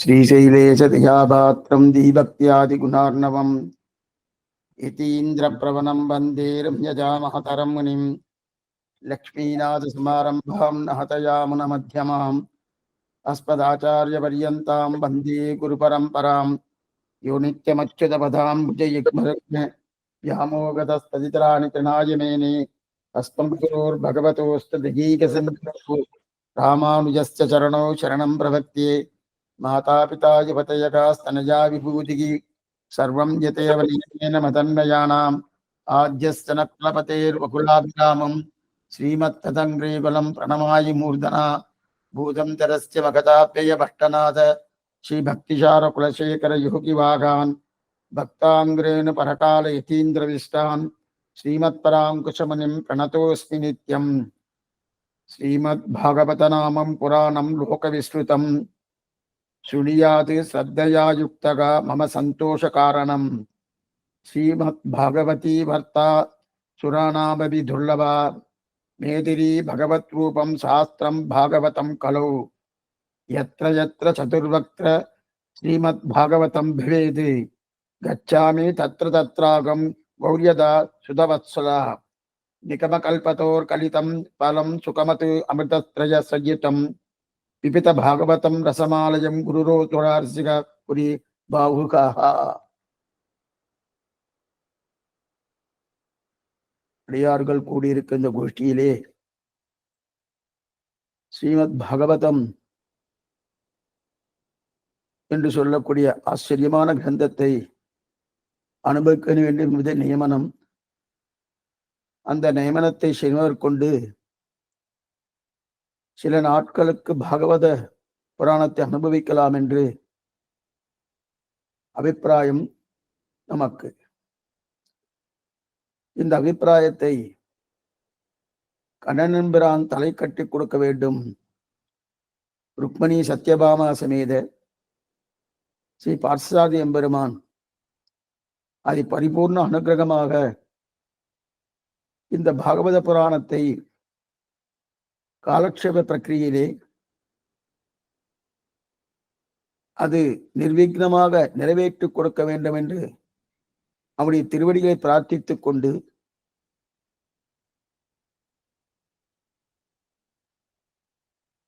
श्रीशैलेशदयापात्रं दीभक्त्यादिगुणार्णवम् यतीन्द्रप्रवणं वन्दे रम्यजामहतरं मुनिं लक्ष्मीनाथसमारम्भां नहतयामुनमध्यमाम् अस्मदाचार्यपर्यन्तां वन्दे गुरुपरम्परां यो नित्यमच्युतपदां भुजयुग्मरत्न व्यामोगतस्तदितराणि तृणाय मेने अस्मद्गुरोर्भगवतोऽस्तु दयैकसिन्धुः रामानुजस्य चरणौ शरणं प्रपद्ये माता पिता युवतयकास्तनया विभूतिः सर्वं यतेव नियमेन मदन्वयानाम् आद्यश्च नक्लपतेर्वकुलाभिरामं श्रीमत्तदङ्ग्रीकुलं प्रणमायि मूर्धना भूतं तरस्य मगताप्ययभट्टनाथ श्रीभक्तिशारकुलशेखर योगिवागान् भक्ताङ्ग्रेण परकाल यतीन्द्रविष्टान् श्रीमत्पराङ्कुशमुनिं प्रणतोऽस्मि नित्यम् श्रीमद्भागवतनामं पुराणं लोकविश्रुतं शृणुयात् श्रद्धया युक्तः मम सन्तोषकारणम् श्रीमद्भागवती भर्ता सुराणामपि दुर्लभा मेदिरी भगवद्रूपं शास्त्रं भागवतं कलौ यत्र यत्र चतुर्वक्त्र श्रीमद्भागवतं भवेत् गच्छामि तत्र तत्रागं गौर्यदा सुधवत्सला निकमकल्पतोर्कलितं फलं सुखमत् अमृतत्रयसंयुतं पिपित भागवतं रसमालयं गुरुरोतुरार्सिक पुरी बाहुकाः அடியார்கள் கூடியிருக்க இந்த கோஷ்டியிலே ஸ்ரீமத் பாகவதம் என்று சொல்லக்கூடிய ஆச்சரியமான கிரந்தத்தை அனுபவிக்க வேண்டும் என்பது நியமனம். அந்த நியமனத்தை செய்வதற்கொண்டு சில நாட்களுக்கு பாகவத புராணத்தை அனுபவிக்கலாம் என்று அபிப்பிராயம் நமக்கு. இந்த அபிப்பிராயத்தை கண்ணனென்பிரான் தலை கட்டி கொடுக்க வேண்டும். ருக்மணி சத்யபாமா சமேத ஸ்ரீ பார்த்தசாரதி எம்பெருமான் அது பரிபூர்ண அனுகிரகமாக இந்த பாகவத புராணத்தை காலக்ஷேப பிரக்கிரியிலே அது நிர்விக்னமாக நிறைவேற்றிக் கொடுக்க வேண்டும் என்று அவருடைய திருவடிகளை பிரார்த்தித்துக் கொண்டு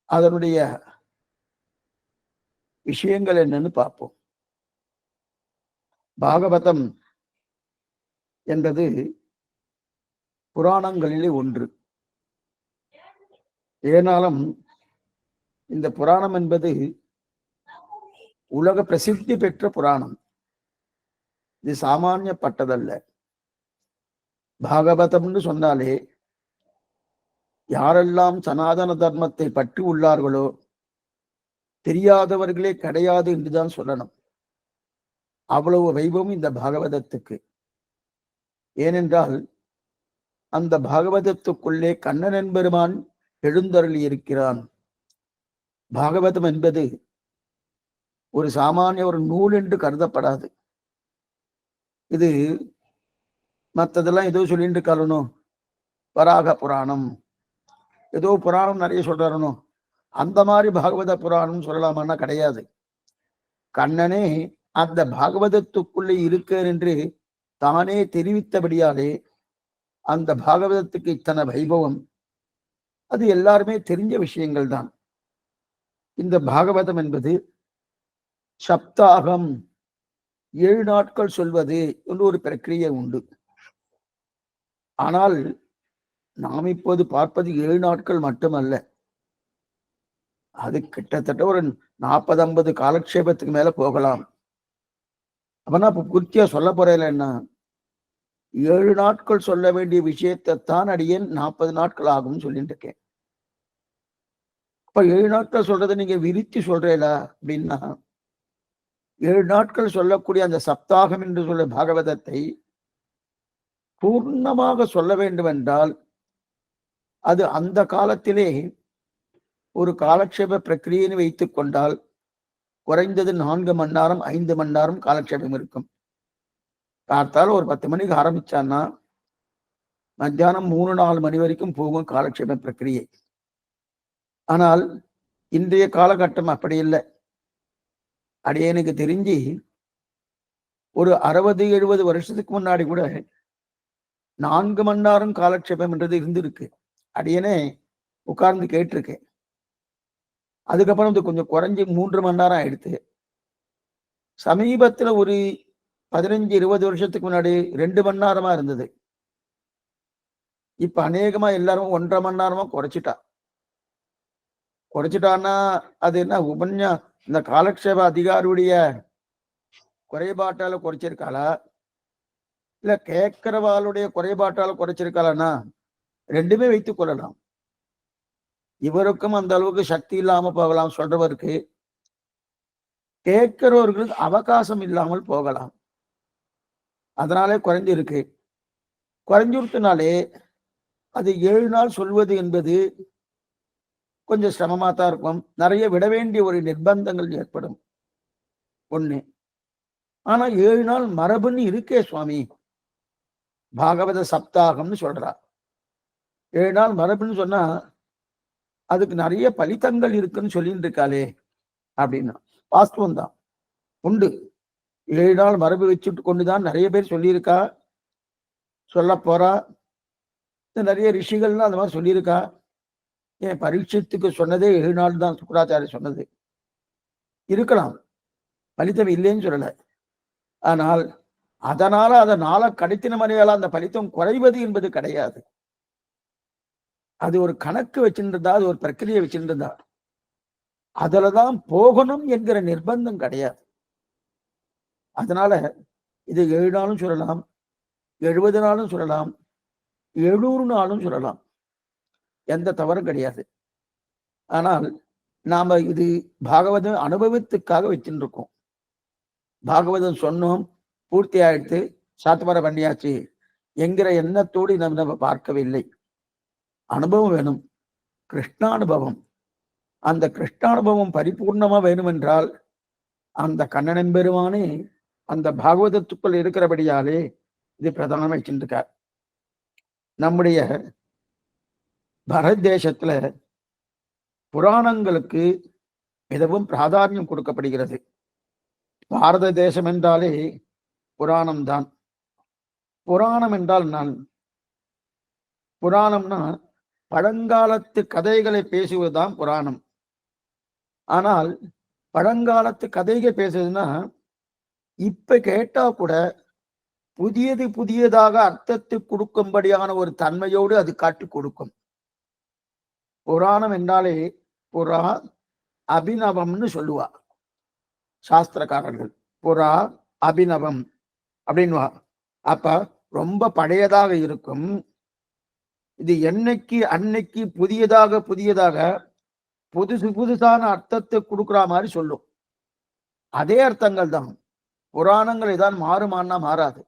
அதனுடைய விஷயங்கள் என்னன்னு பார்ப்போம். பாகவதம் என்பது புராணங்களிலே ஒன்று. ஏனாலும் இந்த புராணம் என்பது உலக பிரசித்தி பெற்ற புராணம். இது சாமானியப்பட்டதல்ல. பாகவதம்னு சொன்னாலே யாரெல்லாம் சனாதன தர்மத்தை பற்றி உள்ளார்களோ தெரியாதவர்களே கிடையாது என்றுதான் சொல்லணும். அவ்வளவு வைபவம் இந்த பாகவதத்துக்கு. ஏனென்றால் அந்த பாகவதத்துக்குள்ளே கண்ணன் என்பெருமான் எழுந்தருளி இருக்கிறான். பாகவதம் என்பது ஒரு சாமானிய ஒரு நூல் என்று கருதப்படாது. இது மற்றதெல்லாம் ஏதோ சொல்லிட்டு இருக்கணும், வராக புராணம் ஏதோ புராணம் நிறைய சொல்றணும், அந்த மாதிரி பாகவத புராணம் சொல்லலாமான்னா கிடையாது. கண்ணனே அந்த பாகவதத்துக்குள்ளே இருக்கிற என்று தானே தெரிவித்தபடியாலே அந்த பாகவதத்துக்கு இத்தனை வைபவம். அது எல்லாருமே தெரிஞ்ச விஷயங்கள் தான். இந்த பாகவதம் என்பது சப்தாகம் 7 நாட்கள் சொல்வது என்று ஒரு பிரக்கிரியை உண்டு. ஆனால் நாம் இப்போது பார்ப்பது 7 நாட்கள் மட்டுமல்ல. அது கிட்டத்தட்ட ஒரு 40-50 காலக்ஷேபத்துக்கு மேல போகலாம். அப்பனா இப்ப பூர்த்தியா சொல்ல போறேன் என்ன, 7 நாட்கள் சொல்ல வேண்டிய விஷயத்தைத்தான் அடியேன் 40 நாட்கள் ஆகும்னு சொல்லிட்டு இருக்கேன். அப்ப 7 நாட்கள் சொல்றதை நீங்க விரித்து சொல்றீங்களா அப்படின்னா, 7 நாட்கள் சொல்லக்கூடிய அந்த சப்தாகம் என்று சொல்ல பாகவதத்தை பூர்ணமாக சொல்ல வேண்டும் என்றால் அது அந்த காலத்திலே ஒரு காலக்ஷேப பிரக்கிரியை வைத்துக் கொண்டால் குறைந்தது 4 மணி நேரம் 5 மணி நேரம் காலக்ஷேபம் இருக்கும். பார்த்தால் ஒரு 10 மணிக்கு ஆரம்பிச்சான்னா மத்தியானம் 3-4 மணி வரைக்கும் போகும் காலக்ஷேப பிரக்கிரியை. ஆனால் இன்றைய காலகட்டம் அப்படி இல்லை. அடியனுக்கு தெரிஞ்சு ஒரு 60-70 வருஷத்துக்கு முன்னாடி கூட 4 மணி நேரம் காலட்சேபம் என்றது இருந்திருக்கு. அடியனே உட்கார்ந்து கேட்டிருக்கேன். அதுக்கப்புறம் இது கொஞ்சம் குறைஞ்சி 3 மணி நேரம் ஆயிடுத்து. சமீபத்துல ஒரு 15-20 வருஷத்துக்கு முன்னாடி 2 மணி நேரமா இருந்தது. இப்ப அநேகமா எல்லாரும் 1.5 மணி நேரமா குறைச்சிட்டான்னா அது என்ன இந்த காலக்ஷேப அதிகாரியுடைய குறைபாட்டால குறைச்சிருக்காளா, இல்ல கேட்கிறவாளுடைய குறைபாட்டால குறைச்சிருக்காளா? ரெண்டுமே வைத்துக் கொள்ளலாம். இவருக்கும் அந்த அளவுக்கு சக்தி இல்லாம போகலாம் சொல்றவருக்கு, கேட்கிறவர்களுக்கு அவகாசம் இல்லாமல் போகலாம். அதனாலே குறைஞ்சிருக்கு. குறைஞ்சுனாலே அது 7 நாள் சொல்வது என்பது கொஞ்சம் சிரமமா தான் இருக்கும். நிறைய விட வேண்டிய ஒரு நிர்பந்தங்கள் ஏற்படும். ஒண்ணு. ஆனா 7 நாள் மரபுன்னு இருக்கே சுவாமி. பாகவத சப்தாகம்னு சொல்றா. 7 நாள் மரபுன்னு சொன்னா அதுக்கு நிறைய பலித்தங்கள் இருக்குன்னு சொல்லிட்டு இருக்காளே அப்படின்னா வாஸ்தவம் தான் உண்டு. 7 நாள் மரபு வச்சுட்டு கொண்டுதான் நிறைய பேர் சொல்லியிருக்கா, சொல்ல போறா. நிறைய ரிஷிகள்லாம் அந்த மாதிரி சொல்லியிருக்கா. ஏன் பரீட்சத்துக்கு சொன்னதே 7 நாள் தான் சுக்கராச்சாரிய சொன்னது. இருக்கலாம், பலித்தம் இல்லைன்னு சொல்லல. ஆனால் அதனால அதை நாளை கடைத்தின மனையால அந்த பலித்தம் குறைவது என்பது கிடையாது. அது ஒரு கணக்கு வச்சிருந்தா, அது ஒரு பிரக்கிரியை வச்சிருந்தா, அதுலதான் போகணும் என்கிற நிர்பந்தம் கிடையாது. அதனால இது 7 நாளும் சொல்லலாம், 70 நாளும் சொல்லலாம், 700 நாளும் சொல்லலாம். எந்த தவறும் கிடையாது. ஆனால் நாம இது பாகவதம் அனுபவத்துக்காக வச்சுட்டு இருக்கோம். பாகவதம் சொன்னோம், பூர்த்தி ஆயிடுத்து, சாத்துமர பண்ணியாச்சு என்கிற எண்ணத்தோடு நம்ம பார்க்கவில்லை. அனுபவம் வேணும், கிருஷ்ணானுபவம். அந்த கிருஷ்ணானுபவம் பரிபூர்ணமா வேணும் என்றால் அந்த கண்ணனன் பெருமானே அந்த பாகவதத்துக்குள் இருக்கிறபடியாலே இது பிரதானமா வச்சிருக்கார். நம்முடைய பாரத தேசத்துல புராணங்களுக்கு மிகவும் பிராதானியம் கொடுக்கப்படுகிறது. பாரத தேசம் என்றாலே புராணம் தான். புராணம் என்றால் நான் புராணம்னா பழங்காலத்து கதைகளை பேசுவதுதான் புராணம். ஆனால் பழங்காலத்து கதைகள் பேசுறதுன்னா இப்ப கேட்டா கூட புதியதாக அர்த்தத்தை கொடுக்கும்படியான ஒரு தன்மையோடு அது காட்டி கொடுக்கும். புராணம் என்றாலே புறா அபிநவம்னு சொல்லுவா சாஸ்திரக்காரர்கள். புறா அபிநவம் அப்படின்வா. அப்ப ரொம்ப பழையதாக இருக்கும். இது என்னைக்கு அன்னைக்கு புதியதாக புதுசான அர்த்தத்தை கொடுக்குற மாதிரி சொல்லும். அதே அர்த்தங்கள் தான். புராணங்கள் ஏதாவது மாறுமானா மாறாது,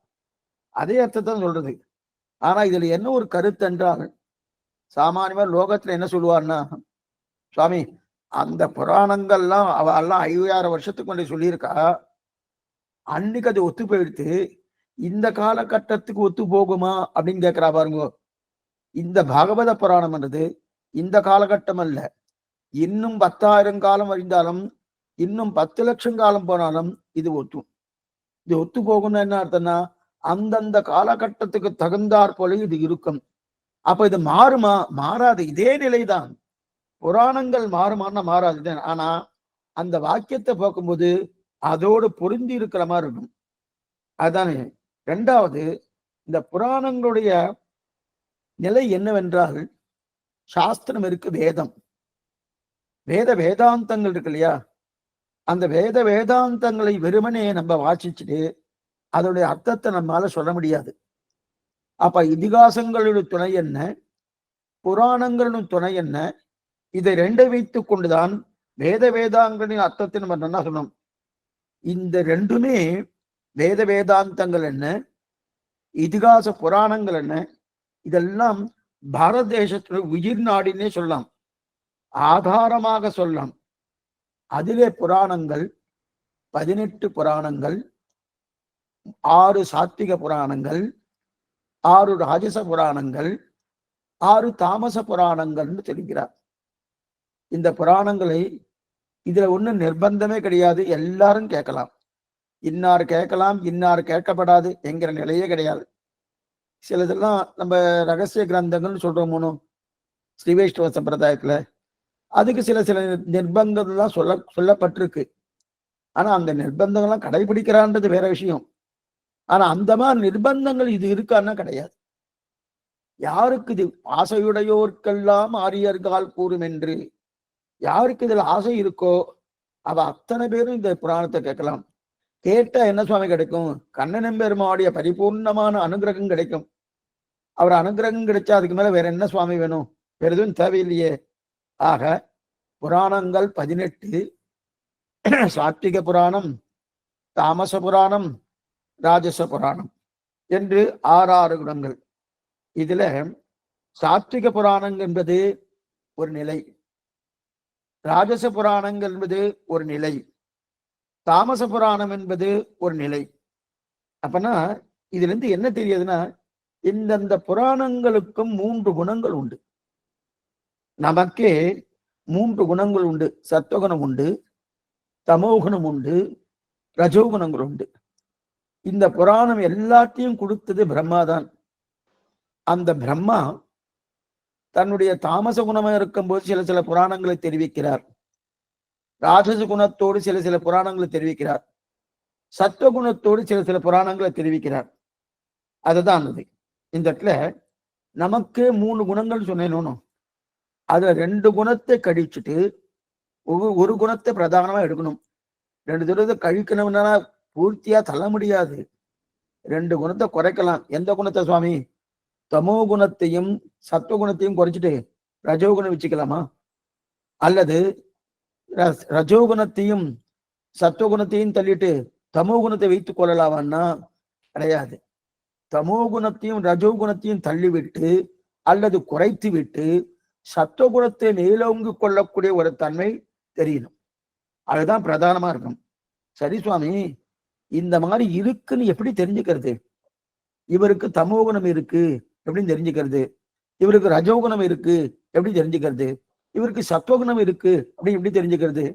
அதே அர்த்தத்தை சொல்றது. ஆனா இதுல என்ன ஒரு கருத்து என்றால், சாமானியமா லோகத்துல என்ன சொல்லுவார்னா, சுவாமி அந்த புராணங்கள்லாம் அவெல்லாம் 5000 வருஷத்துக்கு முன்னாடி சொல்லியிருக்கா, அன்னைக்கு அது ஒத்து போயிடுத்து, இந்த காலகட்டத்துக்கு ஒத்து போகுமா அப்படின்னு கேட்கிறா பாருங்க. இந்த பாகவத புராணம் என்றது இந்த காலகட்டம் அல்ல, இன்னும் 10,000 காலம் அறிந்தாலும், இன்னும் 10 லட்சம் காலம் போனாலும் இது ஒத்து போகும்னு என்ன அர்த்தம்னா, அந்தந்த காலகட்டத்துக்கு தகுந்தாற் போல இது இருக்கும். அப்ப இது மாறுமா? மாறாது, இதே நிலைதான். புராணங்கள் மாறுமான்னா மாறாது. ஆனா அந்த வாக்கியத்தை பார்க்கும்போது அதோடு பொருந்தி இருக்கிற மாதிரி இருக்கும். அதுதானே. ரெண்டாவது, இந்த புராணங்களுடைய நிலை என்னவென்றால், சாஸ்திரம் இருக்கு, வேதாந்தங்கள் இருக்கு இல்லையா, அந்த வேதாந்தங்களை வெறுமனே நம்ம வாசிச்சுட்டு அதோடைய அர்த்தத்தை நம்மளால சொல்ல முடியாது. அப்ப இதிகாசங்களுடைய துணை என்ன, புராணங்களுடைய துணை என்ன, இதை ரெண்டை வைத்துக் கொண்டுதான் வேதாங்கங்களின் அர்த்தத்தை நம்ம என்ன சொல்லணும். இந்த ரெண்டுமே வேதாந்தங்கள் என்ன, இதிகாச புராணங்கள் என்ன, இதெல்லாம் பாரத தேசத்துல உயிர் நாடினே சொல்லலாம், ஆதாரமாக சொல்லலாம். அதிலே புராணங்கள் 18 புராணங்கள், 6 சாத்விக புராணங்கள், 6 ராஜச புராணங்கள், 6 தாமச புராணங்கள்னு தெரிகிறார். இந்த புராணங்களை இதுல ஒண்ணும் நிர்பந்தமே கிடையாது, எல்லாரும் கேட்கலாம். இன்னார் கேட்கலாம், இன்னார் கேட்கப்படாது என்கிற நிலையே கிடையாது. சிலதெல்லாம் நம்ம ரகசிய கிரந்தங்கள்னு சொல்றோமோனோ ஸ்ரீ வைஷ்ணவ சம்பிரதாயத்துல, அதுக்கு சில சில நிர்பந்தங்கள்லாம் சொல்லப்பட்டிருக்கு. ஆனா அந்த நிர்பந்தங்கள்லாம் கடைபிடிக்கிறான்றது வேற விஷயம். ஆனா அந்த மாதிரி நிர்பந்தங்கள் இது இருக்கான்னா கிடையாது. யாருக்கு இது ஆசையுடையோர்க்கெல்லாம் ஆரியர்கால் கூறும் என்று யாருக்கு இதுல ஆசை இருக்கோ அவ அத்தனை பேரும் இந்த புராணத்தை கேட்கலாம். கேட்டா என்ன சுவாமி கிடைக்கும்? கண்ணன் பெருமாவுடைய பரிபூர்ணமான அனுகிரகம் கிடைக்கும். அவர் அனுகிரகம் கிடைச்சா அதுக்கு மேல வேற என்ன சுவாமி வேணும்? வேற எதுவும் தேவையில்லையே. ஆக புராணங்கள் 18, சாத்விக புராணம், தாமச புராணம், ராஜச புராணம் என்று 6 குணங்கள். இதுல சாத்விக புராணங்கள் என்பது ஒரு நிலை, ராஜச புராணங்கள் என்பது ஒரு நிலை, தாமச புராணம் என்பது ஒரு நிலை. அப்பனா இதுல இருந்து என்ன தெரியுதுன்னா, இந்தந்த புராணங்களுக்கும் 3 குணங்கள் உண்டு. நமக்கே 3 குணங்கள் உண்டு. சத்துவகுணம் உண்டு, தமோகுணம் உண்டு, ரஜோகுணங்கள் உண்டு. இந்த புராணம் எல்லாத்தையும் கொடுத்தது பிரம்மாதான். அந்த பிரம்மா தன்னுடைய தாமச குணமா இருக்கும்போது சில சில புராணங்களை தெரிவிக்கிறார். ராஜச குணத்தோடு சில சில புராணங்களை தெரிவிக்கிறார். சத்துவகுணத்தோடு சில சில புராணங்களை தெரிவிக்கிறார். அதுதான் அது. இந்த இடத்துல நமக்கு 3 குணங்கள் சொன்னேன்னு, அதுல 2 குணத்தை கழிச்சுட்டு ஒரு குணத்தை பிரதானமா எடுக்கணும். 2 தடவை கழிக்கணும்னா பூர்த்தியா தள்ள முடியாது. 2 குணத்தை குறைக்கலாம். எந்த குணத்தை சுவாமி? தமோ குணத்தையும் சத்துவகுணத்தையும் குறைச்சிட்டு ரஜோகுணம் வச்சுக்கலாமா? அல்லது ரஜோகுணத்தையும் சத்துவகுணத்தையும் தள்ளிட்டு தமோ குணத்தை வைத்துக் கொள்ளலாமான்னா கிடையாது. தமோ குணத்தையும் ரஜோகுணத்தையும் தள்ளிவிட்டு அல்லது குறைத்து விட்டு சத்துவகுணத்தை மேலோங்கி கொள்ளக்கூடிய ஒரு தன்மை தெரியணும். அதுதான் பிரதானமா இருக்கும். சரி சுவாமி, இந்த மாதிரி இருக்குன்னு எப்படி தெரிஞ்சுக்கிறது? இவருக்கு தமோகுணம் இருக்கு எப்படின்னு தெரிஞ்சுக்கிறது? இவருக்கு ரஜோகுணம் இருக்கு எப்படி தெரிஞ்சுக்கிறது? இவருக்கு சத்துவகுணம் இருக்கு அப்படின்னு எப்படி தெரிஞ்சுக்கிறது?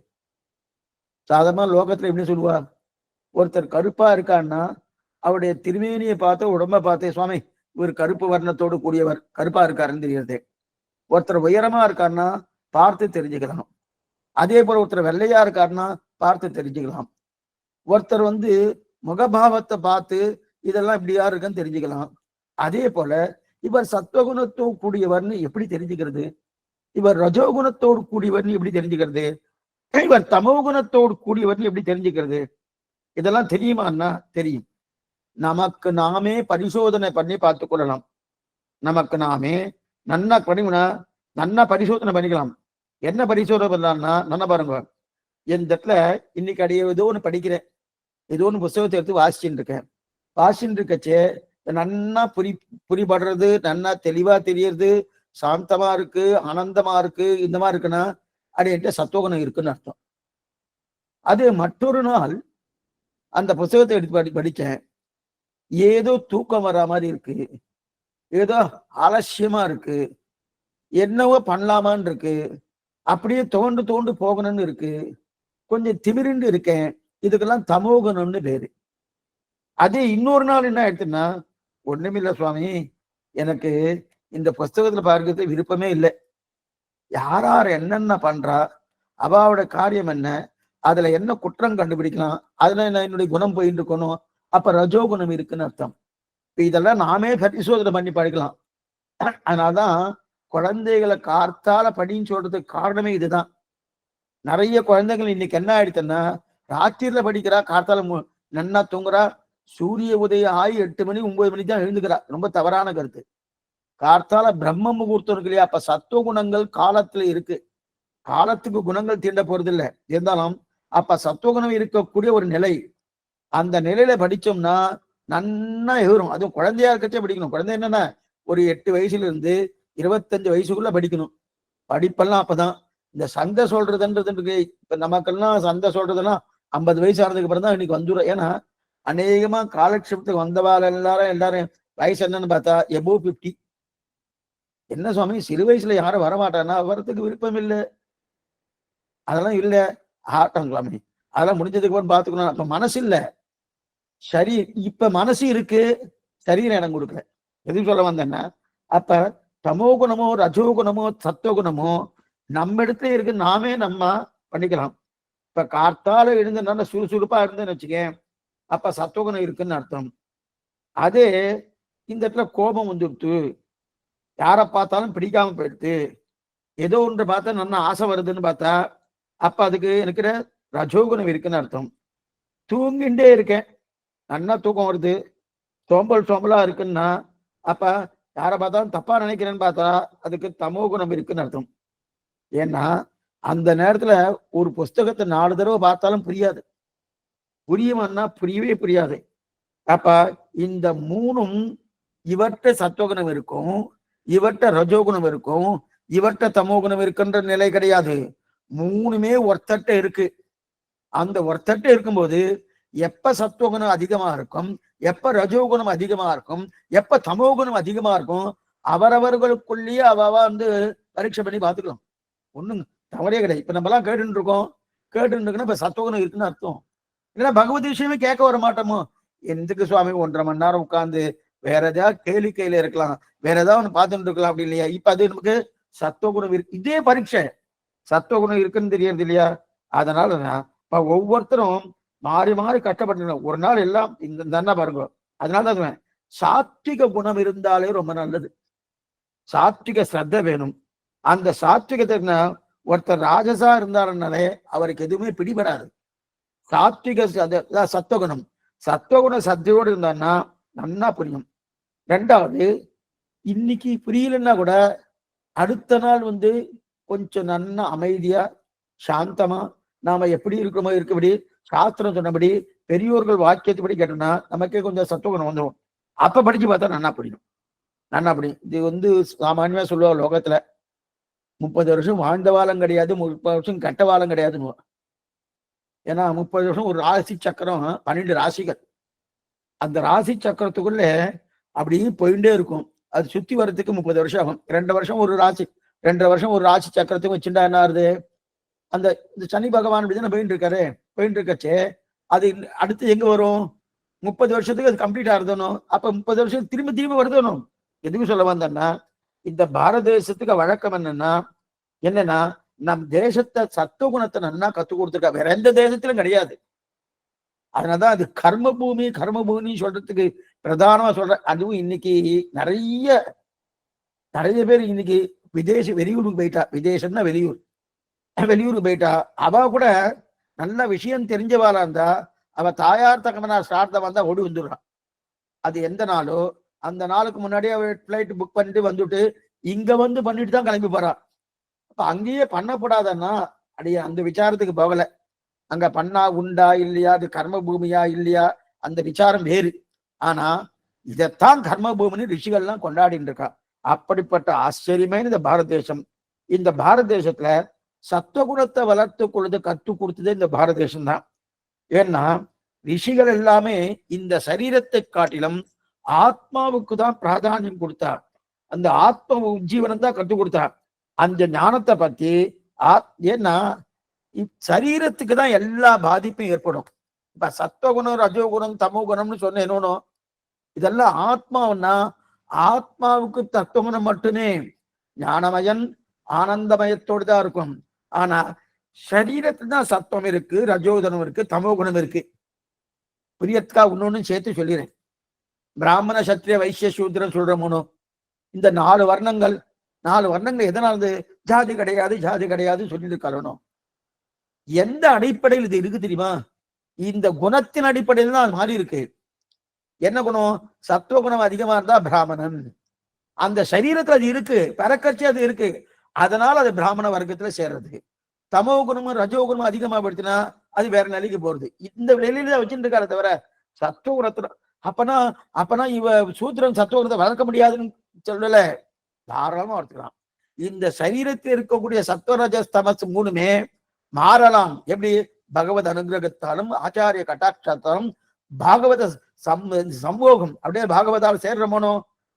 சாதாரண லோகத்துல எப்படி சொல்லுவா? ஒருத்தர் கருப்பா இருக்கான்னா அவருடைய திருமேனியை பார்த்து உடம்ப பார்த்து சுவாமி இவர் கருப்பு வர்ணத்தோடு கூடியவர், கருப்பா இருக்காருன்னு தெரியுது. ஒருத்தர் உயரமா இருக்காருன்னா பார்த்து தெரிஞ்சுக்கலாம். அதே போல ஒருத்தர் வெள்ளையா இருக்காருன்னா பார்த்து தெரிஞ்சுக்கலாம். ஒருத்தர் முகபாவத்தை பார்த்து இதெல்லாம் இப்படியா இருக்குன்னு தெரிஞ்சுக்கலாம். அதே போல இவர் சத்துவகுணத்தோடு கூடியவர்னு எப்படி தெரிஞ்சுக்கிறது? இவர் ரஜோகுணத்தோடு கூடியவர்னு எப்படி தெரிஞ்சுக்கிறது? இவர் தமோகுணத்தோடு கூடியவர்னு எப்படி தெரிஞ்சுக்கிறது? இதெல்லாம் தெரியுமான்னா தெரியும். நமக்கு நாமே பரிசோதனை பண்ணி பார்த்து கொள்ளலாம். நமக்கு நாமே நன்னா பரிசோதனை பண்ணிக்கலாம். என்ன பரிசோதனை பண்ணலாம்னா, நல்லா பாருங்க, என் இடத்துல இன்னைக்கு அடைய ஏதோ ஒன்று படிக்கிறேன், ஏதோ ஒன்று புத்தகத்தை எடுத்து வாசிச்சுட்டு இருக்கேன். வாசிச்சுட்டு இருக்கச்சே நன்னா புரிபடுறது, நன்னா தெளிவா தெரியறது, சாந்தமா இருக்கு, ஆனந்தமா இருக்கு, இந்த மாதிரி இருக்குன்னா அது என்கிட்ட சத்துவகுணம் இருக்குன்னு அர்த்தம். அது மற்றொரு நாள் அந்த புத்தகத்தை எடுத்து படிச்சேன், ஏதோ தூக்கம் வர மாதிரி இருக்கு, ஏதோ ஆலசியமா இருக்கு, என்னவோ பண்ணலாமான்னு இருக்கு, அப்படியே தோண்டு போகணும்னு இருக்கு, கொஞ்சம் திமிரிண்டு இருக்கேன். இதுக்கெல்லாம் தமோகுணம்னு பேரு. அதே இன்னொரு நாள் என்ன ஆயிடுச்சுன்னா, ஒண்ணுமில்ல சுவாமி, எனக்கு இந்த புஸ்தகத்துல பார்க்கறது விருப்பமே இல்லை. யார் என்னென்ன பண்றா, அவாவோட காரியம் என்ன, அதுல என்ன குற்றம் கண்டுபிடிக்கலாம், அதுல என்னுடைய குணம் போயிட்டு இருக்கணும், அப்ப ரஜோகுணம் இருக்குன்னு அர்த்தம். இதெல்லாம் நாமே பரிசோதனை பண்ணி படிக்கலாம். அதனால்தான் குழந்தைகளை கார்த்தால படின்னு சொல்றதுக்கு காரணமே இதுதான். நிறைய குழந்தைகள் இன்னைக்கு என்ன ஆயிடுச்சுன்னா, ராத்திரில படிக்கிறா, கார்த்தால நன்னா தூங்குறா, சூரிய உதயம் ஆகி 8 மணி 9 மணிக்கு தான் எழுந்துக்கிறா. ரொம்ப தவறான கருத்து. கார்த்தால பிரம்ம முகூர்த்தம் இருக்கு இல்லையா, அப்ப சத்துவ குணங்கள் காலத்துல இருக்கு. காலத்துக்கு குணங்கள் தீண்ட போறது இல்லை. இருந்தாலும் அப்ப சத்துவகுணம் இருக்கக்கூடிய ஒரு நிலை, அந்த நிலையில படிச்சோம்னா நன்னா எவரும். அதுவும் குழந்தையா இருக்கச்சே படிக்கணும். குழந்தை என்னன்னா ஒரு 8 வயசுல இருந்து 25 வயசுக்குள்ள படிக்கணும். படிப்பெல்லாம் அப்பதான். இந்த சந்தை சொல்றதுன்றது இப்ப நமக்கெல்லாம் சந்தை சொல்றதெல்லாம் 50 வயசு ஆனதுக்கு அப்புறம் தான் இன்னைக்கு வந்துடும். ஏன்னா அநேகமா காலக்ஷேபத்துக்கு வந்தவாள் எல்லாரும் வயசு என்னன்னு பார்த்தா எபோ 50. என்ன சுவாமி, சிறு வயசுல யாரும் வரமாட்டானா? வரத்துக்கு விருப்பம் இல்லை, அதெல்லாம் இல்லை. ஆட்டம் சுவாமி, அதெல்லாம் முடிஞ்சதுக்கு அப்புறம் பாத்துக்கணும். அப்ப மனசு இல்ல, சரி. இப்ப மனசு இருக்கு, சரீரம் இடம் கொடுக்கல. எதுவும் சொல்ல வந்தேன்னா, அப்ப தமோ குணமோ ரஜோ குணமோ சத்துவ குணமோ நம்ம இடத்துல இருக்கு, நாமே நம்ம பண்ணிக்கலாம். இப்ப காத்தால எழுந்து நல்ல சுறுசுறுப்பா இருந்துன்னு வச்சுக்கேன், அப்ப சத்துவகுணம் இருக்குன்னு அர்த்தம். அதே இந்த இடத்துல கோபம் வந்துடுத்து, யாரை பார்த்தாலும் பிடிக்காம போயிடுது, ஏதோ ஒன்று பார்த்தா நல்லா ஆசை வருதுன்னு பார்த்தா, அப்ப அதுக்கு இருக்கிற ரஜோகுணம் இருக்குன்னு அர்த்தம். தூங்கிண்டே இருக்கேன், நல்லா தூக்கம் வருது, சோம்பலா இருக்குன்னா, அப்ப யாரை பார்த்தாலும் தப்பா நினைக்கிறேன்னு பார்த்தா அதுக்கு தமோ குணம் இருக்குன்னு அர்த்தம். ஏன்னா அந்த நேரத்துல ஒரு புஸ்தகத்தை 4 தடவை பார்த்தாலும் புரியாது, புரியுமான்னா புரியவே புரியாது. அப்ப இந்த 3ம் இவற்ற சத்துவகுணம் இருக்கும், இவற்ற ரஜோகுணம் இருக்கும், இவற்ற தமோகுணம் இருக்குன்ற நிலை கிடையாது. 3மே ஒருத்தட்ட இருக்கு. அந்த ஒருத்தட்ட இருக்கும்போது எப்ப சத்துவகுணம் அதிகமா இருக்கும், எப்ப ரஜோகுணம் அதிகமா இருக்கும், எப்ப தமோகுணம் அதிகமா இருக்கும், அவரவர்களுக்குள்ளேயே அவ வந்து பரீட்சை பண்ணி பார்த்துக்கலாம். ஒண்ணும் தவறே கிடையாது. இப்ப நம்ம எல்லாம் கேட்டுட்டு இருக்கோம், இப்ப சத்துவகுணம் இருக்குன்னு அர்த்தம். இல்லைன்னா பகவத் விஷயமே கேட்க வர மாட்டோமோ? எதுக்கு சுவாமி 1.5 மணி நேரம் உட்கார்ந்து வேற ஏதாவது கேளிக்கையில இருக்கலாம், வேற ஏதாவது ஒண்ணு பார்த்துட்டு இருக்கலாம் அப்படி இல்லையா? இப்ப அது நமக்கு சத்துவகுணம் இருக்கு, இதே பரீட்சை சத்துவகுணம் இருக்குன்னு தெரியறது இல்லையா? அதனால இப்ப ஒவ்வொருத்தரும் மாறி மாறி கஷ்டப்பட்டு ஒரு நாள் எல்லாம் இந்த தானே பாருங்க. அதனாலதான் சாத்விக குணம் இருந்தாலே ரொம்ப நல்லது. சாத்விக ஸ்ரத்த வேணும். அந்த சாத்விகத்தை ஒருத்தர் ராஜசா இருந்தாருனாலே அவருக்கு எதுவுமே பிடிபடாது. சாத்விக சத்துவகுணம், சத்துவகுண சத்தையோடு இருந்தான்னா நன்னா புரியும். 2வது, இன்னைக்கு புரியலன்னா கூட அடுத்த நாள் கொஞ்சம் நன்னா அமைதியா சாந்தமா நாம எப்படி இருக்கிறோமோ இருக்கபடி சாஸ்திரம் சொன்னபடி பெரியோர்கள் வாக்கியத்துப்படி கேட்டோம்னா நமக்கே கொஞ்சம் சத்துவகுணம் வந்துடும். அப்ப படிச்சு பார்த்தா நன்னா புரியும், நன்னா புரியும். இது சாமானியமா சொல்லுவா லோகத்துல 30 வருஷம் வாழ்ந்த வாழம் கிடையாது, 30 வருஷம் கெட்ட வாழம் கிடையாதுன்னு. ஏன்னா 30 வருஷம் ஒரு ராசி சக்கரம், 12 ராசிகள். அந்த ராசி சக்கரத்துக்குள்ள அப்படியே போயிட்டே இருக்கும். அது சுத்தி வர்றதுக்கு 30 வருஷம் ஆகும். 2 வருஷம் ஒரு ராசி, 2.5 வருஷம் ஒரு ராசி சக்கரத்துக்கு வச்சுட்டா என்ன ஆகுது? அந்த சனி பகவான் அப்படிதானே போயிட்டு இருக்கச்சே அது அடுத்து எங்க வரும்? 30 வருஷத்துக்கு அது கம்ப்ளீட் ஆகுதணும். அப்ப 30 வருஷம் திரும்ப திரும்ப வருதணும். எதுக்கு சொல்ல வந்தேன்னா, இந்த பாரத தேசத்துக்கு வழக்கம் என்னன்னா நம் தேசத்தை சத்துவ குணத்தை நன்னா கத்து கொடுத்துருக்கா, வேற எந்த தேசத்திலும் கிடையாது. அதனாலதான் அது கர்ம பூமி சொல்றதுக்கு பிரதானமா சொல்ற. அதுவும் இன்னைக்கு நிறைய பேர் இன்னைக்கு வெளியூருக்கு போயிட்டா, விதேசம்னா வெளியூருக்கு போயிட்டா. அவ கூட நல்ல விஷயம் தெரிஞ்சவாளா இருந்தா அவ தாயார் தகமனா ஸ்டார்ட்ல வந்தா ஓடி வந்துடுறான். அது எந்த நாளோ அந்த நாளுக்கு முன்னாடியே அவ பிளைட் புக் பண்ணிட்டு வந்துட்டு இங்க பண்ணிட்டு தான் கிளம்பி போறான். அப்ப அங்கேயே பண்ணப்படாதன்னா அடைய அந்த விசாரத்துக்கு போகல. அங்க பண்ணா உண்டா இல்லையா, அது கர்ம பூமியா இல்லையா, அந்த விசாரம் வேறு. ஆனா இதைத்தான் கர்ம பூமின்னு ரிஷிகள்லாம் கொண்டாடிட்டு இருக்கா. அப்படிப்பட்ட ஆச்சரியமே இந்த பாரத தேசம். இந்த பாரத தேசத்துல சத்துவகுணத்தை வளர்த்து கொள்வது கற்றுக் கொடுத்ததே இந்த பாரத தேசம் தான். ஏன்னா ரிஷிகள் எல்லாமே இந்த சரீரத்தை காட்டிலும் ஆத்மாவுக்கு தான் பிராதானியம் கொடுத்தார். அந்த ஆத்ம உஜ்ஜீவனம் தான் கற்றுக் கொடுத்தார். அந்த ஞானத்தை பத்தி ஏன்னா சரீரத்துக்கு தான் எல்லா பாதிப்பும் ஏற்படும். இப்ப சத்துவகுணம் ரஜோகுணம் தமோ குணம்னு சொன்ன என்னன்னு, இதெல்லாம் ஆத்மாவுன்னா ஆத்மாவுக்கு தத்துவகுணம் மட்டுமே ஞானமயன் ஆனந்தமயத்தோடு தான் இருக்கும். ஆனா சரீரத்துல தான் சத்துவம் இருக்கு, ரஜோகுணம் இருக்கு, தமோ குணம் இருக்கு. பிரியத்துக்கா இன்னொன்னு சேர்த்து சொல்லிடுறேன். பிராமண சத்திரிய வைசிய சூத்திரம் சொல்றோமோ, இந்த 4 வர்ணங்கள் எதனால ஜாதி கிடையாது சொல்லிட்டு கலணும். எந்த அடிப்படையில் இது இருக்கு தெரியுமா? இந்த குணத்தின் அடிப்படையில் தான் அது மாறி இருக்கு. என்ன குணம்? சத்துவ குணம் அதிகமா இருந்தா பிராமணன். அந்த சரீரத்துல அது இருக்கு, பறக்கட்சி அது இருக்கு, அதனால அது பிராமண வர்க்கத்துல சேர்றது. தமோ குணமும் ரஜோ குணமும் அதிகமா படுத்தினா அது வேற நிலைக்கு போறது. இந்த நிலையில வச்சுட்டு இருக்காரு தவிர சத்துவ குணத்துல அப்பனா இவ சூத்திரன் சத்துவ குணத்தை வளர்க்க முடியாதுன்னு சொல்லல, தாராளமா வளர்த்துக்கலாம். இந்த சரீரத்தில் இருக்கக்கூடிய சத்துவரஜஸ் தமஸ் 3மே மாறலாம். எப்படி? பகவத் அனுகிரகத்தாலும் ஆச்சாரிய கட்டாட்சத்தாலும் பாகவத சம்போகம் அப்படியே பாகவதால் சேர்றமோனோ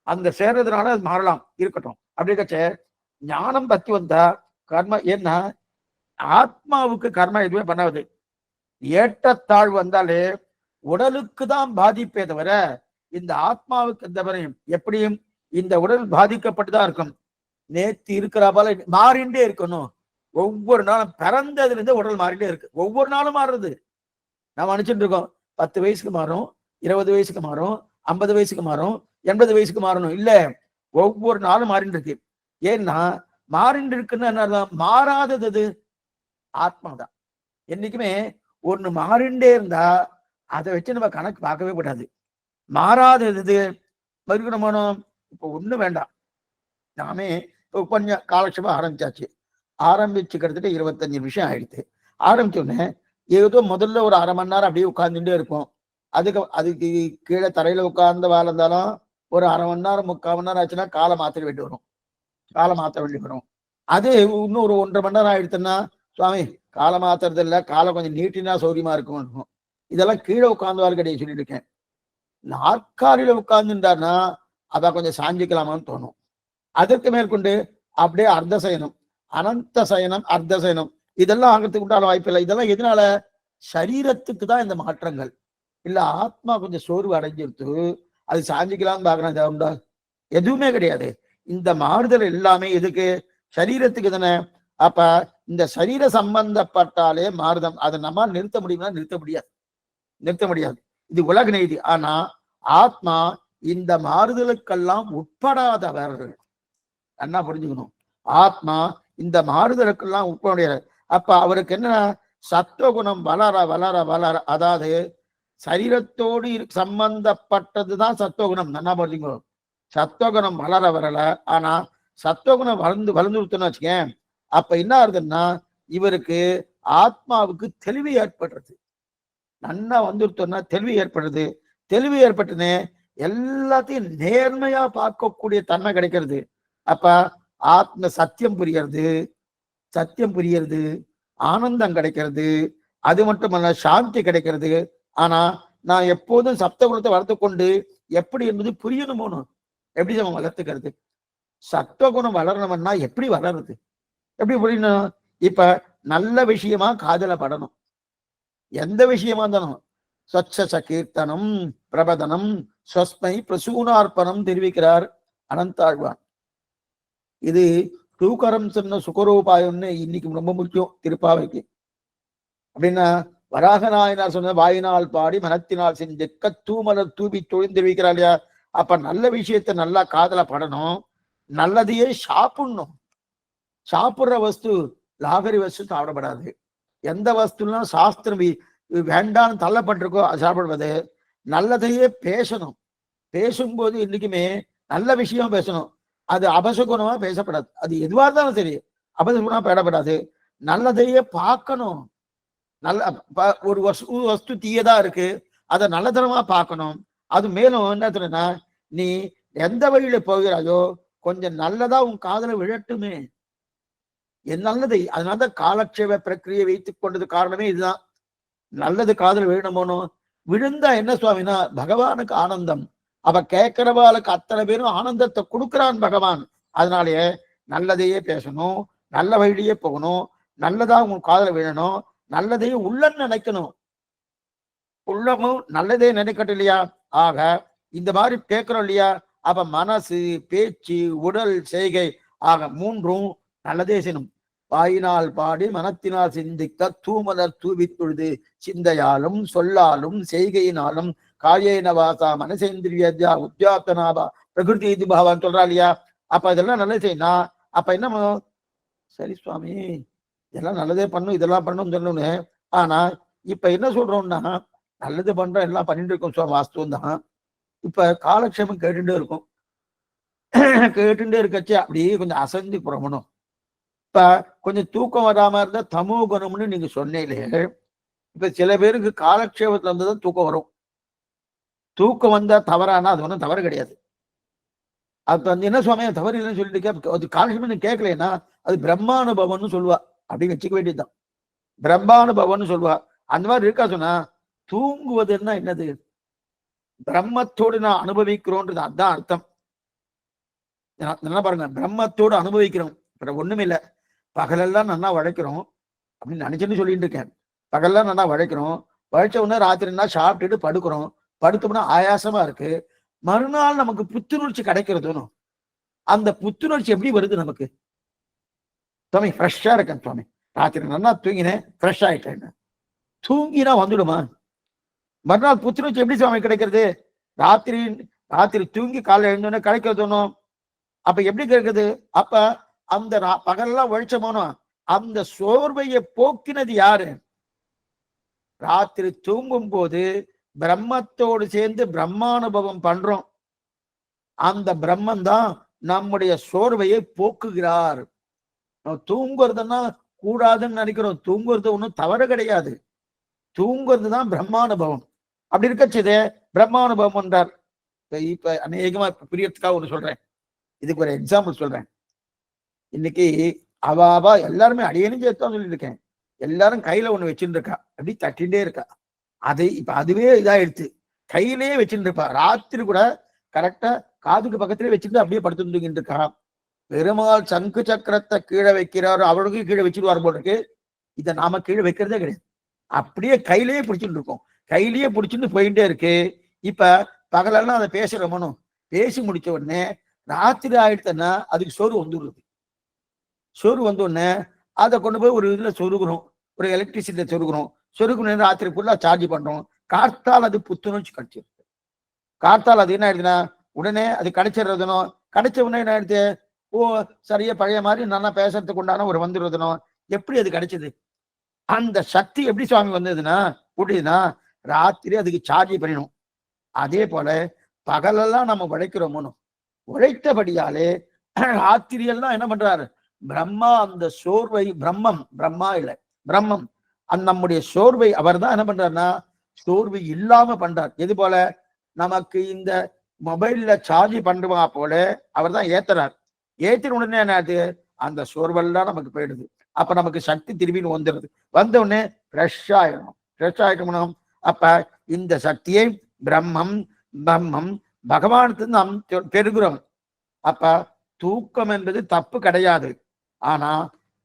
அந்த சேர்றதுனால அது மாறலாம், இருக்கட்டும். அப்படி கட்ச ஞானம் பத்தி வந்தா கர்ம. ஏன்னா ஆத்மாவுக்கு கர்மா எதுவுமே பண்ணாது. ஏற்றத்தாழ்வு வந்தாலே உடலுக்கு தான் பாதிப்பே தவிர இந்த ஆத்மாவுக்கு எந்த வரையும் எப்படியும் இந்த உடல் பாதிக்கப்பட்டுதான் இருக்கும். நேத்து இருக்கிற போல மாறிண்டே இருக்கணும். ஒவ்வொரு நாளும் பிறந்ததுல இருந்து உடல் மாறிட்டே இருக்கு. ஒவ்வொரு நாளும் மாறுறது. நம்ம நினைச்சிட்டு இருக்கோம் 10 வயசுக்கு மாறும், 20 வயசுக்கு மாறும், 50 வயசுக்கு மாறும், 80 வயசுக்கு மாறணும். இல்ல, ஒவ்வொரு நாளும் மாறிட்டு இருக்கு. ஏன்னா மாறிட்டு இருக்குன்னு என்ன அர்த்தம்? மாறாதது அது ஆத்மாதான். என்னைக்குமே ஒண்ணு மாறிண்டே இருந்தா அதை வச்சு நம்ம கணக்கு பார்க்கவே கூடாது. மாறாதது மறுக்கணுமானோ இப்ப ஒண்ணு வேண்டாம். நாமே இப்போ கொஞ்சம் காலட்சேபம் ஆரம்பிச்சாச்சு. ஆரம்பிச்சு கிட்டத்தட்ட 25 நிமிஷம் ஆயிடுச்சு. ஆரம்பிச்சோடனே ஏதோ முதல்ல ஒரு 1/2 மணி நேரம் அப்படியே உட்கார்ந்துட்டே இருக்கும். அதுக்கு கீழே தரையில உட்கார்ந்து வாழ்ந்தாலும் ஒரு 1/2 மணி நேரம் 3/4 மணி நேரம் ஆச்சுன்னா காலை மாற்ற வேண்டி வரும். அது இன்னும் ஒரு 1.5 மணி நேரம் ஆயிடுச்சுன்னா, சுவாமி காலை மாத்துறது இல்லை, காலை கொஞ்சம் நீட்டினா சௌரியமா இருக்கும். இதெல்லாம் கீழே உட்கார்ந்து வாழ்க்கை சொல்லிட்டு இருக்கேன். நாற்காலியில உட்கார்ந்துட்டாருன்னா அத கொஞ்சம் சாஞ்சிக்கலாமான்னு தோணும். அதற்கு மேற்கொண்டு அப்படியே அர்த்த சயனம், அனந்த சயனம், அர்த்த சயனம் இதெல்லாம் ஆகிறதுக்கு உண்டான வாய்ப்பு இல்லை. இதெல்லாம் எதனால? சரீரத்துக்கு தான் இந்த மாற்றங்கள். இல்ல ஆத்மா கொஞ்சம் சோர்வு அடைஞ்சிருத்து அது சாஞ்சிக்கலாம்னு பாக்குறேன் உண்டா? எதுவுமே கிடையாது. இந்த மாறுதல் எல்லாமே எதுக்கு? சரீரத்துக்கு தானே. அப்ப இந்த சரீர சம்பந்தப்பட்டாலே மாறுதம். அதை நம்ம நிறுத்த முடியும்னா நிறுத்த முடியாது. இது உலக நீதி. ஆனா ஆத்மா இந்த மாறுதலுக்கெல்லாம் உட்படாதவர். என்ன புரிஞ்சுக்கணும்? ஆத்மா இந்த மாறுதலுக்கெல்லாம் உட்பட. அப்ப அவருக்கு என்ன? சத்துவகுணம் வளர வளர வளர, அதாவது சரீரத்தோடு சம்பந்தப்பட்டதுதான் சத்துவகுணம். என்ன புரிஞ்சுக்கணும்? சத்துவகுணம் வளர வரல. ஆனா சத்துவகுணம் வளர்ந்துருத்துன்னு வச்சுக்கேன். அப்ப என்ன ஆகுதுன்னா இவருக்கு ஆத்மாவுக்கு தெளிவு ஏற்படுறது. நன்னா வந்துருத்தோம்னா தெளிவு ஏற்படுறது. தெளிவு ஏற்பட்டுனே எல்லாத்தையும் நேர்மையா பார்க்கக்கூடிய தன்மை கிடைக்கிறது. அப்ப ஆத்ம சத்தியம் புரியறது, ஆனந்தம் கிடைக்கிறது. அது மட்டுமல்ல சாந்தி கிடைக்கிறது. ஆனா நான் எப்போதும் சப்தகுணத்தை வளர்த்து கொண்டு எப்படி என்பது புரியணுமோனு எப்படி நம்ம வளர்த்துக்கிறது? சத்துவகுணம் வளரணும்னா எப்படி வளருது? எப்படி புரியணும்? இப்ப நல்ல விஷயமா காதல படணும். எந்த விஷயமா இருந்தாலும் ஸ்வச்ச கீர்த்தனம் பிரபதனம் ஸ்வஸ்மை பிரசூனார்ப்பணம் தெரிவிக்கிறார் அனந்தாழ்வான். இது தூக்கரம் சொன்ன சுகரோபாயம்னு இன்னைக்கு ரொம்ப முக்கியம் திருப்பாவைக்கு. அப்படின்னா வராக நாயனார் சொன்ன வாயினால் பாடி மனத்தினால் செஞ்ச தூமலர் தூபி தொழில் தெரிவிக்கிறார் இல்லையா? அப்ப நல்ல விஷயத்த நல்லா காதல படணும். நல்லதையே சாப்பிடணும். சாப்பிடுற வஸ்து லாகரி வஸ்து சாப்பிடப்படாது. எந்த வஸ்துலாம் சாஸ்திரம் வேண்டான்னு தள்ளப்பட்டிருக்கோ அது சாப்பிடுவது. நல்லதையே பேசணும். பேசும்போது இன்னைக்குமே நல்ல விஷயம் பேசணும். அது அபசகுணமா பேசப்படாது. அது எதுவா இருந்தாலும் சரி அபசகுணமா பேடப்படாது. நல்லதையே பார்க்கணும். நல்ல ஒரு வஸ்து தீயதா இருக்கு, அதை நல்லதனமா பார்க்கணும். அது மேலும் என்ன சொல்றேன்னா, நீ எந்த வழியில போகிறாயோ கொஞ்சம் நல்லதா உன் காதல விழட்டுமே. நல்லது. அதனாலதான் காலட்சேப பிரக்கிரியை வைத்துக் கொண்டது காரணமே இதுதான். நல்லது காதல் விழணுமோனோ விழுந்தா என்ன சுவாமினா பகவானுக்கு ஆனந்தம். அவ கேட்கிறவாளுக்கு அத்தனை பேரும் ஆனந்தத்தை கொடுக்கிறான் பகவான். அதனாலேயே நல்லதையே பேசணும், நல்ல வழியிலேயே போகணும், நல்லதா உன் காதல விழணும், நல்லதையும் உள்ள நினைக்கணும். உள்ளமும் நல்லதே நினைக்கட்டும் இல்லையா? ஆக இந்த மாதிரி கேட்கிறோம் இல்லையா? அப்ப மனசு, பேச்சு, உடல், செய்கை ஆக மூன்றும் நல்லதே செய்யணும். வாயினால் பாடி மனத்தினால் சிந்திக்க தூமலர் தூவி தொழுது சிந்தையாலும் சொல்லாலும் செய்கையினாலும் காயேன வாசா மனசேந்திரியா உத்தியாத்தனாபா பிரகிருதி இது பாவான்னு சொல்றா இல்லையா? அப்ப இதெல்லாம் நல்லது செய்யணும். அப்ப என்ன பண்ணும்? சரி சுவாமி இதெல்லாம் நல்லதே பண்ணும், இதெல்லாம் பண்ணணும் சொல்லணும்னு. ஆனா இப்ப என்ன சொல்றோம்னா நல்லது பண்றோம், எல்லாம் பண்ணிட்டு இருக்கோம் சுவாமி, வாஸ்துவம் தான். இப்ப காலக்ஷேபம் கேட்டுட்டே இருக்கும். கேட்டுட்டே இருக்கச்சே அப்படியே கொஞ்சம் அசைஞ்சு புறப்படணும். இப்ப கொஞ்சம் தூக்கம் வராம இருந்தா தமோ குணம்னு நீங்க சொன்னீங்களே. இப்ப சில பேருக்கு காலக்ஷேபத்துல இருந்துதான் தூக்கம் வரும். தூக்கம் வந்தா தவறானா அது ஒன்றும் தவறு கிடையாது. அப்ப என்ன சுவாமி தவறு இல்லைன்னு சொல்லிட்டு அது காலக்ஷேபம் கேட்கலன்னா அது பிரம்மானுபவம்னு சொல்லுவா. அப்படி வச்சுக்க வேண்டியதுதான். பிரம்மானுபவம்னு சொல்லுவா. அந்த மாதிரி இருக்கா சொன்னா தூங்குவதுன்னா என்னது? பிரம்மத்தோடு நான் அனுபவிக்கிறோன்றது அதுதான் அர்த்தம். நல்லா பாருங்க, பிரம்மத்தோடு அனுபவிக்கிறோம். ஒண்ணுமே இல்லை. பகலெல்லாம் நல்லா உழைக்கிறோம், அப்படின்னு நினைச்சுன்னு சொல்லிட்டு இருக்கேன். பகல்லாம் நல்லா உழைக்கிறோம், உழைச்ச உடனே ராத்திரினா சாப்பிட்டுட்டு படுக்கிறோம், படுத்தோம்னா ஆயாசமா இருக்கு. மறுநாள் நமக்கு புத்துணர்ச்சி கிடைக்கிறதுன்னு, அந்த புத்துணர்ச்சி எப்படி வருது நமக்கு? சுவாமி ஃப்ரெஷ்ஷா இருக்கேன் சுவாமி, ராத்திரி நல்லா தூங்கினேன், ஃப்ரெஷ் ஆயிட்டேன். தூங்கினா வந்துடுமா? மறுநாள் புத்துணர்ச்சி எப்படி சுவாமி கிடைக்கிறது? ராத்திரி ராத்திரி தூங்கி காலைல எழுந்தோடனே கிடைக்கிறதுனோ, அப்ப எப்படி கிடைக்குது? அப்ப அந்த பகல்லாம் உழைச்சோமோனோ அந்த சோர்வையை போக்கினது யாரு? ராத்திரி தூங்கும் போது பிரம்மத்தோடு சேர்ந்து பிரம்மானுபவம் பண்றோம். அந்த பிரம்மன் தான் நம்முடைய சோர்வையை போக்குகிறார். தூங்குறதுன்னா கூடாதுன்னு நினைக்கிறோம். தூங்குறது ஒன்றும் தவறு கிடையாது. தூங்குறது தான் பிரம்மானுபவம். அப்படி இருக்கச்சதே பிரம்மானுபவம் என்றார். இப்ப அநேகமா பிரியத்துக்காக ஒண்ணு சொல்றேன். இதுக்கு ஒரு எக்ஸாம்பிள் சொல்றேன். இன்னைக்கு அவா எல்லாருமே அடியேன்னு சேர்த்தான் சொல்லிட்டு இருக்கேன். எல்லாரும் கையில ஒண்ணு வச்சுட்டு இருக்கா, அப்படி தட்டிகிட்டே இருக்கா. அதை இப்ப அதுவே இதாயிடுச்சு, கையிலேயே வச்சுட்டு இருப்பா. ராத்திரி கூட கரெக்டா காதுக்கு பக்கத்திலே வச்சுட்டு அப்படியே படுத்து தூங்கிட்டு இருக்கா. பெருமாள் சங்கு சக்கரத்தை கீழே வைக்கிறாரு, அவளுக்கும் கீழே வச்சுட்டு போல இருக்கு. இதை நாம கீழே வைக்கிறதே கிடையாது. அப்படியே கையிலேயே பிடிச்சிட்டு இருக்கோம், கையிலேயே பிடிச்சிட்டு போயிட்டே இருக்கு. இப்ப பகலெல்லாம் அதை பேசுறோமோ, பேசி முடிச்ச உடனே ராத்திரி ஆயிடுச்சுன்னா அதுக்கு சோறு வந்துடுறது. சோறு வந்த உடனே அதை கொண்டு போய் ஒரு இதுல சொருகுறோம், ஒரு எலக்ட்ரிசிட்டியில சொருகுறோம். சொருகுன ராத்திரி ஃபுல்லா சார்ஜ் பண்றோம். காத்தால் அது புத்துணர்ச்சி கிடைச்சிருது. காத்தால் அது என்ன ஆயிடுதுன்னா உடனே அது கிடைச்சிடுறதுனோ, கிடைச்ச உடனே என்ன ஆயிடுது? ஓ சரியா பழைய மாதிரி நல்லா பேசுறதுக்கு உண்டான ஒரு வந்துடுறதுனோ. எப்படி அது கிடைச்சது? அந்த சக்தி எப்படி சுவாமி வந்ததுன்னா கூட்டியதுன்னா ராத்திரி அதுக்கு சார்ஜ் பண்ணிடும். அதே போல பகலெல்லாம் நம்ம உழைக்கிறோமோ, உழைத்தபடியாலே ராத்திரியெல்லாம் என்ன பண்றாரு பிரம்மா அந்த சோர்வை, பிரம்மா இல்ல பிரம்மம் அந்த நம்முடைய சோர்வை அவர் தான் என்ன பண்றாருன்னா சோர்வு இல்லாம பண்றார். எது போல நமக்கு இந்த மொபைல்ல சார்ஜ் பண்ணுவா போல அவர் தான் ஏத்துறார். ஏத்தின உடனே என்னது அந்த சோர்வெல்லாம் நமக்கு போயிடுது. அப்ப நமக்கு சக்தி திரும்பின்னு வந்துடுது. வந்த உடனே ஃப்ரெஷ் ஆயிடும். ஃப்ரெஷ் ஆயிட்டோம்னா அப்ப இந்த சக்தியை பிரம்மம் பகவானுக்கு நாம் பெறுகிறோம். அப்ப தூக்கம் என்பது தப்பு கிடையாது. ஆனா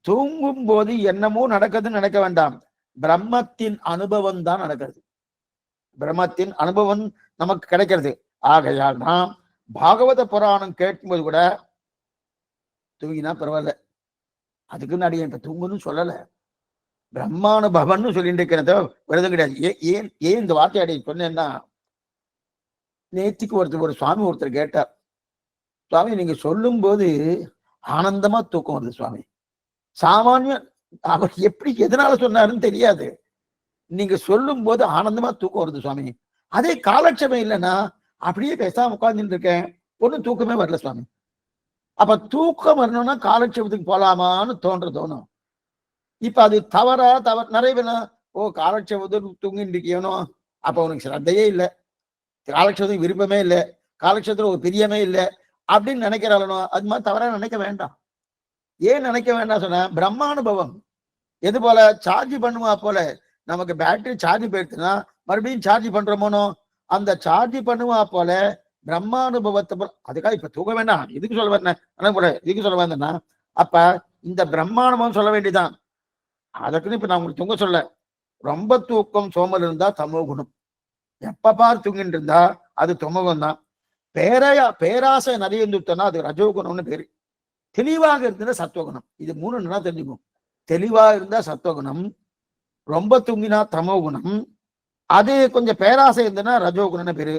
தூங்கும் போது என்னமோ நடக்குதுன்னு நினைக்க வேண்டாம். பிரம்மத்தின் அனுபவம் தான் நடக்கிறது. பிரம்மத்தின் அனுபவம் நமக்கு கிடைக்கிறது. ஆகையால் நாம் பாகவத புராணம் கேட்கும்போது கூட தூங்கினா பரவாயில்ல, அதுக்குன்னு அடியே இப்ப தூங்குன்னு சொல்லல, பிரம்மானுபவம்னு சொல்லிட்டு இருக்கிறத விரதம் கிடையாது. ஏன் இந்த வார்த்தை அடி சொன்னேன்னா, நேத்திக்கு ஒரு சுவாமி ஒருத்தர் கேட்டார், சுவாமி நீங்க சொல்லும் போது ஆனந்தமா தூக்கம் வருது சுவாமி. சாமானிய அவர் எப்படி எதனால சொன்னாருன்னு தெரியாது, நீங்க சொல்லும் போது ஆனந்தமா தூக்கம் வருது சுவாமி. அதே காலட்சேபம் இல்லைன்னா அப்படியே பேசாம உட்கார்ந்துட்டு இருக்கேன், ஒன்னும் தூக்கமே வரல சுவாமி. அப்ப தூக்கம் வரணும்னா காலட்சேபத்துக்கு போலாமான்னு தோணும். இப்ப அது நிறைய பேர் ஓ காலட்சேபத்துக்கு தூங்கிட்டு இருக்கியனோ, அப்ப உனக்கு ஸ்ரத்தையே இல்லை, காலட்சேபத்துக்கு விருப்பமே இல்லை, காலட்சேபத்துல ஒரு பிரியமே இல்லை அப்படின்னு நினைக்கிறாளோ. அது மாதிரி தவறா நினைக்க வேண்டாம். ஏன் நினைக்க வேண்டாம் சொன்ன, பிரம்மானுபவம் எது போல சார்ஜ் பண்ணுவா போல நமக்கு பேட்டரி சார்ஜ் போயிடுச்சுன்னா மறுபடியும் சார்ஜ் பண்றோமோனோ, அந்த சார்ஜ் பண்ணுவா போல பிரம்மானுபவத்தை போல. அதுக்காக இப்ப தூக்க வேண்டாம், இதுக்கு சொல்ல வேண்டாம் போல, இதுக்கு சொல்ல வேண்டாம்னா அப்ப இந்த பிரம்மானுபவம் சொல்ல வேண்டியதான். அதுக்குன்னு இப்ப நான் உங்களுக்கு தூங்க சொல்ல. ரொம்ப தூக்கம் சோமல் இருந்தா தமோ குணம், எப்ப பார் தூங்கிட்டு இருந்தா அது தமோகம் தான். பேராசை நிறைய இருந்துட்டோம்னா அது ரஜோகுணம்னு பேரு. தெளிவாக இருந்தா சத்துவகுணம். இது மூணு நல்லா தெரிஞ்சுக்கும். தெளிவாக இருந்தா சத்துவகுணம், ரொம்ப தூங்கினா தமோகுணம், அது கொஞ்சம் பேராசை இருந்ததுன்னா ரஜோகுணம்னு பேரு.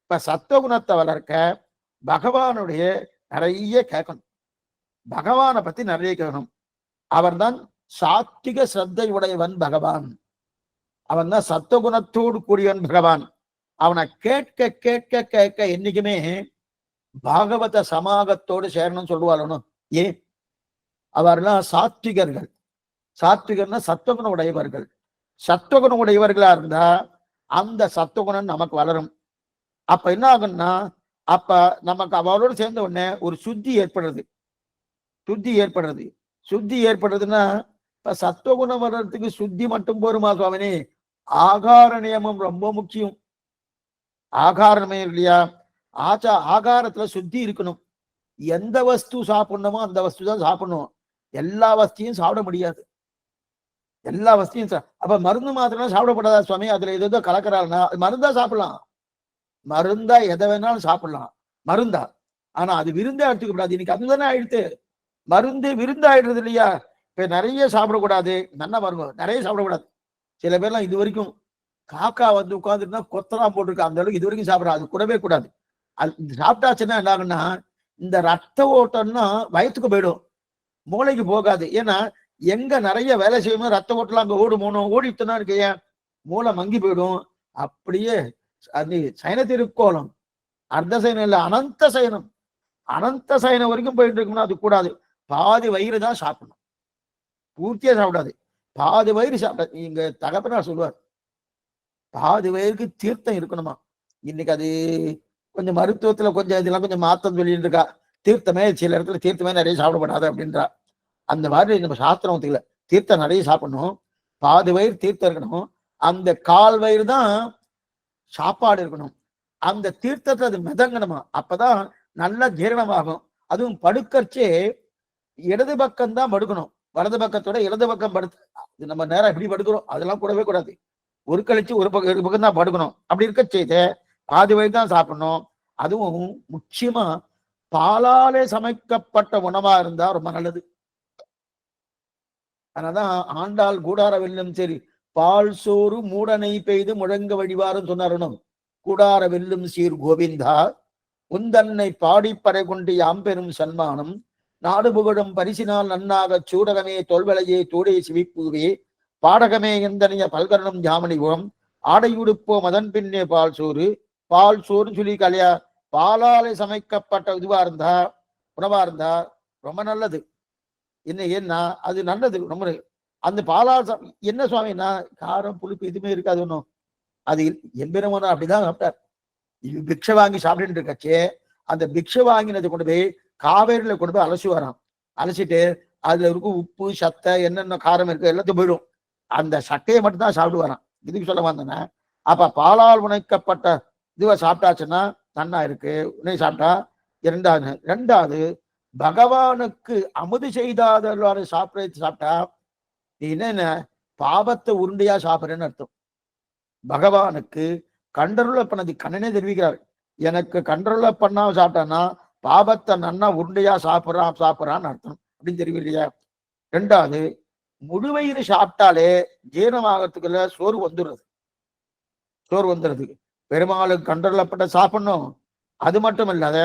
இப்ப சத்துவகுணத்தை வளர்க்க பகவானுடைய நிறைய கேட்கணும், பகவானை பத்தி நிறைய கேட்கணும். அவர் தான் சாத்விக ஸ்ரத்தை உடையவன் பகவான், அவன் தான் சத்துவகுணத்தோடு கூடியவன் பகவான். அவனை கேட்க கேட்க கேட்க என்னைக்குமே பாகவத சமாகத்தோடு சேரணும்னு சொல்லுவாளோ. ஏன் அவர்லாம் சாத்விகர்கள். சாத்விகர்னா சத்துவகுண உடையவர்கள். சத்துவகுண உடையவர்களா இருந்தா அந்த சத்துவகுணம் நமக்கு வளரும். அப்ப என்ன ஆகும்னா அப்ப நமக்கு அவளோடு சேர்ந்த உடனே ஒரு சுத்தி ஏற்படுறது. சுத்தி ஏற்படுறதுன்னா இப்ப சத்துவகுணம் வர்றதுக்கு சுத்தி மட்டும் போருமா சுவாமினி? ஆகார நியமம் ரொம்ப முக்கியம். ஆகாரமே இல்லையா? ஆகாரத்துல சுத்தி இருக்கணும். எந்த வஸ்து சாப்பிடணுமோ அந்த வஸ்து தான் சாப்பிடணும். எல்லா வஸ்தியும் சாப்பிட முடியாது. எல்லா வசதியும் அப்ப மருந்து மாத்திரம் சாப்பிடப்படாதா சுவாமி? அதுல ஏதோ கலக்கிறாள்னா மருந்தா சாப்பிடலாம். மருந்தா எதை வேணாலும் சாப்பிடலாம், மருந்தா. ஆனா அது விருந்தா எடுத்துக்க கூடாது. இன்னைக்கு அதுதானே ஆயிடுத்து. மருந்து விருந்து ஆயிடுறது இல்லையா? இப்ப நிறைய சாப்பிடக்கூடாது. நல்லா பாருங்க, நிறைய சாப்பிடக்கூடாது. சில பேர்லாம் இது வரைக்கும் காக்கா வந்து உட்கார்ந்துருந்தா கொத்தலாம் போட்டிருக்கு, அந்த அளவுக்கு இது வரைக்கும் சாப்பிடறாங்க. அது கூடவே கூடாது. அது சாப்பிட்டாச்சுன்னா என்ன ஆகுன்னா, இந்த ரத்த ஓட்டம்னா வயிற்றுக்கு போயிடும், மூளைக்கு போகாது. ஏன்னா எங்க நிறைய வேலை செய்யணும், ரத்த ஓட்டலாம் அங்க ஓடும். ஓடிட்டுனா இருக்கு, ஏன் மூளை மங்கி போயிடும். அப்படியே அது சயன திருக்கோலம், அர்த்த சயனம் இல்ல, அனந்த சயனம். அனந்த சயனம் வரைக்கும் போயிட்டு இருக்கணும்னா அது கூடாது. பாதி வயிறு தான் சாப்பிடணும், பூர்த்தியா சாப்பிடாது. பாதி வயிறு சாப்பிட, நீங்க தகப்பனார் சொல்லுவார், பாதி வயிறுக்கு தீர்த்தம் இருக்கணுமா. இன்னைக்கு அது கொஞ்சம் மருத்துவத்துல கொஞ்சம் இதெல்லாம் கொஞ்சம் மாத்தம் சொல்லிட்டு இருக்கா. தீர்த்தமே சில இடத்துல தீர்த்தமே நிறைய சாப்பிடப்படாது அப்படின்றா. அந்த மாதிரி நம்ம சாஸ்திரம் ஒத்துக்கல. தீர்த்தம் நிறைய சாப்பிடணும், பாதி வயிறு தீர்த்தம் இருக்கணும், அந்த கால் வயிறு தான் சாப்பாடு இருக்கணும். அந்த தீர்த்தத்தை அது மிதங்கணுமா, அப்பதான் நல்லா ஜீரணமாகும். அதுவும் படுக்கச்சே இடது பக்கம் தான் படுக்கணும், வலது பக்கத்தோட இடது பக்கம் படுத்து நம்ம நேரம் எப்படி படுக்கிறோம் அதெல்லாம் கூடவே கூடாது. ஒரு கழிச்சு ஒரு பக்கம் ஒரு பக்கம் தான் படுக்கணும். அப்படி இருக்க செய்த பாதி வயிறு தான் சாப்பிடணும். அதுவும் முக்கியமா பாலாலே சமைக்கப்பட்ட உணவா இருந்தா ரொம்ப நல்லது. அதனாலதான் ஆண்டாள் கூடார வெல்லும் சரி, பால் சோறு மூடனை பெய்து முழங்க வழிவாரும் சொன்னாரணும். கூடார வெல்லும் சீர் கோவிந்தா உந்தன்னை பாடிப்பறை கொண்டு யாம் பெரும் சன்மானம், நாடு புகழும் பரிசினால் நன்னாக சூடகமே தோல்வளையே தூடே சிவிப்பூவே, பாடகமே எந்தனைய பல்கரணம் ஜாமணிவோம், ஆடையுடுப்போம் அதன் பின்னே பால் சோறுன்னு சொல்லி கலையா. பாலாலை சமைக்கப்பட்ட இதுவா இருந்தா உணவா இருந்தா ரொம்ப நல்லது. என்ன ஏன்னா அது நல்லது ரொம்ப. அந்த பாலால் என்ன சுவாமின்னா காரம் புளிப்பு எதுவுமே இருக்காது ஒன்றும். அது எம்பெருமான அப்படிதான் சாப்பிட்டார். பிக்ஷை வாங்கி சாப்பிட்டு இருக்கச்சே அந்த பிக்ஷை வாங்கினதை கொண்டு போய் காவேரியில கொண்டு போய் அலசி வரான். அலசிட்டு அதுல இருக்கும் உப்பு சத்தை என்னென்ன காரம் இருக்கு எல்லாத்தையும் போயிடும். அந்த சட்டையை மட்டும் தான் சாப்பிட்டு வரான். இதுக்கு சொல்ல வந்தேன்னா, அப்ப பாலால் உணைக்கப்பட்ட இதுவா சாப்பிட்டாச்சுன்னா நன்னா இருக்கு. உணவை சாப்பிட்டா ரெண்டாவது பகவானுக்கு அமுது செய்தாத சாப்பிட்டா நீ என்ன பாபத்தை உருண்டையா சாப்பிடுறேன்னு அர்த்தம். பகவானுக்கு கண்டருள பண்ணது கண்ணனே தெரிவிக்கிறார், எனக்கு கண்டருள பண்ணா சாப்பிட்டான்னா பாபத்தை நன்னா உருண்டையா சாப்பிட்றான்னு அர்த்தம் அப்படின்னு தெரிவிக்கலையா. ரெண்டாவது முழுவயிறு சாப்பிட்டாலே ஜீரணமாகறதுக்குள்ள சோறு வந்துடுறது. பெருமாளுக்கு கண்டருளப்பட்ட சாப்பிடணும். அது மட்டும் இல்லாத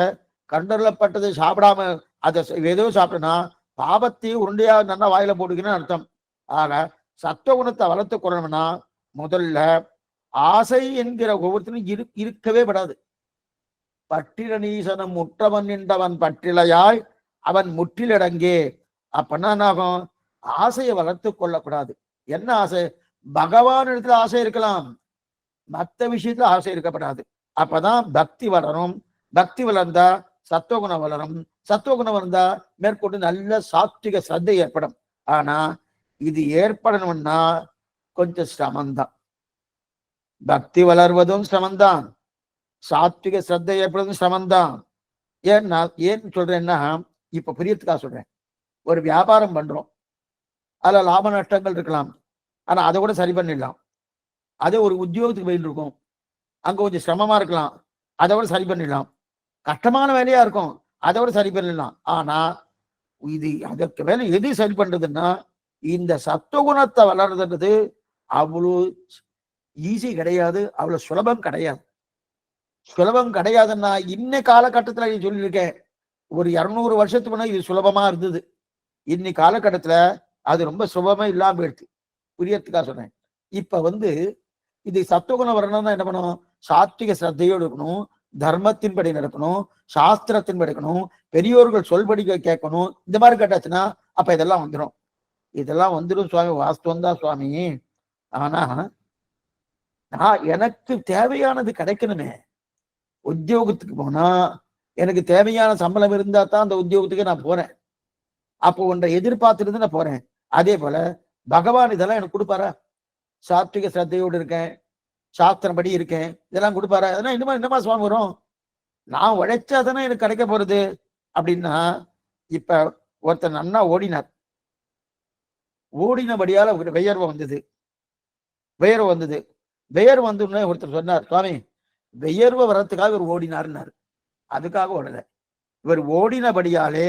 கண்டருளப்பட்டதை சாப்பிடாம அதை ஏதோ சாப்பிட்டனா பாபத்தையும் உருண்டையா நல்லா வாயில போட்டுக்கணும்னு அர்த்தம். ஆக சத்துவ குணத்தை வளர்த்து கொள்ளணும்னா முதல்ல ஆசை என்கிற ஒவ்வொருத்தரும் இருக்கவே படாது. பட்டிரநீசனம் முற்றவன் நின்றவன் பற்றிலையாய் அவன் முற்றிலடங்கே. அப்பன்னா என்ன ஆகும், ஆசையை வளர்த்து கொள்ளக்கூடாது. என்ன ஆசை? பகவான் இடத்துல ஆசை இருக்கலாம், மற்ற விஷயத்துல ஆசை இருக்கப்படாது. அப்பதான் பக்தி வளரும். பக்தி வளர்ந்தா சத்துவகுணம் வளரும். சத்துவகுணம் வளர்ந்தா மேற்கொண்டு நல்ல சாத்விக சிரத்தை ஏற்படும். ஆனா இது ஏற்படணும்னா கொஞ்சம் சிரமம்தான். பக்தி வளர்வதும் சிரமம்தான், சாத்விக சிரத்தை ஏற்படுவதும் சிரமம்தான். ஏன் சொல்றேன்னா, இப்ப புரியத்துக்காக சொல்றேன். ஒரு வியாபாரம் பண்றோம், அதுல லாப நஷ்டங்கள் இருக்கலாம், ஆனா அதை கூட சரி பண்ணிடலாம். அதே ஒரு உத்தியோகத்துக்கு போயிட்டு இருக்கும், அங்க கொஞ்சம் சிரமமா இருக்கலாம், அதை விட சரி பண்ணிடலாம். கஷ்டமான வேலையா இருக்கும், அதை விட சரி பண்ணிடலாம். ஆனா இது அதற்கு மேல எது சரி பண்றதுன்னா, இந்த சத்துவகுணத்தை வளர்றதுன்றது அவ்வளவு ஈஸி கிடையாது, அவ்வளவு சுலபம் கிடையாதுன்னா இன்னை காலகட்டத்துல நீ சொல்லியிருக்கேன். ஒரு 200 வருஷத்துக்கு முன்னாடி இது சுலபமா இருந்தது. இன்னைக்கு காலகட்டத்துல அது ரொம்ப சுலபமா இல்லாம போயிடுச்சு. புரியறதுக்காக சொன்னேன். இப்ப இது சத்துவகுணம் வரணும்னா என்ன பண்ணணும்? சாத்விக சிரத்தையோடு இருக்கணும், தர்மத்தின்படி நடக்கணும், சாஸ்திரத்தின்படி இருக்கணும், பெரியோர்கள் சொல்படி கேட்கணும். இந்த மாதிரி கேட்டாச்சுன்னா அப்ப இதெல்லாம் வந்துடும் சுவாமி. வாஸ்தவம் தான் சுவாமி. ஆனா எனக்கு தேவையானது கிடைக்கணுமே. உத்தியோகத்துக்கு போனா எனக்கு தேவையான சம்பளம் இருந்தா தான் அந்த உத்தியோகத்துக்கு நான் போறேன். அப்போ ஒன்றை எதிர்பார்த்துட்டு நான் போறேன். அதே போல பகவான் இதெல்லாம் எனக்கு கொடுப்பாரா? சாத்விக சிரத்தையோடு இருக்கேன், சாஸ்திரம் படி இருக்கேன், இதெல்லாம் கொடுப்பாரா? அதெல்லாம் இன்னுமா சுவாமி வரும்? நான் உழைச்சா தானே எனக்கு கிடைக்க போறது அப்படின்னா, இப்ப ஒருத்தர் நன்னா ஓடினார், ஓடினபடியால வியர்வை வந்தது. வியர்வை வந்தது. வியர்வை வந்து ஒருத்தர் சொன்னார், சுவாமி வியர்வை வர்றதுக்காக இவர் ஓடினார்னாரு. அதுக்காக ஓடல. இவர் ஓடினபடியாலே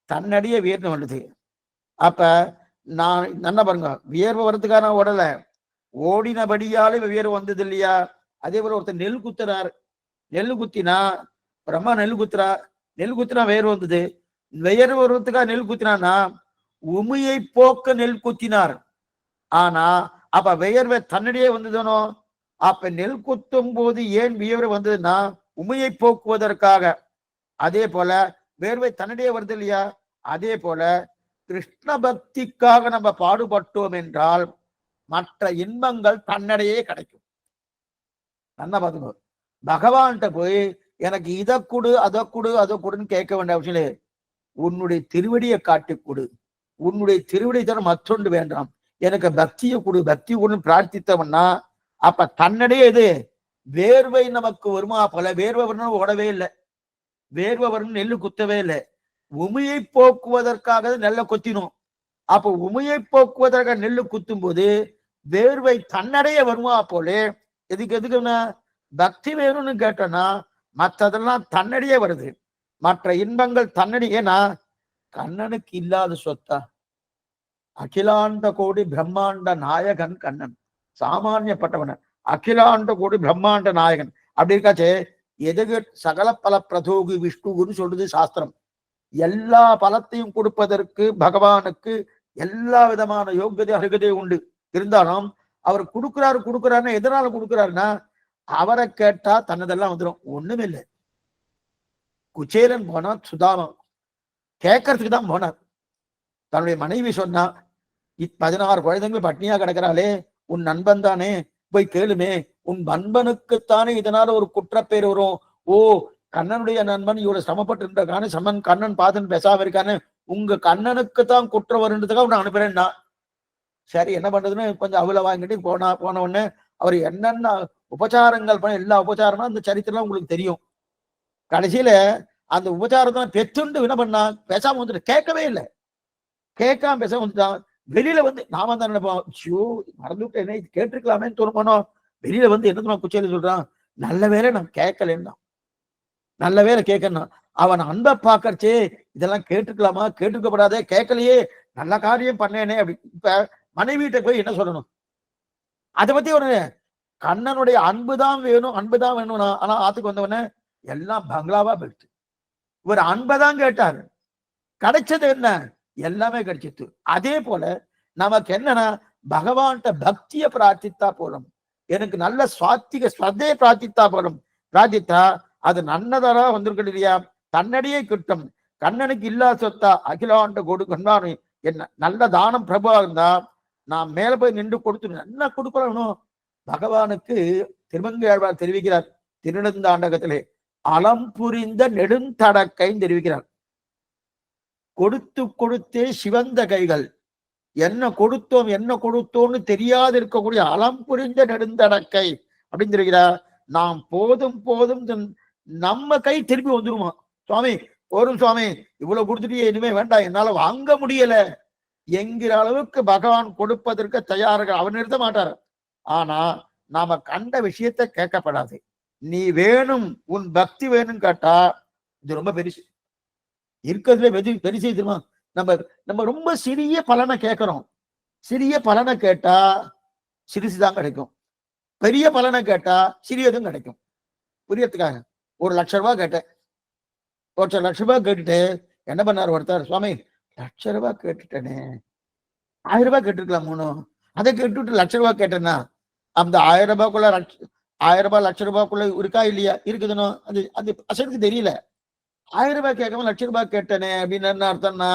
தன்னடியே வியர்வை வந்தது. அப்ப நான் என்ன பாருங்க, வியர்வை வர்றதுக்காக நான் ஓடல, ஓடினபடியாலே வியர்வை வந்தது இல்லையா? அதே போல ஒருத்தர் நெல் குத்துறார். நெல் குத்தினா பிரம்மா நெல் குத்துறா, நெல் குத்தினா வியர்வை வந்தது. வியர்வை வருவதுக்காக நெல் குத்தினான்னா உமையை போக்க நெல் குத்தினார். ஆனா அப்ப வியர்வை தன்னடியே வந்ததுனோ? அப்ப நெல் குத்தும் போது ஏன் வியர்வை வந்ததுன்னா உமையை போக்குவதற்காக. அதே போல வேர்வை தன்னடியே வருது இல்லையா? அதே போல கிருஷ்ண பக்திக்காக நம்ம பாடுபட்டோம் என்றால் மற்ற இன்பங்கள் தன்னடையே கிடைக்கும். நல்லா பாத்துக்கோ. பகவான்கிட்ட போய் எனக்கு இதை கொடு அதை கொடு அதை கொடுன்னு கேட்க வேண்டிய அவசியம் இல்லை. உன்னுடைய திருவடியை காட்டி கொடு, உன்னுடைய திருவடி தர மற்றொன்று வேண்டாம், எனக்கு பக்தியை கொடு பக்தி கொடுன்னு பிரார்த்தித்தவன்னா அப்ப தன்னடையே இது வேர்வை நமக்கு வருமா? பல வேர்வை வரணும் ஓடவே இல்லை, வேர்வை வரணும் நெல்லு குத்தவே இல்லை. உமையை போக்குவதற்காக நெல்லை கொத்தினோம். அப்ப உமையை போக்குவதற்காக நெல்லு குத்தும் போது வேர்வை தன்னடைய வருமா? போலே எதுக்குன்னா பக்தி வேணும்னு கேட்டோம்னா மற்றதெல்லாம் தன்னடியே வருது, மற்ற இன்பங்கள் தன்னடி. ஏன்னா கண்ணனுக்கு இல்லாத சொத்தா? அகிலாண்ட கோடி பிரம்மாண்ட நாயகன் கண்ணன், சாமானியப்பட்டவன், அகிலாண்ட கோடி பிரம்மாண்ட நாயகன். அப்படி இருக்காச்சே எதுக்கு சகல பல பிரதோகு விஷ்ணுன்னு சொல்றது சாஸ்திரம். எல்லா பலத்தையும் கொடுப்பதற்கு பகவானுக்கு எல்லா விதமான யோகியதை அருகதை உண்டு. இருந்தாலும் அவர் கொடுக்கிறாருன்னா எதனால கொடுக்கிறாருன்னா அவரை கேட்டா தன்னதெல்லாம் வந்துடும். ஒண்ணுமே இல்லை. குச்சேலன் போனா சுதாமம் கேட்கறதுக்கு தான் போனார். தன்னுடைய மனைவி சொன்னா 16 குழந்தைகள் பட்னியா கிடக்கிறாளே, உன் நண்பன் தானே, போய் கேளுமே, உன் நண்பனுக்குத்தானே இதனால ஒரு குற்றப்பேர் வரும். ஓ கண்ணனுடைய நண்பன் இவ்வளவு சிரமப்பட்டு இருக்கானு, சமன் கண்ணன் பார்த்துன்னு பேசாம இருக்கானு, உங்க கண்ணனுக்குத்தான் குற்றம் வருன்றதுக்காக உன்னை அனுப்புறேன்னா சரி என்ன பண்றதுன்னு கொஞ்சம் அவளை வாங்கிட்டு போன உடனே அவர் என்னென்ன உபச்சாரங்கள் பண்ண எல்லா உபச்சாரமும் அந்த சரித்திரம் உங்களுக்கு தெரியும். கடைசியில அந்த உபச்சாரத்தை பெற்றுண்டு என்ன பண்ணா பேசாம வந்துட்டு கேட்கவே இல்லை, கேட்காம பேசாம வந்துட்டான். வெளியில வந்து நாம தான் நினைப்போம், ஐயோ மறந்துவிட்டு என்ன இது கேட்டிருக்கலாமேன்னு தோணுமானோ. வெளியில வந்து என்ன குச்சேரி சொல்றான், நல்ல வேலை நான் கேட்கலன்னா, நல்ல வேலை கேட்கணும். அவன் அன்பை பார்க்கறச்சே இதெல்லாம் கேட்டுக்கலாமா, கேட்டுக்கப்படாதே, கேட்கலையே, நல்ல காரியம் பண்ணேனே அப்படி. இப்ப மனைவிட்ட போய் என்ன சொல்லணும்? அதை பத்தி ஒரு கண்ணனுடைய அன்புதான் வேணும், அன்புதான் வேணும்னா. ஆனா ஆத்துக்கு வந்தவன எல்லாம் பங்களாவா போயிடுச்சு. ஒரு அன்பைதான் கேட்டாரு, கிடைச்சது என்ன? எல்லாமே கிடைச்சிட்டு. அதே போல நமக்கு என்னன்னா பகவான்கிட்ட பக்தியை பிரார்த்தித்தா போலும், எனக்கு நல்ல சுவாத்திக ஸ்ரத்தையை பிரார்த்தித்தா போலும். பிரார்த்தித்தா அது நன்னதரா வந்திருக்க இல்லையா? தன்னடியே கிட்டும். கண்ணனுக்கு இல்லாத சொத்தா அகிலாண்ட கொடு கண்பானு என்ன நல்ல தானம் பிரபுவா இருந்தா நான் மேல போய் நின்று கொடுத்து நல்லா கொடுக்கணும். பகவானுக்கு திருமங்கையாழ்வார் தெரிவிக்கிறார் திருநெடுந்தாண்டகத்திலே, அலம் புரிந்த நெடுந்தடக்கைன்னு தெரிவிக்கிறார். கொடுத்து கொடுத்தே சிவந்த கைகள், என்ன கொடுத்தோம்னு தெரியாது இருக்கக்கூடிய அலம் புரிந்த நெடுந்தடக்கை அப்படின்னு தெரிவிக்கிறார். நாம் போதும் நம்ம கை திருப்பி வந்துருமா? சுவாமி போரும் சுவாமி, இவ்வளவு கொடுத்துட்டு இனிமே வேண்டாம், என்னால வாங்க முடியல என்கிற அளவுக்கு பகவான் கொடுப்பதற்கு தயாராக அவர் நிறுத்த மாட்டார். ஆனா நாம கண்ட விஷயத்தை கேட்கப்படாது. நீ வேணும், உன் பக்தி வேணும் கேட்டா இது ரொம்ப பெருசு. இருக்கிறதுல பெருசு தெரியுமா? நம்ம ரொம்ப சிறிய பலனை கேட்கிறோம். சிறிய பலனை கேட்டா சிறிசுதான் கிடைக்கும், பெரிய பலனை கேட்டா சிறியதும் கிடைக்கும். புரியறதுக்காக 1,00,000 ரூபாய் கேட்டேன். 1,00,000 ரூபாய் கேட்டுட்டு என்ன பண்ணார் ஒருத்தர், சுவாமி 1,00,000 ரூபாய் கேட்டுட்டேனே, 1000 ரூபாய் கேட்டுருக்கலாம், அதை கேட்டுட்டு 1,00,000 ரூபாய் கேட்டேன்னா அந்த 1000 ரூபாய்க்குள்ள 1000 ரூபாய் 1,00,000 ரூபாய்க்குள்ள இருக்கா இல்லையா? இருக்குதுன்னு அது அசலுக்கு தெரியல. 1000 ரூபாய் கேட்காம 1,00,000 ரூபாய் கேட்டேனே அப்படின்னு என்ன அர்த்தம்னா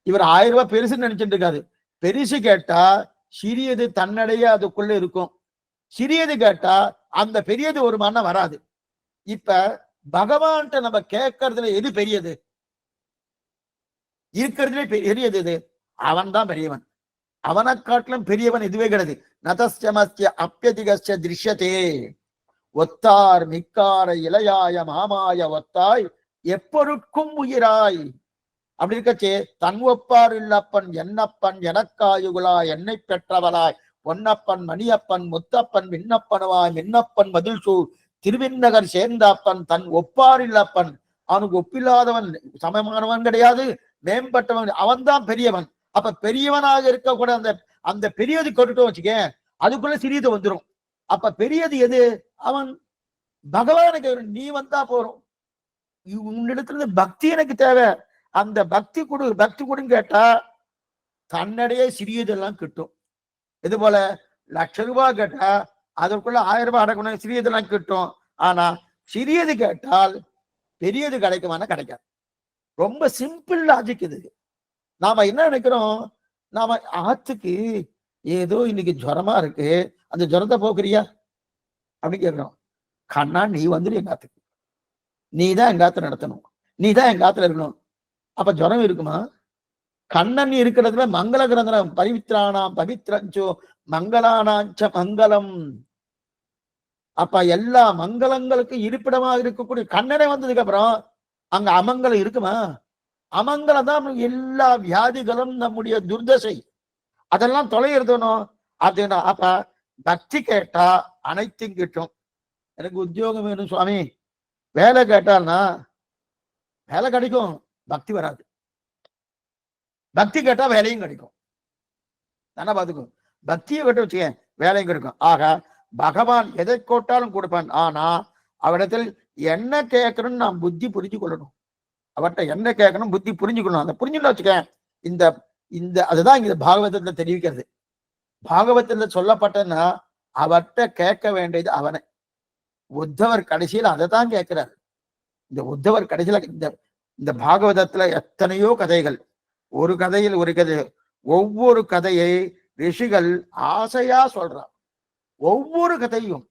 இவர் 1000 ரூபாய் பெருசுன்னு நினைச்சிட்டு இருக்காரு. பெருசு கேட்டா சிறியது தன்னடையே அதுக்குள்ள இருக்கும், சிறியது கேட்டா அந்த பெரியது ஒரு மனம் வராது. இப்ப பகவான்கிட்ட நம்ம கேட்கறதுல எது பெரியது? இருக்கிறதுலே பெரியது எது? அவன் தான் பெரியவன். அவனை காட்டிலும் பெரியவன் இதுவே கிடையாது. நதஸ்யமஸ்ய அப்பியதிகஸ்ய திருஷ்யத்தே ஒத்தார் மிக்கார இளையாய மாமாய ஒத்தாய் எப்பொருட்கும் உயிராய். அப்படி இருக்கச்சே தன் ஒப்பார் இல்லப்பன் என்னப்பன் எனக்காயுகுலா என்னை பெற்றவளாய் பொன்னப்பன் மணியப்பன் முத்தப்பன் விண்ணப்பனவாய் மின்னப்பன் மதில் சூழ் திருவிண்ணகர் சேர்ந்தப்பன் தன் ஒப்பார் இல்லப்பன். அவனுக்கு ஒப்பில்லாதவன், சமமானவன் கிடையாது, மேம்பட்டவன், அவன் தான் பெரியவன். அப்ப பெரியவனாக இருக்கக்கூட அந்த அந்த பெரியது கொட்டுட்டோம் வச்சுக்க, அதுக்குள்ள சிறியது வந்துடும். அப்ப பெரியது எது? அவன் பகவானுக்கு நீ வந்தா போறோம், உன்னிடத்துல பக்தி எனக்கு தேவை, அந்த பக்தி கொடு, பக்தி கொடுன்னு கேட்டா தன்னடையே சிறியதெல்லாம் கிட்டும். இது போல ₹1,00,000 கேட்டா அதற்குள்ள ₹1000 அடக்கணும், சிறியதெல்லாம் கிட்டும். ஆனா சிறியது கேட்டால் பெரியது கிடைக்குமானா கிடைக்காது. ரொம்ப சிம்பிள் லாஜிக் இது. நாம என்ன நினைக்கிறோம், நாம ஆத்துக்கு ஏதோ இன்னைக்கு ஜுரமா இருக்கு, அந்த ஜுரத்தை போக்குறியா அப்படின்னு கேட்கிறோம். கண்ணா நீ வந்துரு எங்க ஆத்துக்கு, நீ தான் எங்க ஆத்துல நடத்தணும், நீ தான் எங்க ஆத்துல இருக்கணும். அப்ப ஜுரம் இருக்குமா? கண்ணன் இருக்கிறதுல மங்கள கிரந்தனம் பவித்ரானாம் பவித்ரஞ்சோ மங்களானாஞ்ச மங்களம். அப்ப எல்லா மங்களங்களுக்கு இருப்பிடமாக இருக்கக்கூடிய கண்ணனே வந்ததுக்கு அப்புறம் அங்க அமங்கலம் இருக்குமா? அமங்கலம் தான் எல்லா வியாதிகளும், நம்முடைய துர்தசை, அதெல்லாம் தொலைகிறதுனும். அதுனா அப்ப பக்தி கேட்டா அனைத்தும் கிட்டும். எனக்கு உத்தியோகம் வேணும் சுவாமி, வேலை கேட்டால்னா வேலை கிடைக்கும், பக்தி வராது. பக்தி கேட்டா வேலையும் கிடைக்கும். தானே பாத்துக்கும். பக்தியை கேட்டு வச்சுக்க வேலையும் கிடைக்கும். ஆக பகவான் எதை கோட்டாலும் கொடுப்பான். ஆனா அவரிடத்தில் என்ன கேட்கணும்னு நாம் புத்தி புரிஞ்சு கொள்ளணும். அவர்கிட்ட என்ன கேட்கணும் புத்தி புரிஞ்சுக்கணும். அந்த புரிஞ்சுட்டு வச்சுக்க, இந்த இந்த அதுதான் இங்க பாகவதத்துல தெரிவிக்கிறது. பாகவத்துல சொல்லப்பட்டதுன்னா அவர்கிட்ட கேட்க வேண்டியது அவனை. உத்தவர் கடைசியில் அதை தான் கேட்கிறார். இந்த உத்தவர் கடைசியில இந்த பாகவதத்துல எத்தனையோ கதைகள், ஒரு கதையில் ஒரு கதை, ஒவ்வொரு கதையை ரிஷிகள் ஆசையா சொல்றார். ஒவ்வொரு கதையும்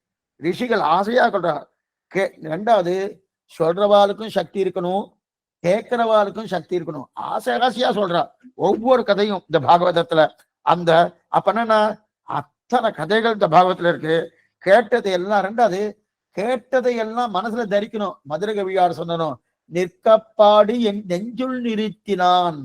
ரிஷிகள் ஆசையா சொல்றார். ரெண்டாவது, சொல்றவாளுக்கும் சக்தி இருக்கணும், கேட்கிறவாளுக்கும் சக்தி இருக்கணும். ஆசையா சொல்றா ஒவ்வொரு கதையும் இந்த பாகவதத்துல. அந்த அப்ப என்னன்னா அத்தனை கதைகள் இந்த பாகவத்துல இருக்கு. கேட்டதை எல்லாம், ரெண்டாவது கேட்டதை எல்லாம் மனசுல தரிக்கணும். மதுரை கவியார் சொன்னனும், நிற்கப்பாடி என் நெஞ்சுள் நிறுத்தினான்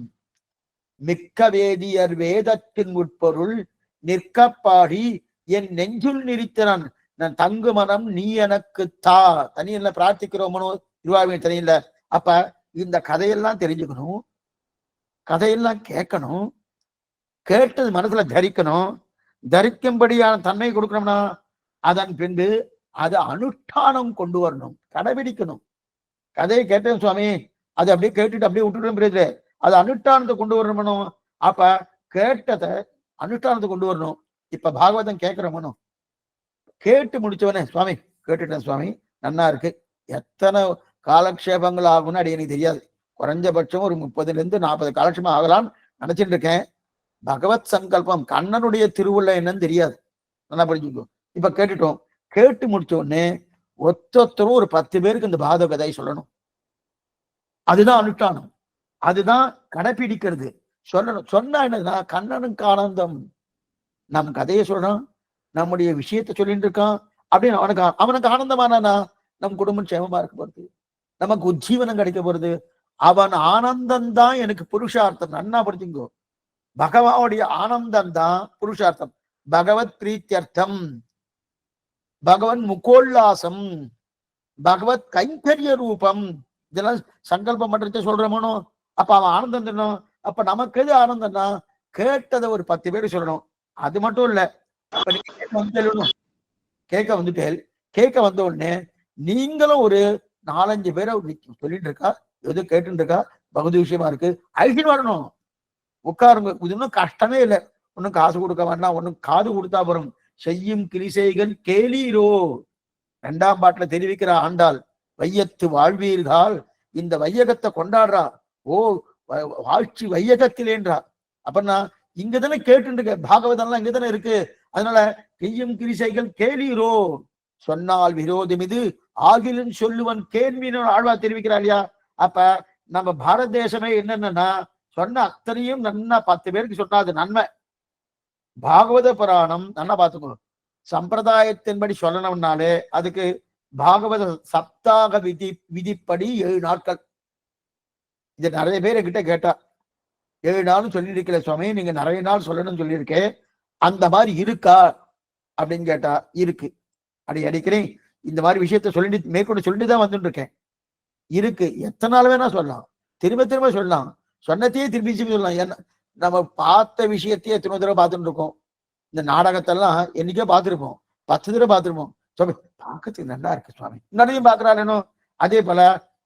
மிக்க வேதியர் வேதத்தின் உட்பொருள் நிற்கப்பாடி என் நெஞ்சுள் நிறுத்தினான். நான் தங்கு மனம் நீ எனக்கு தா. தனியில பிரார்த்திக்கிறோமனோ திருவாவின் தனியில. அப்ப இந்த கதையெல்லாம் தெரிஞ்சுக்கணும், கதையெல்லாம் கேட்கணும், கேட்டது மனசுல தரிக்கணும். தரிக்கும்படியான தன்மை கொடுக்கணும்னா அதன் பின்பு அது அனுஷ்டானம் கொண்டு வரணும், கடைபிடிக்கணும். கதையை கேட்டேன் சுவாமி, அதை அப்படியே கேட்டுட்டு அப்படியே விட்டுட்டு அது அனுஷ்டானத்தை கொண்டு வரணும். அப்ப கேட்டதை அனுஷ்டானத்தை கொண்டு வரணும். இப்ப பாகவதம் கேட்கிறோமனோ, கேட்டு முடிச்சவனே சுவாமி கேட்டுட்டேன் சுவாமி, நன்னா இருக்கு, எத்தனை காலக்ஷேபங்கள் ஆகும்னு அடி எனக்கு தெரியாது, குறைஞ்சபட்சம் ஒரு 30-40 காலக்ஷேபம் ஆகலாம்னு நினைச்சிட்டு இருக்கேன். பகவத் சங்கல்பம், கண்ணனுடைய திருவுள்ள என்னன்னு தெரியாது, நல்லா படிச்சுக்கோ. இப்ப கேட்டுட்டோம், கேட்டு முடிச்ச உடனே ஒத்தொத்தரும் ஒரு 10 பேருக்கு இந்த பாகவத கதையை சொல்லணும். அதுதான் அனுஷ்டானம், அதுதான் கடைப்பிடிக்கிறது. சொல்லணும். சொன்னா என்னதுன்னா கண்ணனுக்கு ஆனந்தம். நம் கதையை சொல்றான், நம்முடைய விஷயத்தை சொல்லிட்டு இருக்கான் அப்படின்னு அவனுக்கு ஆனந்தமானா நம் குடும்பம் சேமமா இருக்க போறது, நமக்கு உஜ்ஜீவனம் கிடைக்க போறது. அவன் ஆனந்தம் தான் எனக்கு புருஷார்த்தம். நன்னா படிச்சுங்கோ, பகவானுடைய ஆனந்தம் தான் புருஷார்த்தம். பகவத் பிரீத்தியர்த்தம், பகவன் முகோல்லாசம், பகவத் கைங்கரிய ரூபம், இதெல்லாம் சங்கல்பம் பண்றத சொல்றோமோ. அப்ப அவன் ஆனந்தம் தரணும். அப்ப நமக்கு எது ஆனந்தம்னா கேட்டதை ஒரு 10 பேர் சொல்லணும். அது மட்டும் இல்ல, கேட்க வந்துட்டேன், கேட்க வந்த உடனே நீங்களும் ஒரு 4-5 பேரை சொல்லிட்டு இருக்கா, எது கேட்டு இருக்கா, பகுதி விஷயமா இருக்கு, அழிச்சிட்டு வரணும். உட்காருங்க, இது இன்னும் கஷ்டமே இல்லை, ஒன்னும் காசு கொடுக்க வேண்டாம், ஒன்னும் காது கொடுத்தா வரும். செய்யும் கிரிசைகள் கேளீரோ, 2ஆம் பாட்டுல தெரிவிக்கிற ஆண்டாள், வையத்து வாழ்வீர்கள், இந்த வையகத்தை கொண்டாடுறா, ஓ வாழ்ச்சி வையகத்திலேன்றா. அப்படின்னா இங்கதானே கேட்டு இருக்க, பாகவதம்லாம் இங்கதானே இருக்கு. அதனால செய்யும் கிரிசைகள் கேளீரோ, சொன்னால் விரோதம் இது ஆகிலும் சொல்லுவன் கேள்வின்னு ஆழ்வா தெரிவிக்கிறா இல்லையா. அப்ப நம்ம பாரத தேசமே என்னன்னா சொன்ன அத்தனையும் நன்னா 10 பேருக்கு சொன்னா அது நன்மை. பாகவத புராணம் நல்லா பார்த்துக்கணும், சம்பிரதாயத்தின்படி சொல்லணும்னாலே அதுக்கு பாகவத சப்தாக விதிப்படி 7 நாட்கள். இது நிறைய பேர் என்கிட்ட கேட்டா, 7 நாளும் சொல்லியிருக்கல சுவாமி, நீங்க நிறைய நாள் சொல்லணும்னு சொல்லியிருக்கேன், அந்த மாதிரி இருக்கா அப்படின்னு கேட்டா, இருக்கு. அடிக்கடி இந்த மாதிரி விஷயத்த சொல்லிட்டு மேற்கொண்டு சொல்லிட்டு தான் வந்துட்டு இருக்கேன். இருக்கு. எத்தனை நாள் வேணா சொல்லலாம், திரும்ப திரும்ப சொல்லலாம், சொன்னத்தையே திரும்பி திரும்பி சொல்லலாம். ஏன்னா நம்ம பார்த்த விஷயத்தையே எத்தனை தடவை பார்த்துட்டு இருக்கோம். இந்த நாடகத்தெல்லாம் என்னைக்கோ பார்த்துருப்போம், 10 தடவை பார்த்துருப்போம். சுவாமி பார்க்கறதுக்கு நல்லா இருக்கு சுவாமி, நிறைய பார்க்கறானோ. அதே போல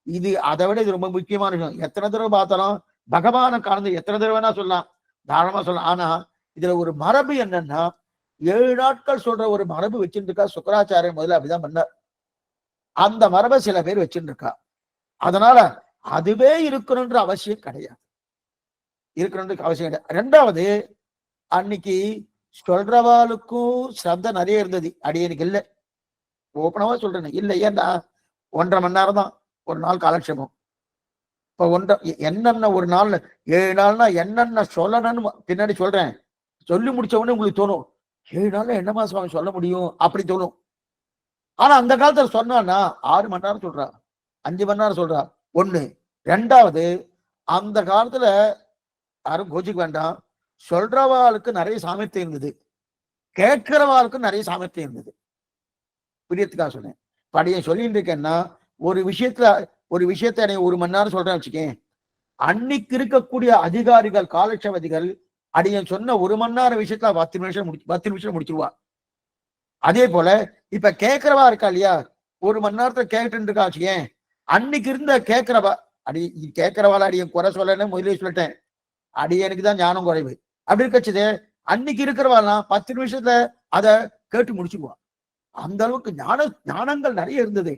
இது அதை விட இது ரொம்ப முக்கியமான விஷயம். எத்தனை தடவை பார்த்தாலும் பகவானை காணது எத்தனை தடவை வேணா சொல்லலாம், தாராளமா சொல்லலாம். ஆனா இதுல ஒரு மரபு என்னன்னா, 7 நாட்கள் சொல்ற ஒரு மரபு வச்சுட்டு இருக்கா சுக்கராச்சாரியர். முதல்ல அப்படிதான் பண்ணார். அந்த மரபை சில பேர் வச்சுட்டு இருக்கா. அதனால அதுவே இருக்கணும்ன்ற அவசியம் கிடையாது. இருக்கணும்ன்ற அவசியம் கிடையாது. ரெண்டாவது, அன்னைக்கு சொல்றவாளுக்கும் ஸ்ரத்த நிறைய இருந்தது, அடியனுக்கு இல்லை. ஓப்பனவா சொல்றேன், இல்லை. ஏன்னா 1.5 மணி நேரம் தான் ஒரு நாள் காலட்சேபம். இப்ப என்னென்ன ஒரு நாள் 7 நாள்னா என்னென்ன சொல்லணும்னு பின்னாடி சொல்றேன். சொல்லி முடிச்ச உடனே உங்களுக்கு தோணும், 7 நாள்ல என்னமா சுவாமி சொல்ல முடியும் அப்படி தோணும். ஆனா அந்த காலத்துல சொன்னா 6 மணி நேரம் சொல்றா, 5 மணி நேரம் சொல்றா. ஒண்ணு. ரெண்டாவது, அந்த காலத்துல யாரும் கோச்சிக்க வேண்டாம், சொல்றவாளுக்கு நிறைய சாமர்த்தியம் இருந்தது, கேட்கிறவாளுக்கு நிறைய சாமர்த்தியம் இருந்தது. பிரியத்துக்காக சொன்னேன். படியை சொல்லிட்டு இருக்கேன்னா, ஒரு விஷயத்த 1 மணி நேரம் சொல்றேன் வச்சுக்கேன், அன்னைக்கு இருக்கக்கூடிய அதிகாரிகள், காலட்சேபதிகள் அடியன் சொன்ன 1 மணி நேரம் விஷயத்துல 10 நிமிஷம் முடிச்சிருவா. அதே போல இப்ப கேட்கிறவா இருக்கா இல்லையா, 1 மணி நேரத்துல கேட்டு இருக்கா வச்சுக்கேன், அன்னைக்கு இருந்த கேட்கிறவா, கேட்கிறவாள் அடியன் குறை சொல்லன்னு முதலே சொல்லிட்டேன், அடியனுக்கு தான் ஞானம் குறைவு. அப்படி இருக்கச்சது அன்னைக்கு இருக்கிறவாள்லாம் 10 நிமிஷத்துல அதை கேட்டு முடிச்சுக்குவா. அந்த அளவுக்கு ஞானங்கள் நிறைய இருந்தது.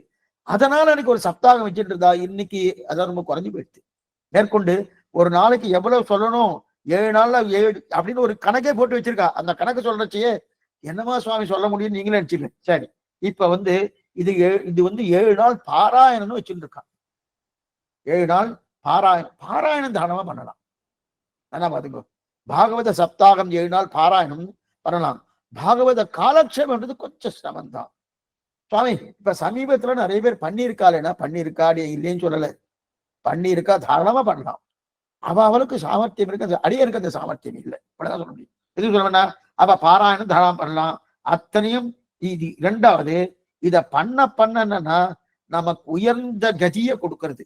அதனால எனக்கு ஒரு சப்தாகம் வச்சுட்டு இருந்தா, இன்னைக்கு அதான் ரொம்ப குறைஞ்சு போயிடுது. மேற்கொண்டு ஒரு நாளைக்கு எவ்வளவு சொல்லணும், 7 நாள்ல 7 அப்படின்னு ஒரு கணக்கே போட்டு வச்சிருக்கா. அந்த கணக்கு சொல்றச்சே என்னமா சுவாமி சொல்ல முடியும்னு நீங்களே நினைச்சுக்க. சரி, இப்ப இது 7 நாள் பாராயணம்னு வச்சுட்டு இருக்கா. 7 நாள் பாராயணம் தானமா பண்ணலாம். என்ன பாத்துக்கோ, பாகவத சப்தாகம் 7 நாள் பாராயணம் பண்ணலாம். பாகவத காலட்சேபம்ன்றது கொஞ்சம் சிரமம் தான் சுவாமி. இப்ப சமீபத்துல நிறைய பேர் பண்ணியிருக்காளேன்னா, பண்ணியிருக்கா இல்லைன்னு சொல்லல, பண்ணியிருக்கா, தாராளமா பண்ணலாம். அவளுக்கு சாமர்த்தியம் இருக்கு, அடியனுக்கு அந்த சாமர்த்தியம் இல்லை, இப்படிதான் சொல்ல முடியும். எது சொல்லுவேன்னா, பாராயணம் தாராளம் பண்ணலாம். அத்தனையும் இது. ரெண்டாவது, இத பண்ண என்னன்னா, நமக்கு உயர்ந்த கதியை கொடுக்கிறது.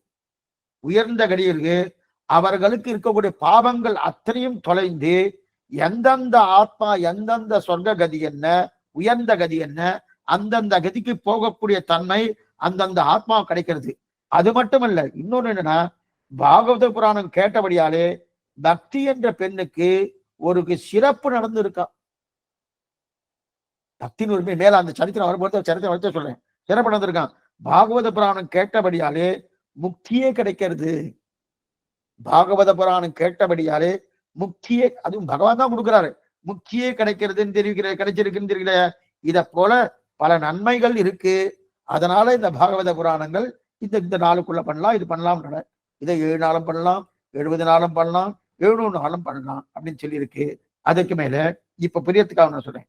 உயர்ந்த கதியிற்கு அவர்களுக்கு இருக்கக்கூடிய பாவங்கள் அத்தனையும் தொலைந்து எந்தெந்த ஆத்மா எந்தெந்த சொர்க்க கதி என்ன, உயர்ந்த கதி என்ன, அந்தந்த கதிக்கு போகக்கூடிய தன்மை அந்தந்த ஆத்மா கிடைக்கிறது. அது மட்டுமல்ல, இன்னொன்னு என்னன்னா, பாகவத புராணம் கேட்டபடியாலே பக்தி என்ற பெண்ணுக்கு ஒரு சிறப்பு நடந்து இருக்கா. பக்தின்னு ஒரு மேல அந்த சரித்திரம் வரும்போது சரித்திரம் வச்சு சொல்றேன், சிறப்பு நடந்திருக்கான். பாகவத புராணம் கேட்டபடியாலே முக்தியே கிடைக்கிறது. பாகவத புராணம் கேட்டபடியாலே முக்தியே, அதுவும் பகவான் தான் கொடுக்குறாரு, முக்தியே கிடைக்கிறதுன்னு கிடைச்சிருக்குன்னு தெரியல. இத போல பல நன்மைகள் இருக்கு. அதனால இந்த பாகவத புராணங்கள் இந்த நாளுக்குள்ள பண்ணலாம், இது பண்ணலாம். இதை 7 நாளும் பண்ணலாம், 70 நாளும் பண்ணலாம், 700 நாளும் பண்ணலாம் அப்படின்னு சொல்லி இருக்கு. அதுக்கு மேல இப்ப புரியத்துக்காக நான் சொல்றேன்.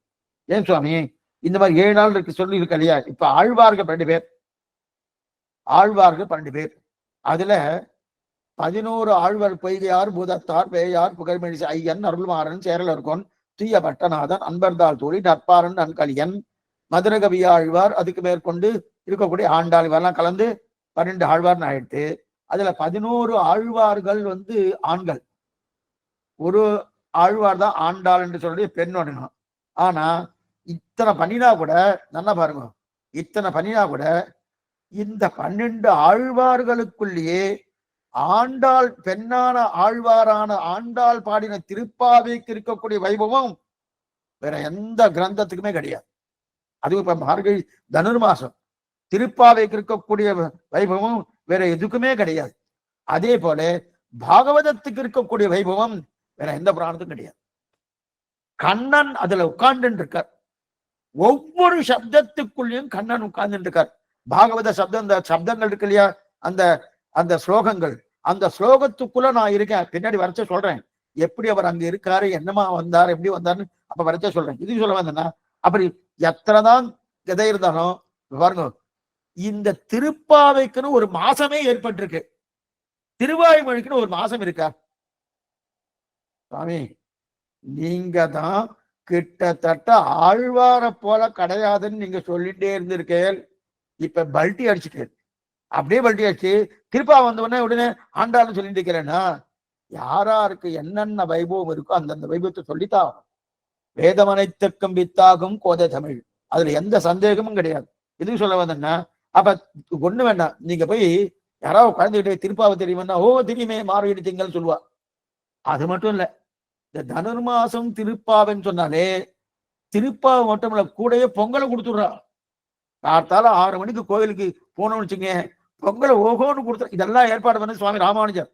ஏன் சுவாமி இந்த மாதிரி 7 நாள் இருக்கு சொல்லி இருக்கு இல்லையா? இப்ப ஆழ்வார்கள் 12 பேர், ஆழ்வார்கள் 12 பேர். அதுல 11 ஆழ்வார் பொய்கையார் பூதத்தார் பேயார் புகழ்மெழிசை ஐயன் அருள்மாறன் சேரல் இருக்கோன் தூய பட்டநாதன் அன்பர்தாள் தோழி நற்பாரன் நன்கலியன் மதுரகவி ஆழ்வார், அதுக்கு மேற்கொண்டு இருக்கக்கூடிய ஆண்டாள், இவரெல்லாம் கலந்து 12 ஆழ்வார்னு ஆயிடுத்து. அதுல 11 ஆழ்வார்கள் ஆண்கள், ஒரு ஆழ்வார் தான் ஆண்டாள் என்று சொல்லி பெண் ஒண்ணணும். ஆனா இத்தனை பண்ணினா கூட, நல்லா பாருங்க, இத்தனை பண்ணினா கூட இந்த 12 ஆழ்வார்களுக்குள்ளேயே ஆண்டாள், பெண்ணான ஆழ்வாரான ஆண்டாள் பாடின திருப்பாவைக்கு இருக்கக்கூடிய வைபவம் வேற எந்த கிரந்தத்துக்குமே கிடையாது. அதுவும் இப்ப மார்கழி தனுர்மாசம் திருப்பாவைக்கு இருக்கக்கூடிய வைபவம் வேற எதுக்குமே கிடையாது. அதே போல பாகவதத்துக்கு இருக்கக்கூடிய வைபவம் வேற எந்த புராணத்துக்கும் கிடையாது. கண்ணன் அதுல உட்கார்ந்து இருக்கார். ஒவ்வொரு சப்தத்துக்குள்ளேயும் கண்ணன் உட்கார்ந்து இருக்கார். பாகவத சப்தம், அந்த சப்தங்கள் இருக்கு இல்லையா, அந்த அந்த ஸ்லோகங்கள், அந்த ஸ்லோகத்துக்குள்ள நான் இருக்கேன். பின்னாடி வரைச்ச சொல்றேன் எப்படி அவர் அங்க இருக்காரு, என்னமா வந்தார், எப்படி வந்தாருன்னு அப்ப வரைச்ச சொல்றேன். இது சொல்ல வந்தேன்னா, அப்படி எத்தனைதான் எதை இருந்தாலும் பாருங்க, இந்த திருப்பாவைக்குன்னு ஒரு மாசமே ஏற்பட்டிருக்கு. திருவாய்மொழிக்குன்னு ஒரு மாசம் இருக்கா? சுவாமி, நீங்க தான் கிட்டத்தட்ட ஆழ்வார போல கிடையாதுன்னு நீங்க சொல்லிட்டே இருந்திருக்கேன். இப்ப பல்ட்டி அடிச்சுட்டேன். அப்படியே பல்ட்டி அடிச்சு திருப்பா வந்த உடனே ஆண்டாள்னு சொல்லிட்டு இருக்கிறேன்னா, யாராருக்கு என்னென்ன வைபவம் இருக்கோ அந்தந்த வைபவத்தை சொல்லித்தான். வேதமனைத்துக்கும் வித்தாகும் கோதை தமிழ், அதுல எந்த சந்தேகமும் கிடையாது. எதுக்கு சொல்ல வந்தேன்னா, அப்ப ஒண்ணு வேண்டாம், நீங்க போய் யாராவது குழந்தைகிட்ட திருப்பாவை தெரியுமா, ஓ தெரியுமே மார்கழி திங்கள் சொல்லுவா. அது மட்டும் இல்ல, இந்த தனுர்மாசம் திருப்பாவைன்னு சொன்னாலே திருப்பாவை மட்டும் இல்ல, கூடயே பொங்கலை கொடுத்துடுறா. காத்தால 6 மணிக்கு கோயிலுக்கு போனோம்னு வச்சுங்க, பொங்கலை ஓகோன்னு கொடுத்துரு. இதெல்லாம் ஏற்பாடு பண்ண சுவாமி ராமானுஜர்.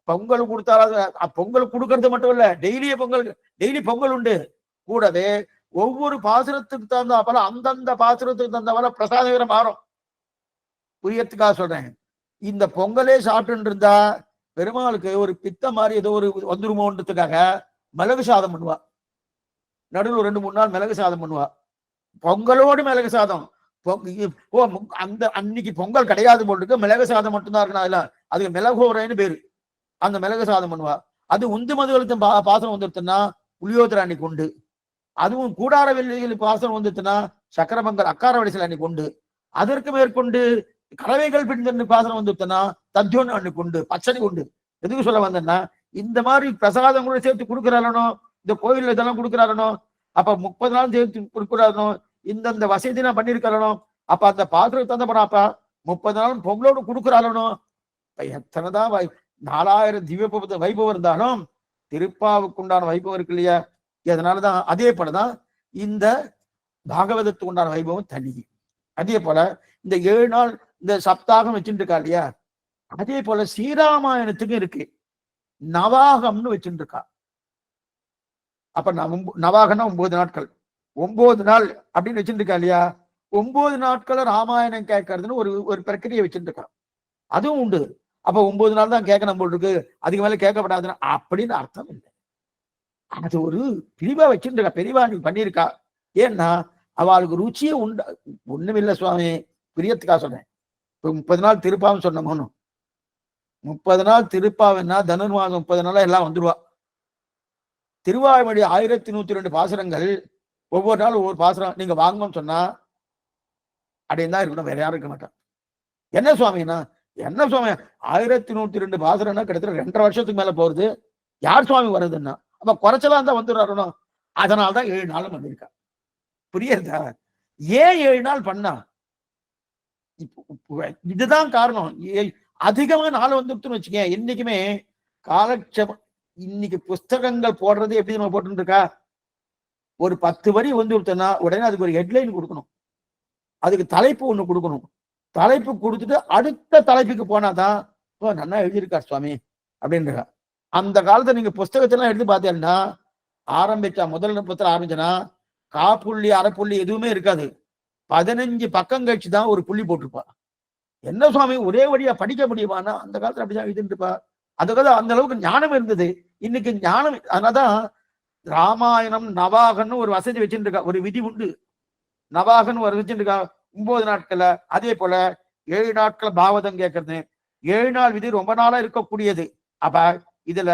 பொங்கல் கொடுத்தாலும் பொங்கல் கொடுக்கறது மட்டும் இல்ல, டெய்லி பொங்கல் உண்டு. கூடவே ஒவ்வொரு பாசுரத்துக்கு தகுந்தாப்பல அந்தந்த பாசுரத்துக்கு தகுந்தாப்பல பிரசாதம் வேற மாறும். புரியத்துக்காக சொல்றேன். இந்த பொங்கலே சாப்பிட்டு இருந்தா பெருமாளுக்கு ஒரு பித்த மாதிரி ஏதோ ஒரு வந்துருமோன்றதுக்காக மிளகு சாதம் பண்ணுவா. நடுவில் 2-3 நாள் மிளகு சாதம் பண்ணுவா. பொங்கலோடு மிளகு சாதம். அந்த அன்னைக்கு பொங்கல் கிடையாது போட்டுருக்கு, மிளகு சாதம் மட்டும்தான் இருக்கணும். அதுல அதுக்கு மிளகோரைன்னு பேரு. அந்த மிளகு சாதம் பண்ணுவா. அது உந்து மதுகளுக்கு பாசனம் வந்துருச்சுன்னா புளியோதரை அன்னைக்கு உண்டு. அதுவும் கூடார வெள்ளிகள் பாசனம் வந்துச்சுன்னா சக்கரமங்கல் அக்கார வடிசல் அன்னைக்கு உண்டு. அதற்கு மேற்கொண்டு கறவைகள் பின் பாசனம் வந்துச்சுன்னா தத்தியோன்னு அன்னைக்கு உண்டு, பச்சடி உண்டு. எதுக்கு சொல்ல வந்தேன்னா, இந்த மாதிரி பிரசாதம் கூட சேர்த்து கொடுக்குறாரனோ, இந்த கோயில் இதெல்லாம் கொடுக்குறாரனோ, அப்ப 30 நாள் சேர்த்து கொடுக்குறாரனோ, இந்தந்த வசதி நான் பண்ணிருக்கிறனோ, அப்ப அந்த பாத்திரம் தந்தப்படா அப்ப 30 நாள் பொங்கலோடு கொடுக்குறாரனோ. எத்தனைதான் 4000 திவ்ய வைபவம் இருந்தாலும் திருப்பாவுக்கு உண்டான வைபவம் இருக்கு இல்லையா? அதனாலதான் அதே போலதான் இந்த பாகவதத்துக்கு உண்டான வைபவம் தனி. அதே போல இந்த 7 நாள் இந்த சப்தாகம் வச்சுட்டு இருக்கா இல்லையா? அதே போல ஸ்ரீராமாயணத்துக்கும் இருக்கு, நவாகம்னு வச்சுட்டு இருக்கா. அப்ப நவாகம்னா 9 நாட்கள், 9 நாள் அப்படின்னு வச்சுட்டு இருக்கா இல்லையா? 9 நாட்கள் ராமாயணம் கேட்கறதுன்னு ஒரு பிரக்கிரியை வச்சுட்டு இருக்கா. அதுவும் உண்டு. அப்ப 9 நாள் தான் கேட்கணும் போல் இருக்கு, அதுக்கு மேல கேட்கப்படாதுன்னு அப்படின்னு அர்த்தம் இல்லை. அது ஒரு பிரிவா வச்சுருக்கா, பெரியவா நீ பண்ணியிருக்கா. ஏன்னா அவளுக்கு ருச்சியே உண்டு. ஒண்ணுமில்லை சுவாமி, பிரியத்துக்காக சொன்னேன். இப்ப 30 நாள் திருப்பாவும் சொன்னோம்னு, 30 நாள் திருப்பாவுன்னா தனுர்மாசம் 30 நாளா எல்லாம் வந்துருவா. திருவாய்மொழி 1102 பாசுரங்கள், ஒவ்வொரு நாள் ஒவ்வொரு பாசுரம் நீங்க வாங்கணும்னு சொன்னா அப்படின்னு தான் இருக்கணும், வேற யாரும் இருக்க மாட்டான். என்ன சுவாமின்னா, என்ன சுவாமி 1102 பாசுரம்னா கிட்டத்தட்ட 2.5 வருஷத்துக்கு மேல போறது. யார் சுவாமி வருதுன்னா, அப்ப குறைச்சலாம் தான் வந்துடுறாருனோ. அதனால்தான் 7 நாளும் வந்திருக்கா. புரியுதா? ஏன் 7 நாள் பண்ணா? இதுதான் காரணம். அதிகமா நாள் வந்துருச்சுன்னு வச்சுக்க, என்னைக்குமே காலட்சேபம். இன்னைக்கு புஸ்தகங்கள் போடுறது எப்படி நம்ம போட்டு இருக்கா? ஒரு 10 வரி வந்துருச்சுன்னா உடனே அதுக்கு ஒரு ஹெட்லைன் கொடுக்கணும், அதுக்கு தலைப்பு ஒண்ணு கொடுக்கணும். தலைப்பு கொடுத்துட்டு அடுத்த தலைப்புக்கு போனாதான் நல்லா எழுதியிருக்கார் சுவாமி அப்படின்ற. அந்த காலத்துல நீங்க புஸ்தகத்தெல்லாம் எடுத்து பார்த்தீங்கன்னா, ஆரம்பிச்சா முதல் பத்திரம் ஆரம்பிச்சனா காப்புள்ளி அரைப்புள்ளி எதுவுமே இருக்காது. 15 பக்கம் கழிச்சு தான் ஒரு புள்ளி போட்டிருப்பா. என்ன சுவாமி ஒரே வழியா படிக்க முடியுமானா, அந்த காலத்துல அப்படிதான் எழுதிட்டு இருப்பா. அந்த காலத்துல அந்த அளவுக்கு ஞானம் இருந்தது. இன்னைக்கு ஞானம், அதனாலதான் ராமாயணம் நவாகன்னு ஒரு வசதி வச்சுட்டு இருக்கா, ஒரு விதி உண்டு. நவாகன் ஒரு வச்சுட்டு இருக்கா 9 நாட்கள்ல. அதே போல 7 நாட்கள் பாவதம் கேட்கறது. 7 நாள் விதி ரொம்ப நாளா இருக்கக்கூடியது. அப்ப இதுல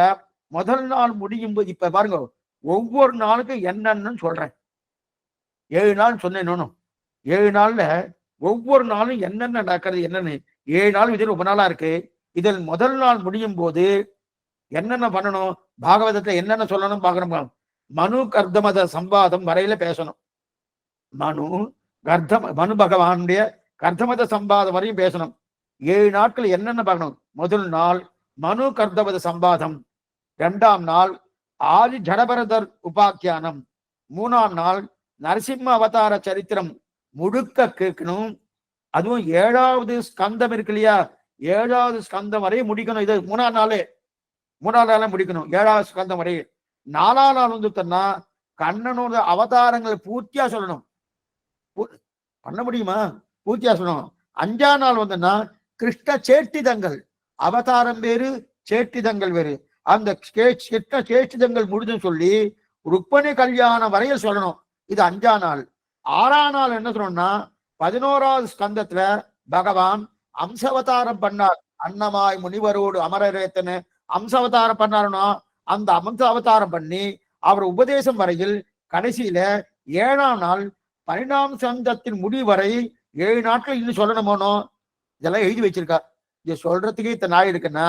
முதல் நாள் முடியும் போது இப்ப பாருங்க, ஒவ்வொரு நாளுக்கும் என்னன்னு சொல்றேன். 7 நாள் சொன்னேன். 7 நாள்ல ஒவ்வொரு நாளும் என்னென்ன நடக்கிறது என்னன்னு 7 நாள் விதி ரொம்ப நாளா இருக்கு. இதில் முதல் நாள் முடியும் போது என்னென்ன பண்ணணும், பாகவதத்துல என்னென்ன சொல்லணும் பாக்கணும். மனு கர்தமத சம்பாதம் வரையில பேசணும். மனு பகவானுடைய கர்தமத சம்பாதம் வரையும் பேசணும். 7 நாட்கள் என்னென்ன பார்க்கணும். முதல் நாள் மனு கர்தமத சம்பாதம், 2ஆம் நாள் ஆதி ஜடபரதர் உபாக்கியானம், 3ஆம் நாள் நரசிம்ம அவதார சரித்திரம் முழுக்க கேட்கணும். அதுவும் 7வது ஸ்கந்தம் இருக்கு இல்லையா, 7வது ஸ்கந்தம் வரை முடிக்கணும். இது 3ஆம் நாளே முடிக்கணும், 7வது ஸ்கந்தம் வரை. 4ஆம் நாள் வந்துட்டோம்னா கண்ணனோட அவதாரங்களை பூர்த்தியா சொல்லணும். பண்ண முடியுமா? பூர்த்தியா சொல்லணும். 5ஆம் நாள் வந்தோம்னா கிருஷ்ண சேட்டிதங்கள், அவதாரம் வேறு சேட்டிதங்கள் வேறு. அந்த கிருஷ்ண சேட்டிதங்கள் முடிஞ்சுன்னு சொல்லி ருக்மணி கல்யாணம் வரைய சொல்லணும். இது 5ஆம் நாள். 6ஆம் நாள் என்ன சொல்லணும்னா 11வது ஸ்கந்தத்துல பகவான் அம்சவதாரம் பண்ணார், அன்னமாய் முனிவரோடு அமரரேத்தனு அம்ச அவதாரம் பண்ணாருன்னா அந்த அம்ச அவதாரம் பண்ணி அவர் உபதேசம் வரையில் கடைசியில 7ஆம் நாள் பரிணாம சங்கத்தின் முடிவரை 7 நாட்கள் இன்னும் சொல்லணுமோனோ இதெல்லாம் எழுதி வச்சிருக்கா. இது சொல்றதுக்கே இத்தனை நாள் இருக்குன்னா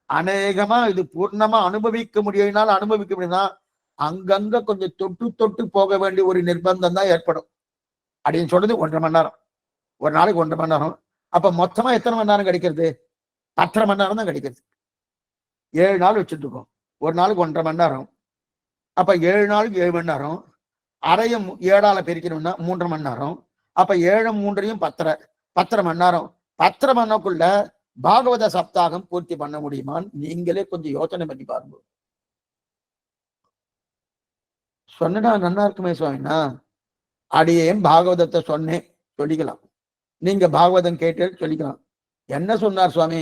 அநேகமா இது பூர்ணமா அனுபவிக்க முடியினாலும் அனுபவிக்க முடியும்னா அங்கங்க கொஞ்சம் தொட்டு தொட்டு போக வேண்டிய ஒரு நிர்பந்தம் தான் ஏற்படும். அப்படின்னு சொல்றது 1.5 மணி நேரம், ஒரு நாளைக்கு 1.5 மணி நேரம். அப்ப மொத்தமா எத்தனை மணி நேரம் கிடைக்கிறது? 10.5 மணி நேரம் தான் கிடைக்கிறது. 7 நாள் வச்சுட்டு இருக்கோம், ஒரு நாளுக்கு 1.5 மணி நேரம். அப்ப 7 நாளுக்கு 7 மணி நேரம், அரையும் 7ஆல பிரிக்கணும்னா 3.5 மணி நேரம். அப்ப 7 3 10.5 மணி நேரம். 10.5 மணி நேரக்குள்ள பாகவத சப்தாகம் பூர்த்தி பண்ண முடியுமான்னு நீங்களே கொஞ்சம் யோசனை பண்ணி பாருங்க. சொன்னா நல்லா இருக்குமே சுவாமினா, அடியேன் பாகவதத்தை சொன்னேன் சொல்லிக்கலாம், நீங்க பாகவதம் கேட்டு சொல்லிக்கலாம். என்ன சொன்னார் சுவாமி?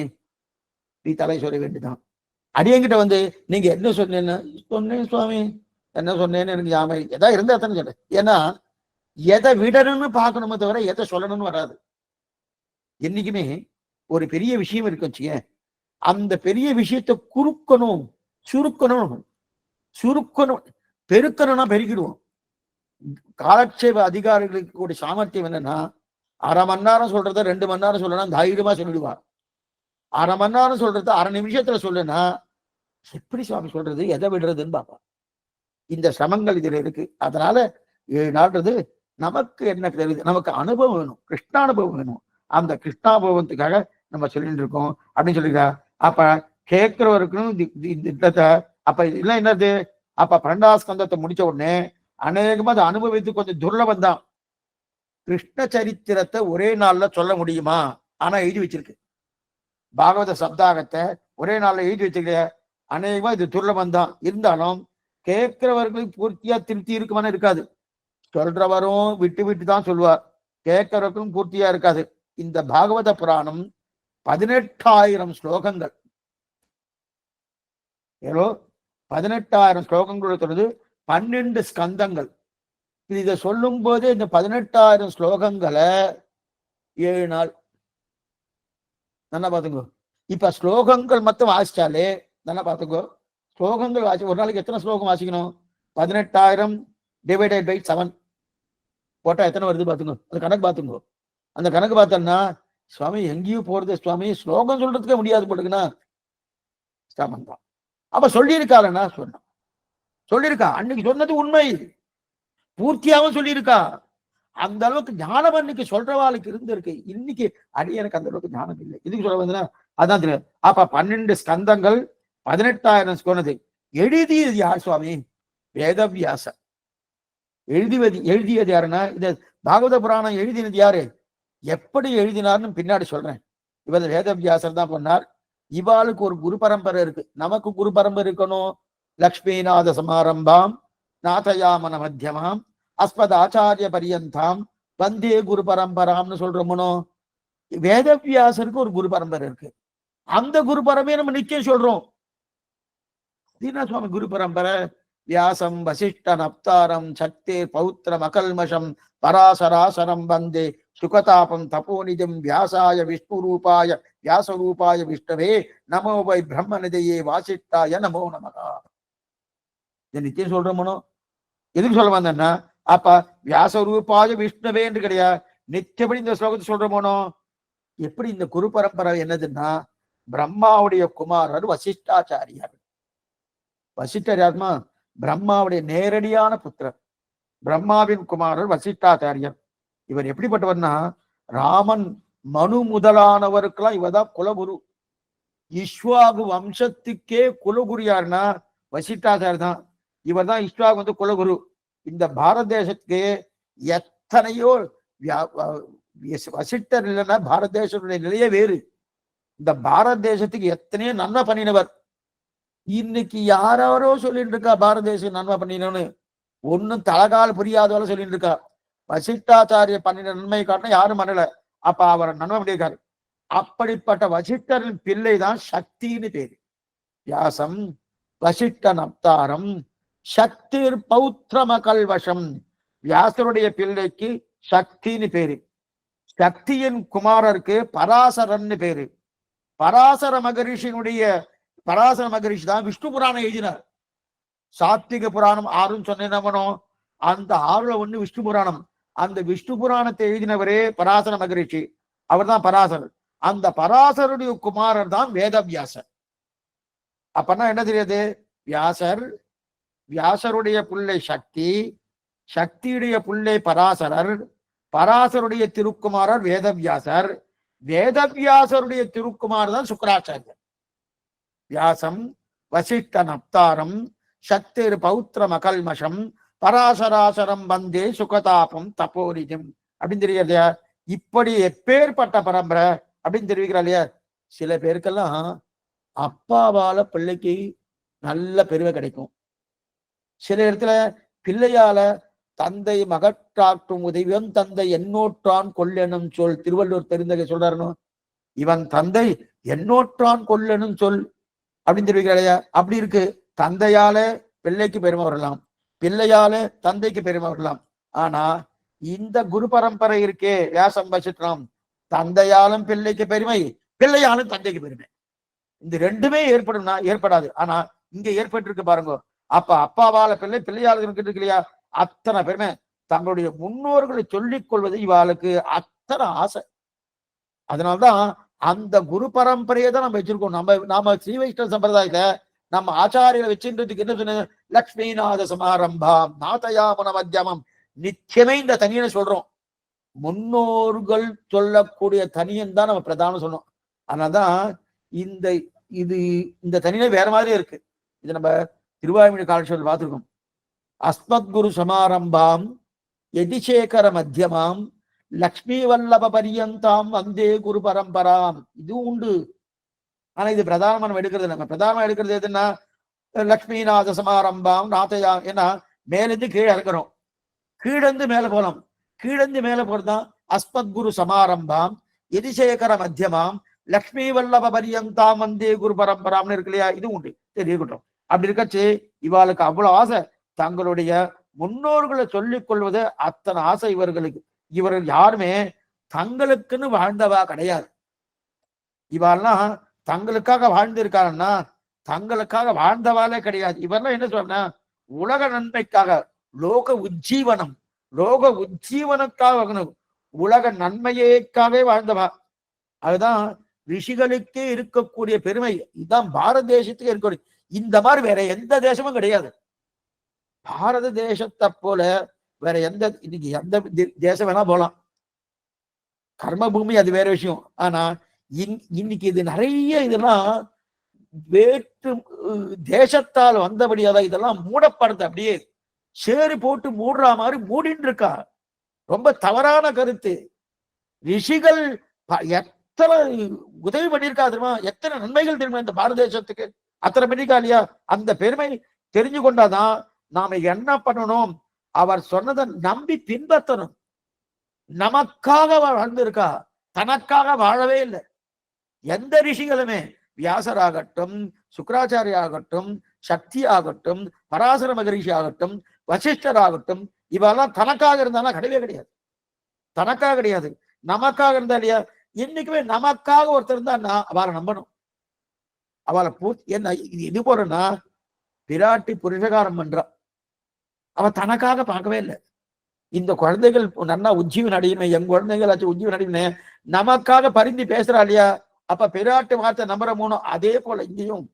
நீ தலை சொல்ல வேண்டியதான். அடியங்கிட்ட வந்து நீங்க என்ன சொன்னேன்னு சொன்னேன் சுவாமி, என்ன சொன்னேன்னு எனக்கு ஞாபகம் எதா இருந்தா எத்தனை சொல்றேன். ஏன்னா எதை விடணும்னு பார்க்கணுமே தவிர எதை சொல்லணும்னு வராது. என்னைக்குமே ஒரு பெரிய விஷயம் இருக்கு வச்சுக்க, அந்த பெரிய விஷயத்தை குறுக்கணும், சுருக்கணும், சுருக்கணும், பெருக்கணும்னா பெருக்கிடுவோம். காலட்சேப அதிகாரிகளுக்கு கூட சாமர்த்தியம் என்னன்னா, 1/2 மணி நேரம் சொல்றத 2 மணி நேரம் சொல்லணும் தைரியமா சொல்லிடுவார். 1/2 மணி நேரம் சொல்றத 1/2 நிமிஷத்துல சொல்லுன்னா எப்படி சுவாமி சொல்றது, எதை விடுறதுன்னு பார்ப்போம். இந்த சிரமங்கள் இதுல இருக்கு. அதனால 7 நாள்ன்றது நமக்கு என்ன தெரியுது, நமக்கு அனுபவம் வேணும், கிருஷ்ணானுபவம் வேணும். அந்த கிருஷ்ணானுபவத்துக்காக நம்ம சொல்லிட்டு இருக்கோம் அப்படின்னு சொல்லிக்கிறா. அப்ப கேட்கிறவருக்கும் அப்ப இதெல்லாம் என்னது? அப்ப 12ஆம் ஸ்கந்தத்தை முடிச்ச உடனே அநேகமா அதை அனுபவித்து கொஞ்சம் துர்லபம் தான். கிருஷ்ண சரித்திரத்தை ஒரே நாள்ல சொல்ல முடியுமா? ஆனா எழுதி வச்சிருக்கு. பாகவத சப்தாகத்தை ஒரே நாள்ல எழுதி வச்சிருக்க அநேகமா இது துர்லபம் தான். இருந்தாலும் கேட்கிறவர்களுக்கு பூர்த்தியா திருப்தி இருக்குமான்னு இருக்காது. சொல்றவரும் விட்டு விட்டு தான் சொல்லுவார், கேட்கிறவருக்கும் பூர்த்தியா இருக்காது. இந்த பாகவத புராணம் 18,000 ஸ்லோகங்கள். ஏதோ 18,000 ஸ்லோகங்கள் சொல்றது, 12 ஸ்கந்தங்கள். இதை சொல்லும் போது இந்த 18,000 ஸ்லோகங்களை 7 நாள் நல்லா பாத்துக்கோ. இப்ப ஸ்லோகங்கள் மட்டும் வாசிச்சாலே நல்லா பாத்துக்கோ, ஸ்லோகங்கள் வாசி ஒரு நாளைக்கு எத்தனை ஸ்லோகம் வாசிக்கணும்? 18,000 டிவைடட் பை 7 போட்டா எத்தனை வருது பாத்துங்க. அந்த கணக்கு பாத்துங்கோ. அந்த கணக்கு பார்த்தோம்னா சுவாமி எங்கேயும் போறது சுவாமி, ஸ்லோகம் சொல்றதுக்கே முடியாது போட்டுக்குன்னா சிரமம் தான். அப்ப சொல்லியிருக்காருன்னா சொன்னான், சொல்லியிருக்கா, அன்னைக்கு சொன்னது உண்மை, பூர்த்தியாவும் சொல்லியிருக்கா. அந்த அளவுக்கு ஞானம் அன்னைக்கு சொல்றவாளுக்கு இருந்திருக்கு. இன்னைக்கு அடியனுக்கு அந்த அளவுக்கு ஞானம் இல்லை. இதுக்கு சொல்ல வந்தா அதான் தெரியும். அப்ப 12 ஸ்கந்தங்கள் 18,000 சொன்னது. எழுதியது யார் சுவாமி? வேதவியாசர். எழுதியது யாருன்னா, இந்த பாகவத புராணம் எழுதினது யாரு, எப்படி எழுதினார்னு பின்னாடி சொல்றேன். இவர் வேதவியாசர் தான் பண்ணார். இவாளுக்கு ஒரு குரு பரம்பரை இருக்கு. நமக்கு குரு பரம்பரை இருக்கணும். லக்ஷ்மிநாத சமாரம்பாம் நாதயாமன மத்தியமாம் அஸ்மத் ஆச்சாரிய பரியந்தாம் வந்தே குரு பரம்பராம்னு சொல்றோமோ. வேதவியாசருக்கு ஒரு குரு பரம்பரை இருக்கு. அந்த குரு பரம்பரையை நம்ம நிச்சயம் சொல்றோம். தீனா சுவாமி குரு பரம்பரை வியாசம் வசிஷ்டன் அப்தாரம் சக்தே பௌத்திரம் அகல்மஷம் பராசராசரம் வந்தே சுகதாபம் தபோநிதம் வியாசாய விஷ்ணுரூபாய வியாசரூபாய விஷ்ணவே நமோ வை பிரம்மநிதையே வாசிஷ்டாய நமோ நமகா. இதை நிச்சயம் சொல்றோமோ. எதுக்கு சொல்ல வந்தேன்னா, அப்ப வியாசரூபாய விஷ்ணவே என்று கிடையாது, நிச்சயப்படி இந்த ஸ்லோகத்தை சொல்றோமோ. எப்படி இந்த குரு பரம்பரை என்னதுன்னா, பிரம்மாவுடைய குமாரர் வசிஷ்டாச்சாரியார். வசிஷ்டர் யாருமா? பிரம்மாவுடைய நேரடியான புத்திரர். பிரம்மாவின் குமாரர் வசிஷ்டாச்சாரியர். இவர் எப்படிப்பட்டவர்னா, ராமன் மனு முதலானவருக்கெல்லாம் இவர்தான் குலகுரு. இஸ்வாகு வம்சத்துக்கே குலகுரு யாருன்னா வசிஷ்டாச்சாரியர் தான். இவர் தான் இஸ்வாகு வந்து குலகுரு. இந்த பாரத தேசத்துக்கு எத்தனையோ வசிஷ்டர் இல்லைன்னா பாரத தேசத்துடைய நிலையே வேறு. இந்த பாரத தேசத்துக்கு எத்தனையோ நன்மை பண்ணினவர். இன்னைக்கு யாரோ சொல்லிட்டு இருக்கா பாரத தேசம் நன்மை பண்ணினோன்னு, ஒன்னும் தலகால் புரியாதவரை சொல்லிட்டு இருக்கா. வசிஷ்டாச்சாரிய பண்ணின நன்மை காட்டினா யாரும் பண்ணல. அப்ப அவர் நன்மை பண்ணியிருக்காரு. அப்படிப்பட்ட வசிஷ்டரின் பிள்ளை தான் சக்தின்னு பேரு. வியாசம் வசிஷ்டன் அப்தாரம் சக்திர் பௌத்திரம கல்வசம். வியாசருடைய பிள்ளைக்கு சக்தின்னு பேரு. சக்தியின் குமாரருக்கு பராசரன்னு பேரு. பராசர மகரிஷி தான் விஷ்ணு புராணம் எழுதினார். சாத்விக புராணம் 6 சொன்னோம். அந்த 6ல ஒண்ணு விஷ்ணு புராணம். அந்த விஷ்ணு புராணத்தை எழுதினவரே பராசர மகரிஷி, அவர் தான் பராசரர். அந்த பராசருடைய குமாரர் தான் வேதவியாசர். அப்பன்னா என்ன தெரியாது, வியாசருடைய பிள்ளை சக்தி, சக்தியுடைய பிள்ளை பராசரர், பராசருடைய திருக்குமாரர் வேதவியாசர், வேதவியாசருடைய திருக்குமார் தான் சுக்கராச்சாரியர். வியாசம் வசிஷ்ட நப்தாரம் சக்திர் பௌத்திரம் அகல்மஷம் பராசராசரம் வந்தே சுகதாபம் தபோரிஜம் அப்படின்னு தெரியாது. இப்படி எப்பேற்பட்ட பரம்பரை அப்படின்னு தெரிவிக்கிறா இல்லையா. சில பேருக்கெல்லாம் அப்பாவால பிள்ளைக்கு நல்ல பெருமை கிடைக்கும். சில இடத்துல பிள்ளையால தந்தை மகற்றாற்றும் உதவியும் தந்தை எண்ணோற்றான் கொல்லெனும் சொல். திருவள்ளுவர் தெரிந்தகை சொல்றாருன்னு, இவன் தந்தை எண்ணோற்றான் கொல்லெனும் சொல் அப்படின்னு தெரிவிக்கிறாளையா. அப்படி இருக்கு. தந்தையால பிள்ளைக்கு பெருமை வரலாம், பிள்ளையால தந்தைக்கு பெருமை வரலாம். ஆனா இந்த குரு பரம்பரை இருக்கே வியாசம் வசிஷ்டம், தந்தையாலும் பிள்ளைக்கு பெருமை, பிள்ளையாலும் தந்தைக்கு பெருமை. இந்த ரெண்டுமே ஏற்படும்னா ஏற்படாது. ஆனா இங்க ஏற்பட்டு பாருங்க. அப்ப அப்பாவால பிள்ளை, பிள்ளையால இருக்கு இல்லையா, அத்தனை பெருமை. தங்களுடைய முன்னோர்களை சொல்லிக் கொள்வது இவாளுக்கு அத்தனை ஆசை. அதனால்தான் அந்த குரு பரம்பரையை தான் நம்ம வச்சிருக்கோம். நாம ஸ்ரீ வைஷ்ணவ சம்பிரதாயத்தை நம்ம ஆச்சாரியில வச்சுன்றதுக்கு என்ன சொன்ன, லக்ஷ்மிநாத சமாரம்பாம் நாதயாமன மத்தியமம். நிச்சயமே இந்த தனியனை சொல்றோம். முன்னோர்கள் சொல்லக்கூடிய தனியன் தான் நம்ம பிரதானம் சொன்னோம். அதனால்தான் இந்த தனியனை வேற மாதிரியே இருக்கு. இது நம்ம திருவாய்மொழி காலட்சேபத்தில் பார்த்துருக்கோம். அஸ்மத் குரு சமாரம்பாம் யதிசேகர மத்தியமாம் லக்ஷ்மி வல்லப பரியந்தாம் வந்தே குரு பரம்பராம். இதுவும் உண்டு. ஆனா இது பிரதானமா நம்ம எடுக்கிறது. நம்ம பிரதானமா எடுக்கிறது எதுன்னா லக்ஷ்மிநாத சமாரம்பாம் நாத்தையா. ஏன்னா மேலிருந்து கீழே இறக்குறோம், கீழந்து மேல போலாம். கீழந்து மேல போறதுதான் அஸ்மத் குரு சமாரம்பாம் யதிசேகர மத்தியமாம் லக்ஷ்மி வல்லப பரியந்தாம் வந்தே குரு பரம்பராம்னு இருக்கு இல்லையா. இது உண்டு. சரி இருக்கட்டும். அப்படி இருக்கச்சு இவாளுக்கு அவ்வளவு ஆசை. தங்களுடைய முன்னோர்களை சொல்லிக் கொள்வது அத்தனை ஆசை இவர்களுக்கு. இவர்கள் யாருமே தங்களுக்குன்னு வாழ்ந்தவா கிடையாது. இவாள்லாம் தங்களுக்காக வாழ்ந்திருக்காருன்னா தங்களுக்காக வாழ்ந்தவாலே கிடையாது. இவரெல்லாம் என்ன சொல்றா, உலக நன்மைக்காக, லோக உஜ்ஜீவனம், லோக உஜ்ஜீவனக்காக, உலக நன்மையேக்காகவே வாழ்ந்தவா. அதுதான் ரிஷிகளுக்கே இருக்கக்கூடிய பெருமை. இதுதான் பாரத தேசத்துக்கு இருக்கக்கூடிய. இந்த மாதிரி வேற எந்த தேசமும் கிடையாது. பாரத தேசத்தை போல வேற இன்னைக்கு எந்த தேசம் வேணா போலாம், கர்ம பூமி, அது வேற விஷயம். ஆனா இன்னைக்கு இது நிறைய இதெல்லாம் வேற்று தேசத்தால் வந்தபடியாதான் இதெல்லாம் மூடப்படுது. அப்படியே சேறு போட்டு மூடுற மாதிரி மூடின்னு இருக்கா. ரொம்ப தவறான கருத்து. ரிஷிகள் எத்தனை உதவி பண்ணியிருக்கா தெரியுமா, எத்தனை நன்மைகள் தெரியுமா இந்த பாரத தேசத்துக்கு. அத்தனை பண்ணிருக்கா இல்லையா. அந்த பெருமை தெரிஞ்சு கொண்டாதான் நாம என்ன பண்ணணும், அவர் சொன்னதை நம்பி பின்பற்றணும். நமக்காக வாழ்ந்திருக்கா, தனக்காக வாழவே இல்லை. எந்த ரிஷிகளுமே, வியாசராகட்டும், சுக்கராச்சாரிய ஆகட்டும், சக்தி ஆகட்டும், பராசர மகரிஷி ஆகட்டும், வசிஷ்டர் ஆகட்டும், இவெல்லாம் தனக்காக இருந்தாலும் கிடையவே கிடையாது. தனக்காக கிடையாது, நமக்காக இருந்தா இல்லையா. இன்னைக்குமே நமக்காக ஒருத்தர் இருந்தா அவளை நம்பணும். அவளை என்ன இது போறன்னா பிராட்டி புருஷகாரம் பண்றா. அவ தனக்காக பார்க்கவே இல்லை. இந்த குழந்தைகள் நல்லா உஜ்ஜீவன் அடையணும், என் குழந்தைகள் ஆச்சு உஜ்ஜீவன் அடையணும், நமக்காக பரிந்து பேசுறா இல்லையா. அப்ப பிராட்டி வார்த்தை நம்புற மூணும். அதே போல இங்கேயும்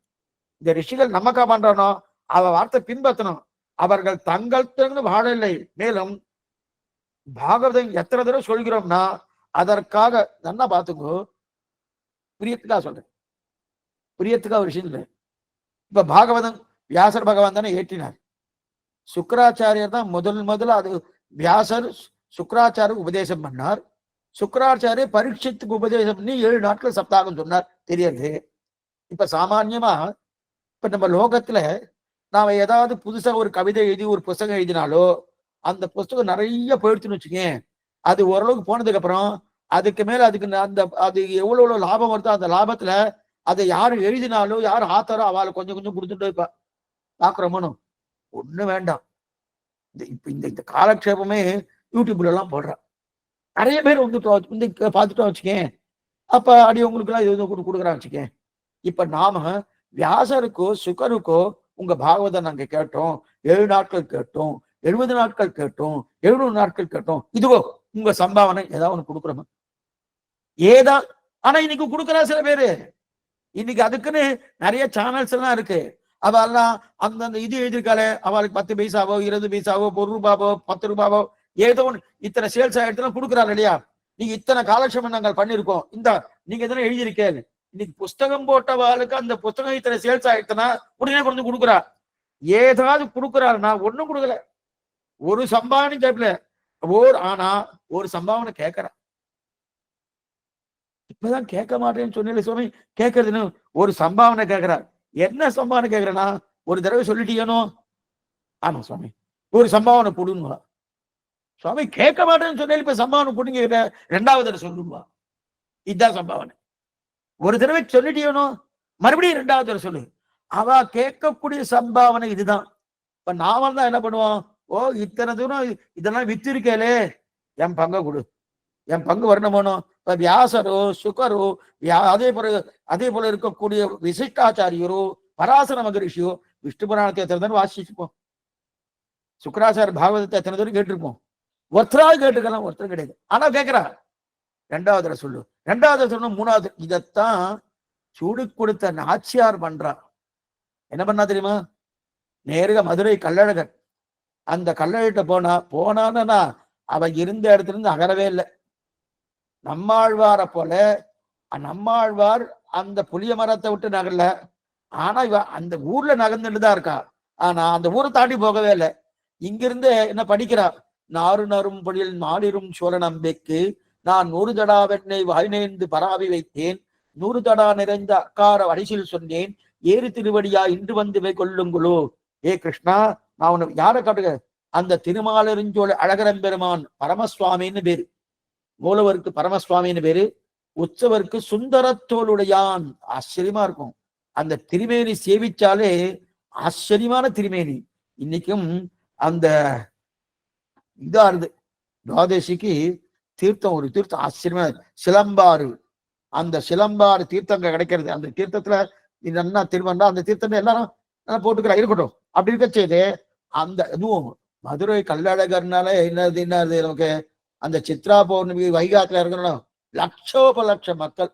இந்த ரிஷிகள் நமக்கா பண்றானோ அவ வார்த்தை பின்பற்றணும். அவர்கள் தங்கள் வாழவில்லை. மேலும் பாகவதம் எத்தனை தடவை சொல்கிறோம்னா அதற்காக நல்லா பார்த்துக்கோ. பிரியத்துக்காக சொல்றேன், பிரியத்துக்காக ஒரு விஷயம் இல்லை. இப்ப பாகவதம் வியாசர் பகவான் தானே ஏற்றினார். சுக்கராச்சாரியர் தான் முதல்ல அது வியாசர் சுக்கராச்சாரியர் உபதேசம் பண்ணார். சுக்கராச்சாரியர் பரீட்சித்துக்கு உபதேசம் பண்ணி 7 நாட்கள் சப்தாகம் சொன்னார். தெரியாது. இப்ப சாமான்யமா இப்ப நம்ம லோகத்துல நாம ஏதாவது புதுசா ஒரு கவிதை எழுதி ஒரு புஸ்தகம் எழுதினாலோ அந்த புஸ்தகம் நிறைய போயிடுச்சுன்னு வச்சுக்கேன். அது ஓரளவுக்கு போனதுக்கு அப்புறம் அதுக்கு மேல அது எவ்வளவு லாபம் வருதோ அந்த லாபத்துல அதை யாரு எழுதினாலோ யாரு ஆத்தரோ அவளை கொஞ்சம் கொஞ்சம் கொடுத்துட்டு இப்ப பாக்குறோமோ. ஒண்ணு வேண்டாம். இப்ப இந்த காலக்ஷேபமே யூடியூப்ல எல்லாம் போடுறான். நிறைய பேர் வந்து பார்த்துட்டோம் வச்சுக்கேன். அப்ப அடி உங்களுக்கு எல்லாம் இது கொடுக்குறான்னு வச்சுக்க. இப்ப நாம வியாசருக்கோ சுகருக்கோ உங்க பாகவதம் நாங்க கேட்டோம், 7 நாட்கள் கேட்டோம், 70 நாட்கள் கேட்டோம், 700 நாட்கள் கேட்டோம், இதுவோ உங்க சம்பாவனை ஏதாவது ஒண்ணு கொடுக்குறோமா? ஏதா ஆனா இன்னைக்கு கொடுக்குறா சில பேரு. இன்னைக்கு அதுக்குன்னு நிறைய சேனல்ஸ் எல்லாம் இருக்கு. அவெல்லாம் அந்தந்த இது எழுதியிருக்காளே, அவளுக்கு 10 பைசாவோ 20 பைசாவோ 1 ரூபாவோ 10 ரூபாவோ ஏதோ ஒன்று இத்தனை சேல்ஸ் ஆயிடுச்சுன்னா கொடுக்குறாரு இல்லையா? நீங்க இத்தனை காலட்சேபம் நாங்கள் பண்ணிருக்கோம், இந்த நீங்க எதனா எழுதியிருக்கேன். இன்னைக்கு புஸ்தகம் போட்டவாளுக்கு அந்த புஸ்தகம் இத்தனை சேல்ஸ் ஆயிடுச்சுன்னா உடனே கொண்டு கொடுக்குறா. ஏதாவது கொடுக்குறாருன்னா ஒண்ணும் கொடுக்கல, ஒரு சம்பாவனை கேட்கல. ஆனா ஒரு சம்பாவனை கேட்கறா. இப்பதான் கேட்க மாட்டேன்னு சொன்னீங்க சுவாமி, கேட்கறதுன்னு ஒரு சம்பாவனை கேட்கிறார். என்ன சம்பாவனை கேட்கிறேன்னா, ஒரு தடவை சொல்லிட்டீங்கனோ, ஆமா சுவாமி ஒரு சம்பாவனை கொடுங்க. சுவாமி கேட்க மாட்டேன்னு சொன்னேன், இப்ப சம்பாவனை கொடுங்க, 2வது தடவை சொல்லுங்க. இதுதான் சம்பாவனை. ஒரு தடவை சொல்லிட்டீங்கனோ மறுபடியும் 2வது தடவை சொல்லு. அவ கேட்கக்கூடிய சம்பாவனை இதுதான். இப்ப நாம தான் என்ன பண்ணுவோம், ஓ இத்தனை தூரம் இதெல்லாம் வித்திருக்கேலே, என் பங்க கொடு, என் பங்கு வரணுமோனோ. இப்ப வியாசரோ சுகரோ அதே போல இருக்கக்கூடிய விசிஷ்டாச்சாரியரோ பராசர மகரிஷியோ விஷ்ணு புராணத்தை எத்தனை தடவை வாசிச்சுப்போம், சுக்கராச்சார பாகவதத்தை எத்தனை தடவை கேட்டிருப்போம். ஒருத்தராக கேட்டுக்கலாம், ஒருத்தர் கிடையாது. ஆனா கேட்கிறா 2வது சொல்லு, 2வது சொல்லணும், 3வது. இதைத்தான் சூடு கொடுத்த நாச்சியார் பண்றா. என்ன பண்ணா தெரியுமா? நேருக மதுரை கள்ளழகர், அந்த கள்ளழகிட்ட போனான்னா அவ இருந்த இடத்துல இருந்து அகரவே இல்லை. நம்மாழ்வார போல நம்மாழ்வார் அந்த புளிய மரத்தை விட்டு நகரல, ஆனா இவ அந்த ஊர்ல நகர்ந்துட்டுதான் இருக்கா. ஆனா அந்த ஊரை தாண்டி போகவே இல்லை. இங்கிருந்து என்ன படிக்கிறா, நாறு நரும் பொழில் நாளிரும் சோழ நம்பிக்கு நான் 100 தடா வெண்ணை வாய்நேர்ந்து பராவி வைத்தேன், 100 தடா நிறைந்த அக்கார வடிசில் சொன்னேன், ஏறு திருவடியா இன்று வந்து கொள்ளுங்களோ. ஏ கிருஷ்ணா, நான் உன்னை யாரை காட்டுக, அந்த திருமாலெருஞ்சோழ அழகரம்பெருமான் பரமசுவாமின்னு பேரு, மூலவருக்கு பரமசுவாமின்னு பேரு, உற்சவருக்கு சுந்தரத்தோளுடையான். ஆச்சரியமா இருக்கும் அந்த திருமேனி சேவிச்சாலே, ஆச்சரியமான திருமேனி. இன்னைக்கும் அந்த இதா இருந்து துவாதசிக்கு தீர்த்தம், ஒரு தீர்த்தம் ஆச்சரியமா சிலம்பாறு, அந்த சிலம்பாறு தீர்த்தங்க கிடைக்கிறது. அந்த தீர்த்தத்துல என்ன திருமண்டா அந்த தீர்த்தம் எல்லாரும் போட்டுக்கிறா, இருக்கட்டும். அப்படி இருக்க செய்து அந்த இதுவும் மதுரை கள்ளழகர்னால என்னது நமக்கு அந்த சித்ரா பௌர்ணமி வைகாத்துல இருக்கணும், லட்சோபலட்ச மக்கள்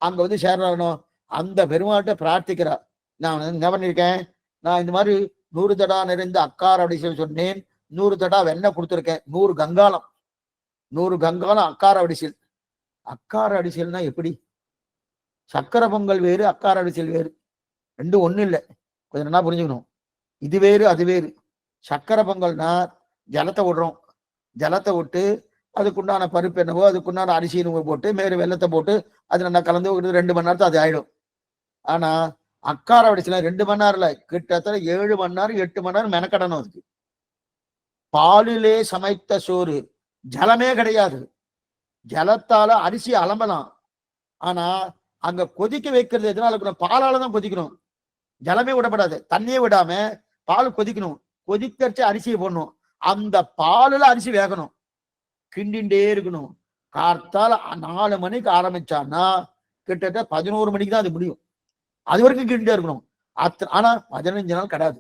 அங்க வந்து சேரணும். அந்த பெருமாட்ட பிரார்த்திக்கிறா. நான் என்ன பண்ணிருக்கேன், நான் இந்த மாதிரி 100 தடா நிறைந்த அக்கார அடிசல் சொன்னேன், 100 தடா வெண்ணெய் கொடுத்துருக்கேன், 100 கங்காளம், 100 கங்காளம் அக்கார அடிசல். அக்கார அடிசல்னா எப்படி? சக்கரை பொங்கல் வேறு, அக்கார அடிசல் வேறு, ரெண்டும் ஒண்ணு இல்லை. கொஞ்சம் நல்லா புரிஞ்சுக்கணும். இது வேறு அது வேறு. சக்கரை பொங்கல்னா ஜலத்தை விடுறோம், ஜலத்தை விட்டு அதுக்குண்டான பருப்பு என்னவோ அதுக்குண்டான அரிசி போட்டு மேறு வெள்ளத்தை போட்டு அது நல்லா கலந்து 2 மணி நேரத்தை அது ஆயிடும். ஆனா அக்கார வடிசல 2 மணி நேரம் இல்ல, கிட்டத்தட்ட 7 மணி நேரம் 8 மணி நேரம் மெனக்கடணும். அதுக்கு பாலிலே சமைத்த சோறு, ஜலமே கிடையாது. ஜலத்தால அரிசி அலம்பலாம், ஆனா அங்க கொதிக்க வைக்கிறது எதனால இருக்கணும், பாலால தான் கொதிக்கணும். ஜலமே விடப்படாது, தண்ணியே விடாம பால் கொதிக்கணும். கொதிக்கச்சு அரிசியை போடணும், அந்த பாலுல அரிசி வேகணும், கிண்டிண்டே இருக்கணும். கார்த்தால 4 மணிக்கு ஆரம்பிச்சான்னா கிட்டத்தட்ட 11 மணிக்கு தான் அது முடியும். அது வரைக்கும் கிண்டே இருக்கணும். ஆனா 15 நாள் கிடையாது.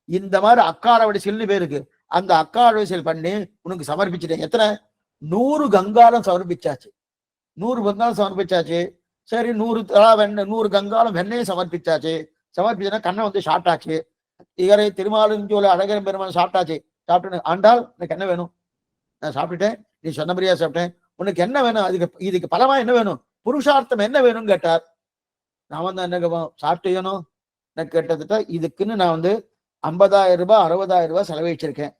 இந்த மாதிரி அக்கார வடிசல்னு பேருக்கு. அந்த அக்கார வடிசல் பண்ணி உனக்கு சமர்ப்பிச்சுட்டேன். எத்தனை? 100 கங்காலம் சமர்ப்பிச்சாச்சு, 100 கங்காலம் சமர்ப்பிச்சாச்சு. சரி, 100 தடா வெண்ணெய், 100 கங்காலம் வெண்ணையை சமர்ப்பிச்சாச்சு. சமர்ப்பிச்சுன்னா கண்ணை வந்து சாப்பிட்டாச்சு. இவரை திருமாலிருஞ்சோலை அழகர் பெருமான் சாப்பிட்டாச்சு. சாப்பிட்டு ஆண்டாள் எனக்கு என்ன வேணும், நான் சாப்பிட்டுட்டேன், நீ சொன்ன மாதிரியா சாப்பிட்டேன், உனக்கு என்ன வேணும், இதுக்கு பலமா என்ன வேணும், புருஷார்த்தம் என்ன வேணும்னு கேட்டார். நான் வந்து என்ன சாப்பிட்டேனும் நான் கேட்டதுட்டா, இதுக்குன்னு நான் வந்து 50,000 ரூபாய் 60,000 ரூபாய் செலவழிச்சிருக்கேன்,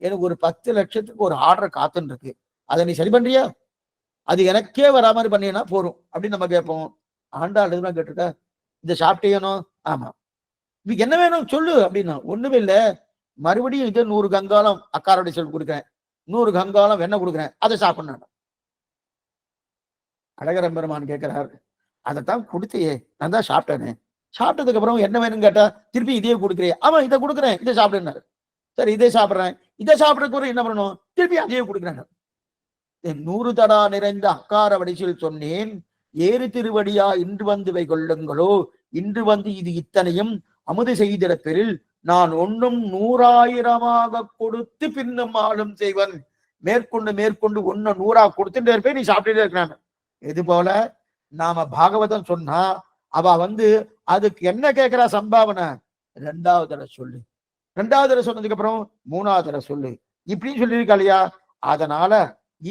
எனக்கு ஒரு 10 லட்சத்துக்கு ஒரு ஆர்டர் காத்துன்னு இருக்கு, அதை நீ சரி பண்றியா, அது எனக்கே வரா மாதிரி பண்ணினா போறோம் அப்படின்னு நம்ம கேட்போம். ஆண்டாள் எதுனா கேட்டுட்டா, இதை சாப்பிட்டேனும், ஆமா, இதுக்கு என்ன வேணும் சொல்லு அப்படின்னா, ஒண்ணுமே இல்லை, மறுபடியும் இது 100 கங்காலம் அக்காரோட சொல்லி கொடுக்குறேன், 100 கங்காலம் வெண்ணெய் கொடுக்குறேன், அதை சாப்பிடணும். அழகரம்பெருமான் கேட்கிறாரு, அதைத்தான் கொடுத்தையே, நான் தான் சாப்பிட்டேனே, சாப்பிட்டதுக்கு அப்புறம் என்ன வேணும்னு கேட்டா திருப்பி இதையே கொடுக்குறேன். ஆமா, இதை கொடுக்குறேன், இதை சாப்பிடுனாரு. சரி, இதை சாப்பிட்றேன், இதை சாப்பிடறதுக்கு என்ன பண்ணணும், திருப்பி அதையே கொடுக்குறேன். 100 தடா நிறைந்த அக்கார வடிசில் சொன்னேன், ஏறு திருவடியா இன்று வந்து வை கொள்ளுங்களோ, இன்று வந்து இது இத்தனையும் அமுது செய்திட பெறில் நான் ஒன்னும் 100,000 கொடுத்து பின்னும் ஆளும் செய்வன். மேற்கொண்டு மேற்கொண்டு 100 கொடுத்துட்டே இருப்பேன், நீ சாப்பிட்டுட்டே இருக்கிறான். இது போல நாம பாகவதம் சொன்னா அவ வந்து அதுக்கு என்ன கேட்கிறா சம்பாவனை? 2வது தடவை சொல்லு, 2வது தடவை சொன்னதுக்கு அப்புறம் 3வது தடவை சொல்லு, இப்படின்னு சொல்லியிருக்கா இல்லையா? அதனால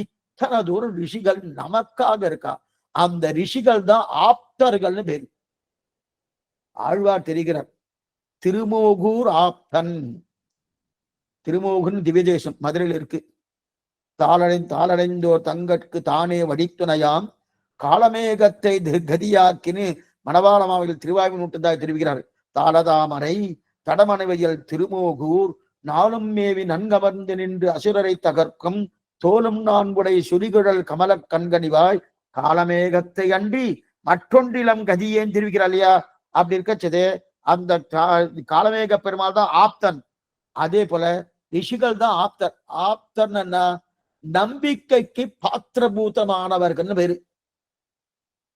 இத்தனை தூரம் ரிஷிகள் நமக்காக இருக்கா. அந்த ரிஷிகள் தான் ஆப்தர்கள்னு பேரு. ஆழ்வார் தெரிகிறார், திருமோகூர் ஆப்தன். திருமோகூர் திவ்ய தேசம் மதுரையில் இருக்கு. தாளடைந்தோர் தங்கட்கு தானே வடித்துணையாம் காலமேகத்தை கதியாக்கின்னு மணவாள மாவட்டத்தில் திருவாய்வு நூற்றந்தாய் தெரிவிக்கிறார். தாளதாமரை தடமனைவையல் திருமோகூர் நாளும் மேவி நன்கமர்ந்து நின்று அசுரரை தகர்க்கும் தோலும் நான்குடை சுரிகுழல் கமல கண்கணிவாய் காலமேகத்தை அன்றி மற்றொன்றிலம் கதியேன்னு தெரிவிக்கிறார் இல்லையா? அப்படி இருக்கச்சது அந்த காலமேக பெருமாள் தான் ஆப்தன். அதே போல ரிஷிகள் தான் ஆப்தர். ஆப்தன் என்ன? நம்பிக்கைக்கு பாத்திரபூதமானவர்கள் பேரு.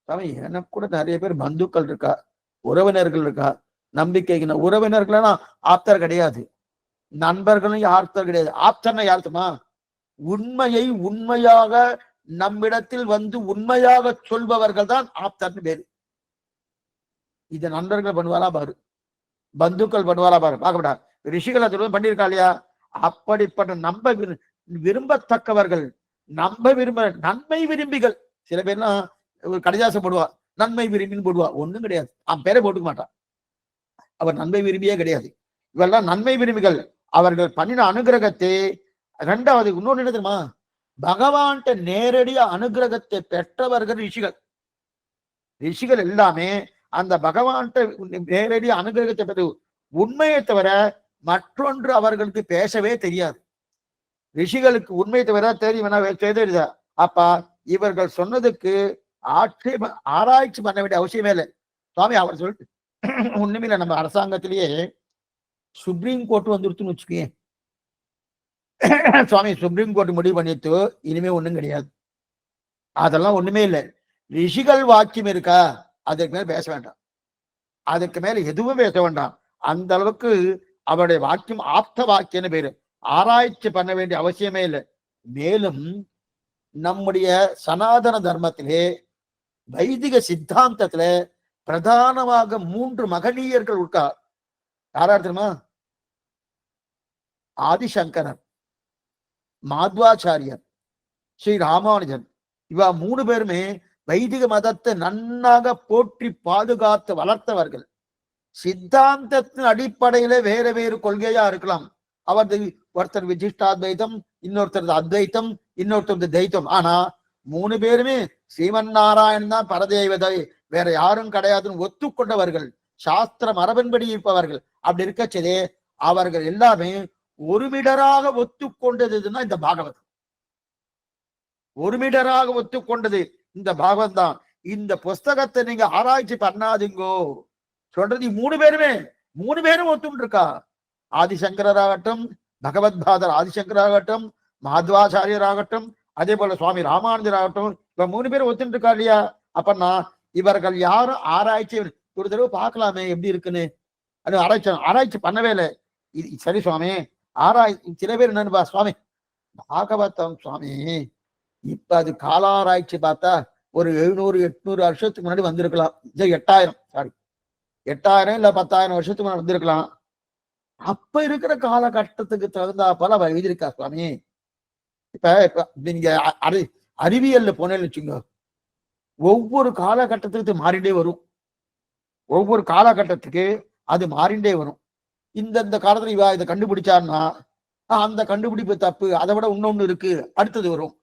எனக்கு கூட நிறைய பேர் பந்துக்கள் இருக்கா, உறவினர்கள் இருக்கா. நம்பிக்கைக்கு உறவினர்கள்னா ஆப்தர் கிடையாது, நண்பர்களும் ஆப்தர் கிடையாது. ஆப்தர்னா யாருமா? உண்மையை உண்மையாக நம்மிடத்தில் வந்து உண்மையாக சொல்பவர்கள் தான் ஆப்தர்னு பேரு. இத நண்பர்கள் பண்ணுவாரா பாரு, பந்துக்கள் பண்ணுவாரா பாரு, பார்க்கப்படா. ரிஷிகள் அது பண்ணியிருக்கா இல்லையா? அப்படிப்பட்ட விரும்பத்தக்கவர்கள், நன்மை விரும்பிகள். சில பேர்லாம் ஒரு கடிதாசம் போடுவா, நன்மை விரும்பின்னு போடுவா. ஒண்ணும் கிடையாது, அவன் பேரை போட்டுக்க மாட்டான், அவர் நன்மை விரும்பியே கிடையாது. இவெல்லாம் நன்மை விரும்பிகள். அவர்கள் பண்ணின அனுகிரகத்தை 2வது இன்னொன்னு என்ன தெரியுமா? பகவான்கிட்ட நேரடியா அனுகிரகத்தை பெற்றவர்கள் ரிஷிகள். ரிஷிகள் எல்லாமே அந்த பகவான்கிட்ட நேரடியா அனுகிரகத்தை பெற்று உண்மையை தவிர மற்றொன்று அவர்களுக்கு பேசவே தெரியாது. ரிஷிகளுக்கு உண்மையை தவிர தெரியுதா? அப்பா இவர்கள் சொன்னதுக்கு ஆராய்ச்சி பண்ண வேண்டிய அவசியமே இல்லை. சுவாமி அவர் சொல்லிட்டு ஒண்ணுமே நம்ம அரசாங்கத்திலேயே சுப்ரீம் கோர்ட் வந்துருச்சுன்னு வச்சுக்கேன். சுவாமி சுப்ரீம் கோர்ட் முடிவு பண்ணிட்டு இனிமே ஒண்ணும் கிடையாது, அதெல்லாம் ஒண்ணுமே இல்லை. ரிஷிகள் வாக்கியம் இருக்கா, அதுக்கு மேல பேச வேண்டாம், அதுக்கு மேல எதுவும் பேச வேண்டாம். அந்த அளவுக்கு அவருடைய வாக்கியம் ஆப்த வாக்கியன்னு பேரு. ஆராய்ச்சி பண்ண வேண்டிய அவசியமே இல்லை. மேலும் நம்முடைய சனாதன தர்மத்திலே வைதிக சித்தாந்தத்துல பிரதானமாக 3 மகனீயர்கள் இருக்கா. யாரா தெரியுமா? ஆதிசங்கரர், மாத்வாச்சாரியர், ஸ்ரீ ராமானுஜன். இவா 3 பேருமே வைதிக மதத்தை நன்னாக போற்றி பாதுகாத்து வளர்த்தவர்கள். சித்தாந்தத்தின் அடிப்படையில வேற வேறு கொள்கையா இருக்கலாம். அவரது ஒருத்தர் விசிஷ்டாத்வைத்தம், இன்னொருத்தர் அத்வைத்தம், இன்னொருத்தர் தைத்தம். ஆனா 3 பேருமே ஸ்ரீமன் நாராயணன் தான் பரதேவதை, வேற யாரும் கிடையாதுன்னு ஒத்துக்கொண்டவர்கள், சாஸ்திர மரபன்படி இருப்பவர்கள். அப்படி இருக்கச்சதே அவர்கள் எல்லாமே ஒருமிடராக ஒத்துக்கொண்டதுன்னா இந்த பாகவதம். ஒருமிடராக ஒத்துக்கொண்டது இந்த பாகவதம் தான். இந்த புஸ்தகத்தை நீங்க ஆராய்ச்சி பண்ணாதீங்கோ சொல்றது 3 பேரும் ஒத்துட்டு இருக்கா. ஆதிசங்கராகட்டும், பகவத்பாதர் ஆதிசங்கராகட்டும், மாத்வாச்சாரியராகட்டும், அதே போல சுவாமி ராமானுஜராகட்டும், இப்ப 3 பேரும் ஒத்துட்டு இருக்கா இல்லையா? அப்பன்னா இவர்கள் யாரும் ஆராய்ச்சி ஒரு தடவை பார்க்கலாமே எப்படி இருக்குன்னு. அது ஆராய்ச்சி பண்ணவே இல்லை. சரி சுவாமி சில பேர் என்னன்னு சுவாமி பாகவதம் சுவாமி இப்ப அது காலாராய்ச்சி பார்த்தா ஒரு 700-800 வருஷத்துக்கு முன்னாடி வந்திருக்கலாம். 8,000 இல்ல 10,000 வருஷத்துக்கு முன்னாடி வந்திருக்கலாம். அப்ப இருக்கிற காலகட்டத்துக்கு தகுந்தா போல அவ எழுதியிருக்கா சுவாமி. இப்ப நீங்க அறிவியல்ல போனேன்னு வச்சுங்க, ஒவ்வொரு காலகட்டத்துக்கு மாறிண்டே வரும். ஒவ்வொரு காலகட்டத்துக்கு அது மாறிண்டே வரும். இந்த காலத்துல இவா இதை கண்டுபிடிச்சான்னா அந்த கண்டுபிடிப்பு தப்பு, அதை விட இன்னொன்னு இருக்கு, அடுத்தது வரும்.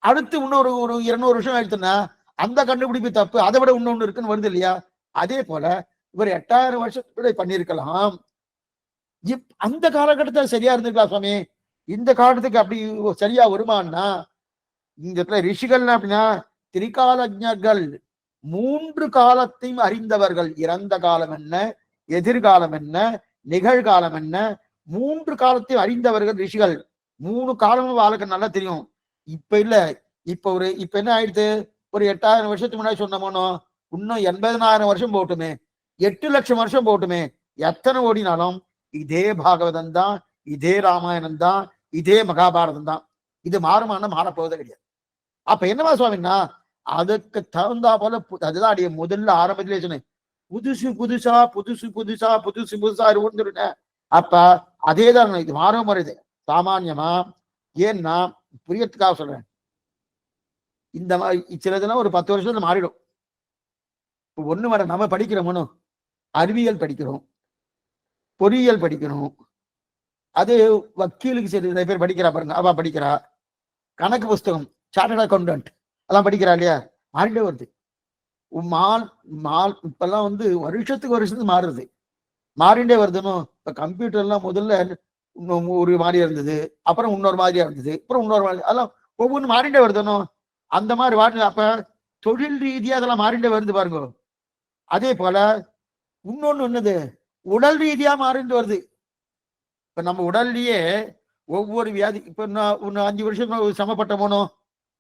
அடுத்து இன்னொரு 200 வருஷம் ஆயிடுச்சுன்னா அந்த கண்டுபிடிப்பு தப்பு, அதை விட இன்னொன்னு இருக்குன்னு வருது இல்லையா? அதே போல இவர் 8,000 வருஷத்துக்கு பண்ணியிருக்கலாம். அந்த காலகட்டத்தில் சரியா இருந்திருக்கலாம் சுவாமி. இந்த காலத்துக்கு அப்படி சரியா வருமானா? இந்த ரிஷிகள் அப்படின்னா திரிகாலஜர்கள், 3 காலத்தையும் அறிந்தவர்கள். இறந்த காலம் என்ன, எதிர்காலம் என்ன, நிகழ்காலம் என்ன, 3 காலத்தையும் அறிந்தவர்கள் ரிஷிகள். 3 காலமும் வாழ்க்கை நல்லா தெரியும். இப்ப இல்ல, இப்ப என்ன ஆயிடுது, ஒரு 8000 வருஷத்துக்கு முன்னாடி சொன்னோமோ, இன்னும் 80,000 வருஷம் போட்டுமே, 8 லட்சம் வருஷம் போட்டுமே, எத்தனை ஓடினாலும் இதே பாகவதம் தான், இதே ராமாயணம் தான், இதே மகாபாரதம் தான். இது மாறுமானா மாறப்போவதே கிடையாது. அப்ப என்னவா சுவாமின்னா, அதுக்கு தகுந்தா போல அதுதான் அடிய முதல்ல ஆரம்பத்திலே சொன்னேன். புதுசு புதுசா புதுசு புதுசா புதுசு புதுசா இருந்துருட்டேன். அப்ப அதேதான் இது மாறும் வருது சாமான்யமா. ஏன்னா புரியத்துக்காக சொல்றேன். இந்த மாதிரி சிலதெல்லாம் ஒரு 10 வருஷத்துல மாறிடும். ஒண்ணு வர நம்ம படிக்கிறோம்னு அறிவியல் படிக்கிறோம், பொறியியல் படிக்கிறோம். அது வக்கீலுக்கு சரி நிறைய பேர் படிக்கிறா பாருங்க, அவ படிக்கிறா. கணக்கு புஸ்தகம், சார்ட்டர்ட் அக்கௌண்டன்ட் எல்லாம் படிக்கிறா இல்லையா, மாறிட்டே வருது. மால் மால் இப்பெல்லாம் வருஷத்துக்கு மாறுது, மாறிண்டே வருதுன்னு. இப்ப கம்ப்யூட்டர் எல்லாம் முதல்ல ஒரு மாதிரியா இருந்தது, அப்புறம் இன்னொரு மாதிரியா இருந்தது, அப்புறம் இன்னொரு மாதிரி, அதெல்லாம் ஒவ்வொன்று மாறிண்டே வருதுன்னு. அந்த மாதிரி மாறி அப்ப தொழில் ரீதியா அதெல்லாம் மாறிண்டே வருது பாருங்க. அதே போல இன்னொன்னு என்னது, உடல் ரீதியா மாறிண்டு வருது. இப்ப நம்ம உடல்லயே ஒவ்வொரு வியாதி, இப்ப இன்னும் 5 வருஷம் சமப்பட்ட போனோம்,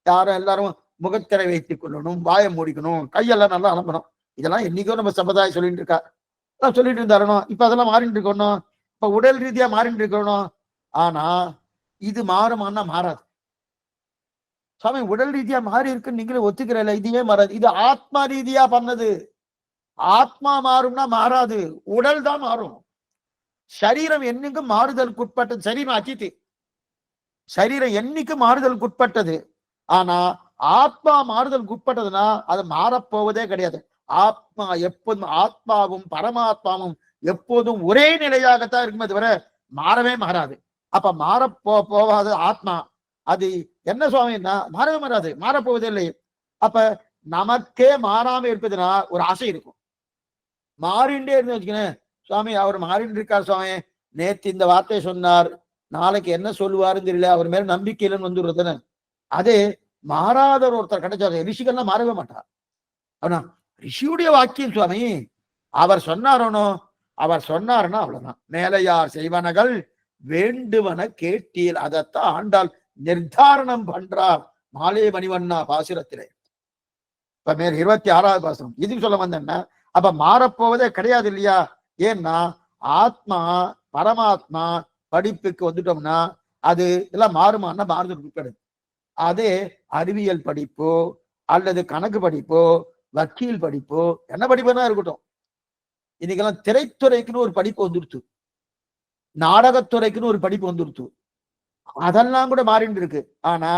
யாரும் எல்லாரும் முகத்திரை வைத்துக் கொள்ளணும், வாயை மூடிக்கணும், கையெல்லாம் நல்லா அலம்பணும். இதெல்லாம் என்னைக்கோ நம்ம சம்பிரதாயம் சொல்லிட்டு இருக்கா, சொல்லிட்டு இருந்தாரணும். இப்ப அதெல்லாம் மாறிட்டு இருக்கணும். இப்ப உடல் ரீதியா மாறிட்டு இருக்கணும். ஆனா இது மாறுமானா மாறாது சாமி. உடல் ரீதியா மாறி இருக்குன்னு நீங்களே ஒத்துக்கிறல, இதுவே மாறாது. இது ஆத்மா ரீதியா பண்ணது. ஆத்மா மாறும்னா மாறாது, உடல் தான் மாறும். சரீரம் என்னைக்கும் மாறுதலுக்கு உட்பட்டது. சரீரம் அச்சித்து, சரீரம் என்னைக்கும் மாறுதலுக்கு உட்பட்டது. ஆனா ஆத்மா மாறுதலுக்கு உட்பட்டதுன்னா அது மாறப்போவதே கிடையாது. ஆத்மா எப்போதும், ஆத்மாவும் பரமாத்மாவும் எப்போதும் ஒரே நிலையாகத்தான் இருக்குமே தவிர மாறவே மாறாது. அப்ப போவாது ஆத்மா. அது என்ன சுவாமின்னா மாறவே மாறாது, மாறப்போவதே இல்லை. அப்ப நமக்கே மாறாம இருப்பதுன்னா ஒரு ஆசை இருக்கும். மாறிண்டே இருந்து வச்சுக்கணும், சுவாமி அவர் மாறிட்டு இருக்கார் சுவாமி, நேற்று இந்த வார்த்தையை சொன்னார், நாளைக்கு என்ன சொல்லுவாருன்னு தெரியல, அவர் மேல நம்பிக்கையிலன்னு வந்துடுறதுன்னு. அதே மாறாதவர் ஒருத்தர் கிடைச்சாரு, ரிஷிகள்லாம் மாறவே மாட்டார். ஆனா ரிஷியுடைய வாக்கியம் சுவாமி, அவர் சொன்னாரோனோ, அவர் சொன்னாருன்னா அவ்வளவுதான். மேலையார் செய்வனகள் வேண்டுவன கேட்டீர், அதைத்தான் ஆண்டால் நிர்தாரணம் பண்றார் மாலே மணிவண்ணா பாசுரத்திலே. இப்ப மேல் 26வது பாசுரம் இதுக்கு சொல்ல வந்தேன்னா, அப்ப மாறப்போவதே கிடையாது இல்லையா. ஏன்னா ஆத்மா பரமாத்மா படிப்புக்கு வந்துட்டோம்னா அது எல்லாம் மாறுமானா மாறுதல் கிடையாது. அதே அறிவியல் படிப்போ அல்லது கணக்கு படிப்போ வக்கீல் படிப்போ என்ன படிப்புனா இருக்கட்டும், இன்னைக்கெல்லாம் திரைத்துறைக்குன்னு ஒரு படிப்பு வந்துருச்சு, நாடகத்துறைக்குன்னு ஒரு படிப்பு வந்துருச்சு, அதெல்லாம் கூட மாறிட்டு இருக்கு. ஆனா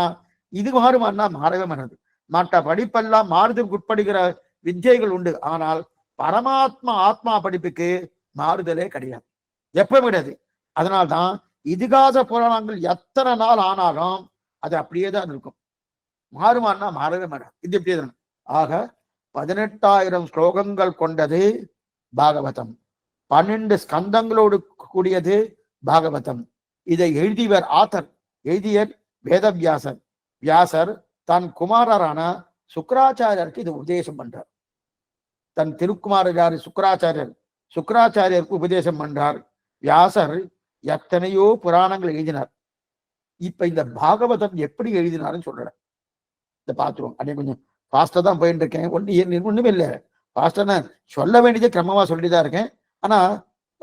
இது மாறுமானா மாறவே மாறாது. மற்ற படிப்பெல்லாம் மாறுதலுக்கு உட்படுகிற வித்தியைகள் உண்டு. ஆனால் பரமாத்மா ஆத்மா படிப்புக்கு மாறுதலே கிடையாது, எப்பவும் கிடையாது. அதனால்தான் இதிகாச புராணங்கள் எத்தனை நாள் ஆனாலும் அது அப்படியே தான் இருக்கும். மாறுமானா மாறவே மாறாது. இது எப்படி தான். ஆக 18,000 ஸ்லோகங்கள் கொண்டது பாகவதம், 12 ஸ்கந்தங்களோடு கூடியது பாகவதம். இதை எழுதியவர் ஆத்தர், எழுதியர் வேதவியாசர். வியாசர் தன் குமாரரான சுக்கராச்சாரியருக்கு இது உபதேசம் பண்றார். தன் திருக்குமாரர் சுக்கராச்சாரியர், சுக்கராச்சாரியருக்கு உபதேசம் பண்றார். வியாசர் எத்தனையோ புராணங்கள் எழுதினார். இப்ப இந்த பாகவதம் எப்படி எழுதினாருன்னு சொல்றேன், இதை பார்த்துருவோம். அப்படியே கொஞ்சம் ஃபாஸ்டா தான் போயிட்டு இருக்கேன், ஒண்ணுமே இல்லை. ஃபாஸ்டா சொல்ல வேண்டியதே கிரமமா சொல்லிதான் இருக்கேன். ஆனா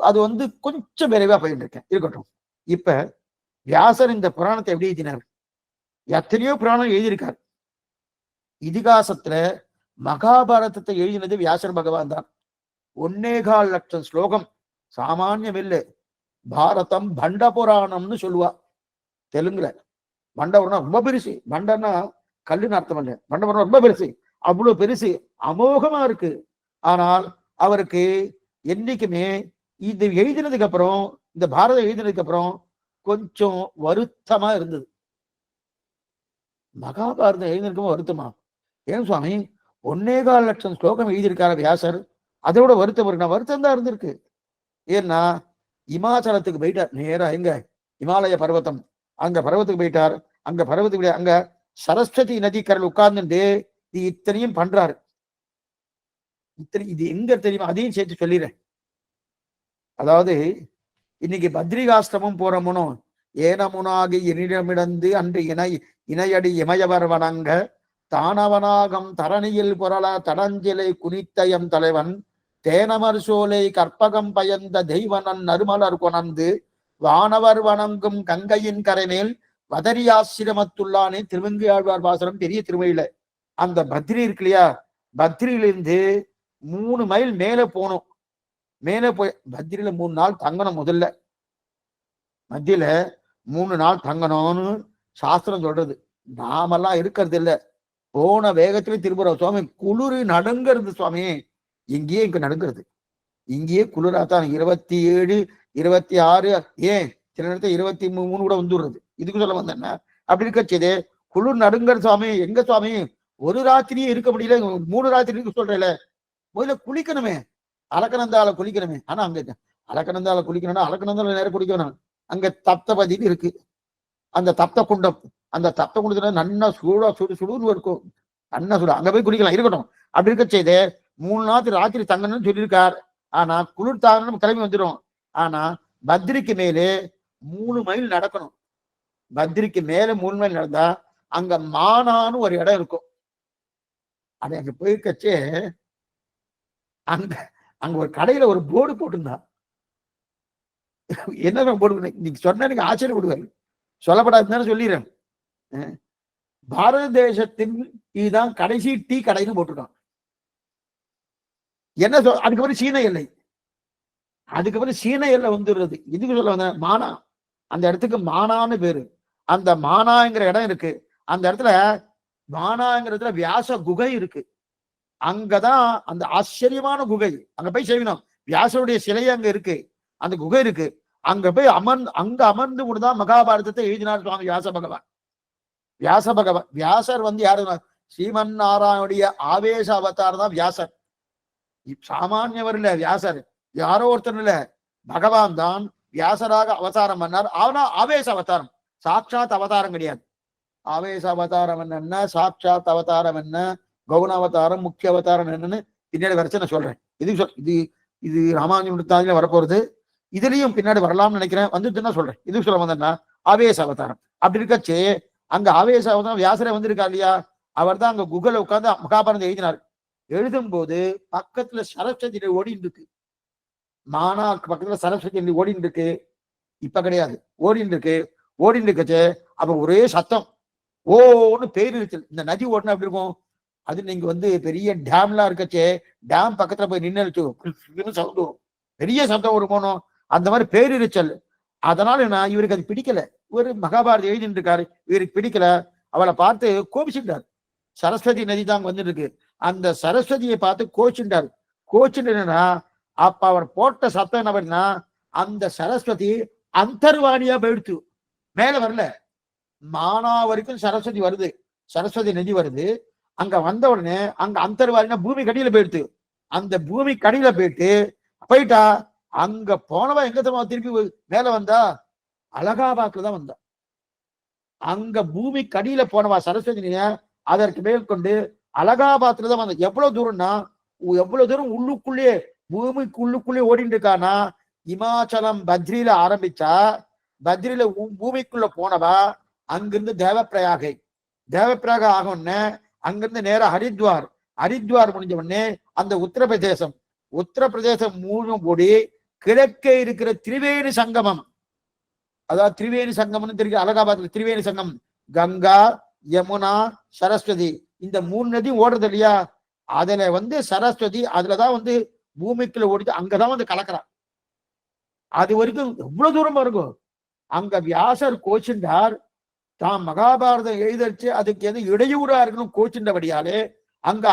அது கொஞ்சம் விரைவா போயிட்டு இருக்கேன், இருக்கட்டும். இப்ப வியாசர் இந்த புராணத்தை எப்படி எழுதினார், எத்தனையோ புராணம் எழுதியிருக்கார். இதிகாசத்துல மகாபாரதத்தை எழுதினது வியாசர் பகவான் தான். 1.25 லட்சம் ஸ்லோகம், சாமானியம் இல்லை. பாரதம் பண்ட புராணம்னு சொல்லுவா தெலுங்குல. பண்டபுரம் ரொம்ப பெருசு, பண்டன்னா கல்லுன்னு அர்த்தம் இல்லை, பண்டபுரம் ரொம்ப பெருசு, அவ்வளவு பெருசு, அமோகமா இருக்கு. ஆனால் அவருக்கு என்னைக்குமே இது எழுதினதுக்கு அப்புறம், இந்த பாரதம் எழுதினதுக்கு அப்புறம் கொஞ்சம் வருத்தமா இருந்தது. மகாபாரதம் எழுதினதுக்கு வருத்தமா? ஏன் சுவாமி, 1.25 லட்சம் ஸ்லோகம் எழுதியிருக்காரு வியாசர், அதோட வருத்தம் இருக்கு? வருத்தம் தான் இருந்திருக்கு. ஏன்னா இமாச்சலத்துக்கு போயிட்டார் நேரா, எங்க இமாலய பர்வதம், அங்க பர்வத்துக்கு போயிட்டார். அங்க பர்வத்துக்கு அங்க சரஸ்வதி நதிக்கரையில் உட்கார்ந்துட்டு இது இத்தனையும் பண்றாரு. இது எங்க தெரியுமா, அதையும் சேர்த்து சொல்லிடுறேன். அதாவது இன்னைக்கு பத்ரிகாஷ்டமம் போறமுனும், ஏனமுனாகி இனிடமிடந்து அன்று இணையடி இமயவர் வணங்க தானவனாகம் தரணியில் புரள தடஞ்சிலை குனித்தயம் தலைவன் தேனமர் சோலை கற்பகம் பயந்த தெய்வனன் நறுமலர் கொணர்ந்து வானவர் வணங்கும் கங்கையின் கரைமேல் வதரியாசிரமத்துள்ளானே திருவங்கியாழ்வார் பாசனம் பெரிய திருமையில. அந்த பத்ரி இருக்கு இல்லையா, பத்ரியிலிருந்து 3 மைல் மேல போகணும். மேல போய் பத்ரியில 3 நாள் தங்கணும். முதல்ல மத்தியில 3 நாள் தங்கணும்னு சாஸ்திரம் சொல்றது. நாமெல்லாம் இருக்கிறது இல்லை. போன வேகத்திலே திரும்புற சுவாமி. குளிர் நடுங்கிறது சுவாமி. இங்கேயே இங்க நடுங்கிறது. இங்கேயே குளிராத்தான் 27, 26, ஏன் சில நேரத்தில் 23 கூட வந்துடுறது. இதுக்கு சொல்ல வந்தேன்னா அப்படி இருக்கச்சது குளிர் நடுங்கிறது சுவாமி. எங்க சுவாமி ஒரு ராத்திரியே இருக்க முடியல, 3 ராத்திரி இருக்கு சொல்றேல. முதல்ல குளிக்கணுமே, அலக்கநந்தால குளிக்கணுமே. ஆனா அங்க அலக்கநந்தால குளிக்கணும்னா அலக்கநந்தால நேரம் குளிக்கணும். அங்க தப்தபதினு இருக்கு, அந்த தப்த குண்டம். அந்த தப்த குண்டத்துல நன்னா சூடா சுடுன்னு இருக்கும், நன்னா சுடு. அங்க போய் குளிக்கலாம், இருக்கட்டும். அப்படி இருக்க செய்து 3 நாள் ராத்திரி தங்கணும்னு சொல்லியிருக்கார். ஆனா குளிர் தாங்கணும் கிளம்பி வந்துடும். ஆனா பத்ரிக்கு மேலே 3 மைல் நடக்கணும். பத்ரிக்கு மேல 3 மைல் நடந்தா அங்க மானான்னு ஒரு இடம் இருக்கும். அது அங்க போயிருக்கச்சே அங்க அங்க ஒரு கடையில ஒரு போர்டு போட்டிருந்தா. என்ன போர்டு நீங்க சொன்ன எனக்கு ஆச்சரியப்படுவாரு. சொல்லப்படாதுன்னு சொல்லிடுறேன். பாரத தேசத்தின் இதுதான் கடைசி டீ கடைன்னு போட்டிருக்கான். என்ன அதுக்கப்புறம் சீன எல்லை, அதுக்கப்புறம் சீன எல்லை வந்துடுறது. இதுக்கு சொல்ல வந்த மானா, அந்த இடத்துக்கு மானான்னு பேரு. அந்த மானாங்கிற இடம் இருக்கு. அந்த இடத்துல மானாங்கிறதுல வியாச குகை இருக்கு. அங்கதான் அந்த ஆச்சரியமான குகை. அங்க போய் செய்யணும். வியாசருடைய சிலை அங்க இருக்கு, அந்த குகை இருக்கு. அங்க போய் அங்க அமர்ந்து கொண்டுதான் மகாபாரதத்தை எழுதினார் சுவாமி வியாச பகவான். வியாசர் வந்து யாரு? ஸ்ரீமன் நாராயணுடைய ஆவேச அவதாரம் தான் வியாசர். சாமானியவர் இல்ல வியாசர், யாரோ ஒருத்தர் இல்ல, பகவான் தான் வியாசராக அவதாரம் பண்ணார். ஆனா ஆவேச அவதாரம், சாட்சாத் அவதாரம் கிடையாது. ஆவேச அவதாரம் என்ன, சாட்சாத் அவதாரம் என்ன, கவுன அவதாரம், முக்கிய அவதாரம் என்னன்னு பின்னாடி வரைச்சு நான் சொல்றேன். இது ராமானுஜ வரப்போறது. இதுலயும் பின்னாடி வரலாம்னு நினைக்கிறேன், வந்துட்டுன்னா சொல்றேன். இதுக்கு சொல்ல வந்தேன்னா ஆவேச அவதாரம். அப்படி இருக்கச்சு அங்க ஆவேச அவதாரம் வியாசரை வந்திருக்கா இல்லையா, அவர் தான் அங்க குகல உட்கார்ந்து மகாபாரதம் எழுதினார். எழுதும் போது பக்கத்துல சரஸ்வதி ஓடின்னு இருக்கு. மானாக்கு பக்கத்துல சரஸ்வதி ஓடின்னு இருக்கு. இப்ப கிடையாது, ஓடின்னு இருக்கு. ஓடின்னு இருக்கச்சு அப்ப ஒரே சத்தம், ஓன்னு பேரிச்சல். இந்த நதி ஓடினா எப்படி இருக்கும்? அது நீங்க வந்து பெரிய டேம்லாம் இருக்கச்சே, டேம் பக்கத்துல போய் நின்று சவுண்ட் வரும், பெரிய சத்தம் ஒரு போனோம். அந்த மாதிரி பேரிச்சல். அதனால நான் இவருக்கு அது பிடிக்கல. இவர் மகாபாரதம் எழுதிட்டு இருக்காரு, இவருக்கு பிடிக்கல. அவளை பார்த்து கோபிச்சுட்டார். சரஸ்வதி நதி தான் வந்துட்டு இருக்கு. அந்த சரஸ்வதியை பார்த்து கோச்சுட்டார். கோச்சுட்டா அப்ப அவர் போட்ட சத்தம் என்ன பண்ணா, அந்த சரஸ்வதி அந்தர்வாணியா போயிடுச்சு, மேல வரல. மானா வரைக்கும் சரஸ்வதி வருது, சரஸ்வதி நதி வருது. அங்க வந்த உடனே அங்க அந்தர்வாணினா பூமி கடியில போயிடுது. அந்த பூமி கடியில போயிட்டா அங்க போனவா எங்க திருப்பி மேல வந்தா, அலகாபாத்ல தான் வந்தா. அங்க பூமி கடியில போனவா சரஸ்வதி அதற்கு மேற்கொண்டு அலகாபாத்ல தான் வந்த. எவ்வளவு தூரம்னா, எவ்வளவு தூரம் உள்ளுக்குள்ளே பூமிக்கு உள்ளுக்குள்ளே ஓடிட்டு இருக்கானா, இமாச்சலம் பத்ரியில ஆரம்பிச்சா, பத்ரியில பூமிக்குள்ள போனவா அங்கிருந்து தேவப்பிரயாகை, தேவப்பிரயாக ஆகணும்னு அங்கிருந்து நேர ஹரித்வார், ஹரித்வார் முடிஞ்ச உடனே அந்த உத்தரப்பிரதேசம், உத்தரப்பிரதேசம் மூணும் கூடி கிழக்கே இருக்கிற திரிவேணி சங்கமம். அதாவது திரிவேணி சங்கம்னு தெரியும், அலகாபாத்ல திரிவேணி சங்கம். கங்கா, யமுனா, சரஸ்வதி, இந்த 3 நதி ஓடுறது இல்லையா, அதுல வந்து சரஸ்வதி அதுலதான் வந்து பூமிக்குள்ள ஓடிட்டு அங்கதான் வந்து கலக்கிறான். அது வரைக்கும் எவ்வளவு தூரமா இருக்கும். அங்க வியாசர் கோச்சின்றார், தான் மகாபாரதம் எழுதச்சு அதுக்கு எது இடையூறா இருக்கணும் கோச்சின்றபடியாலே அங்க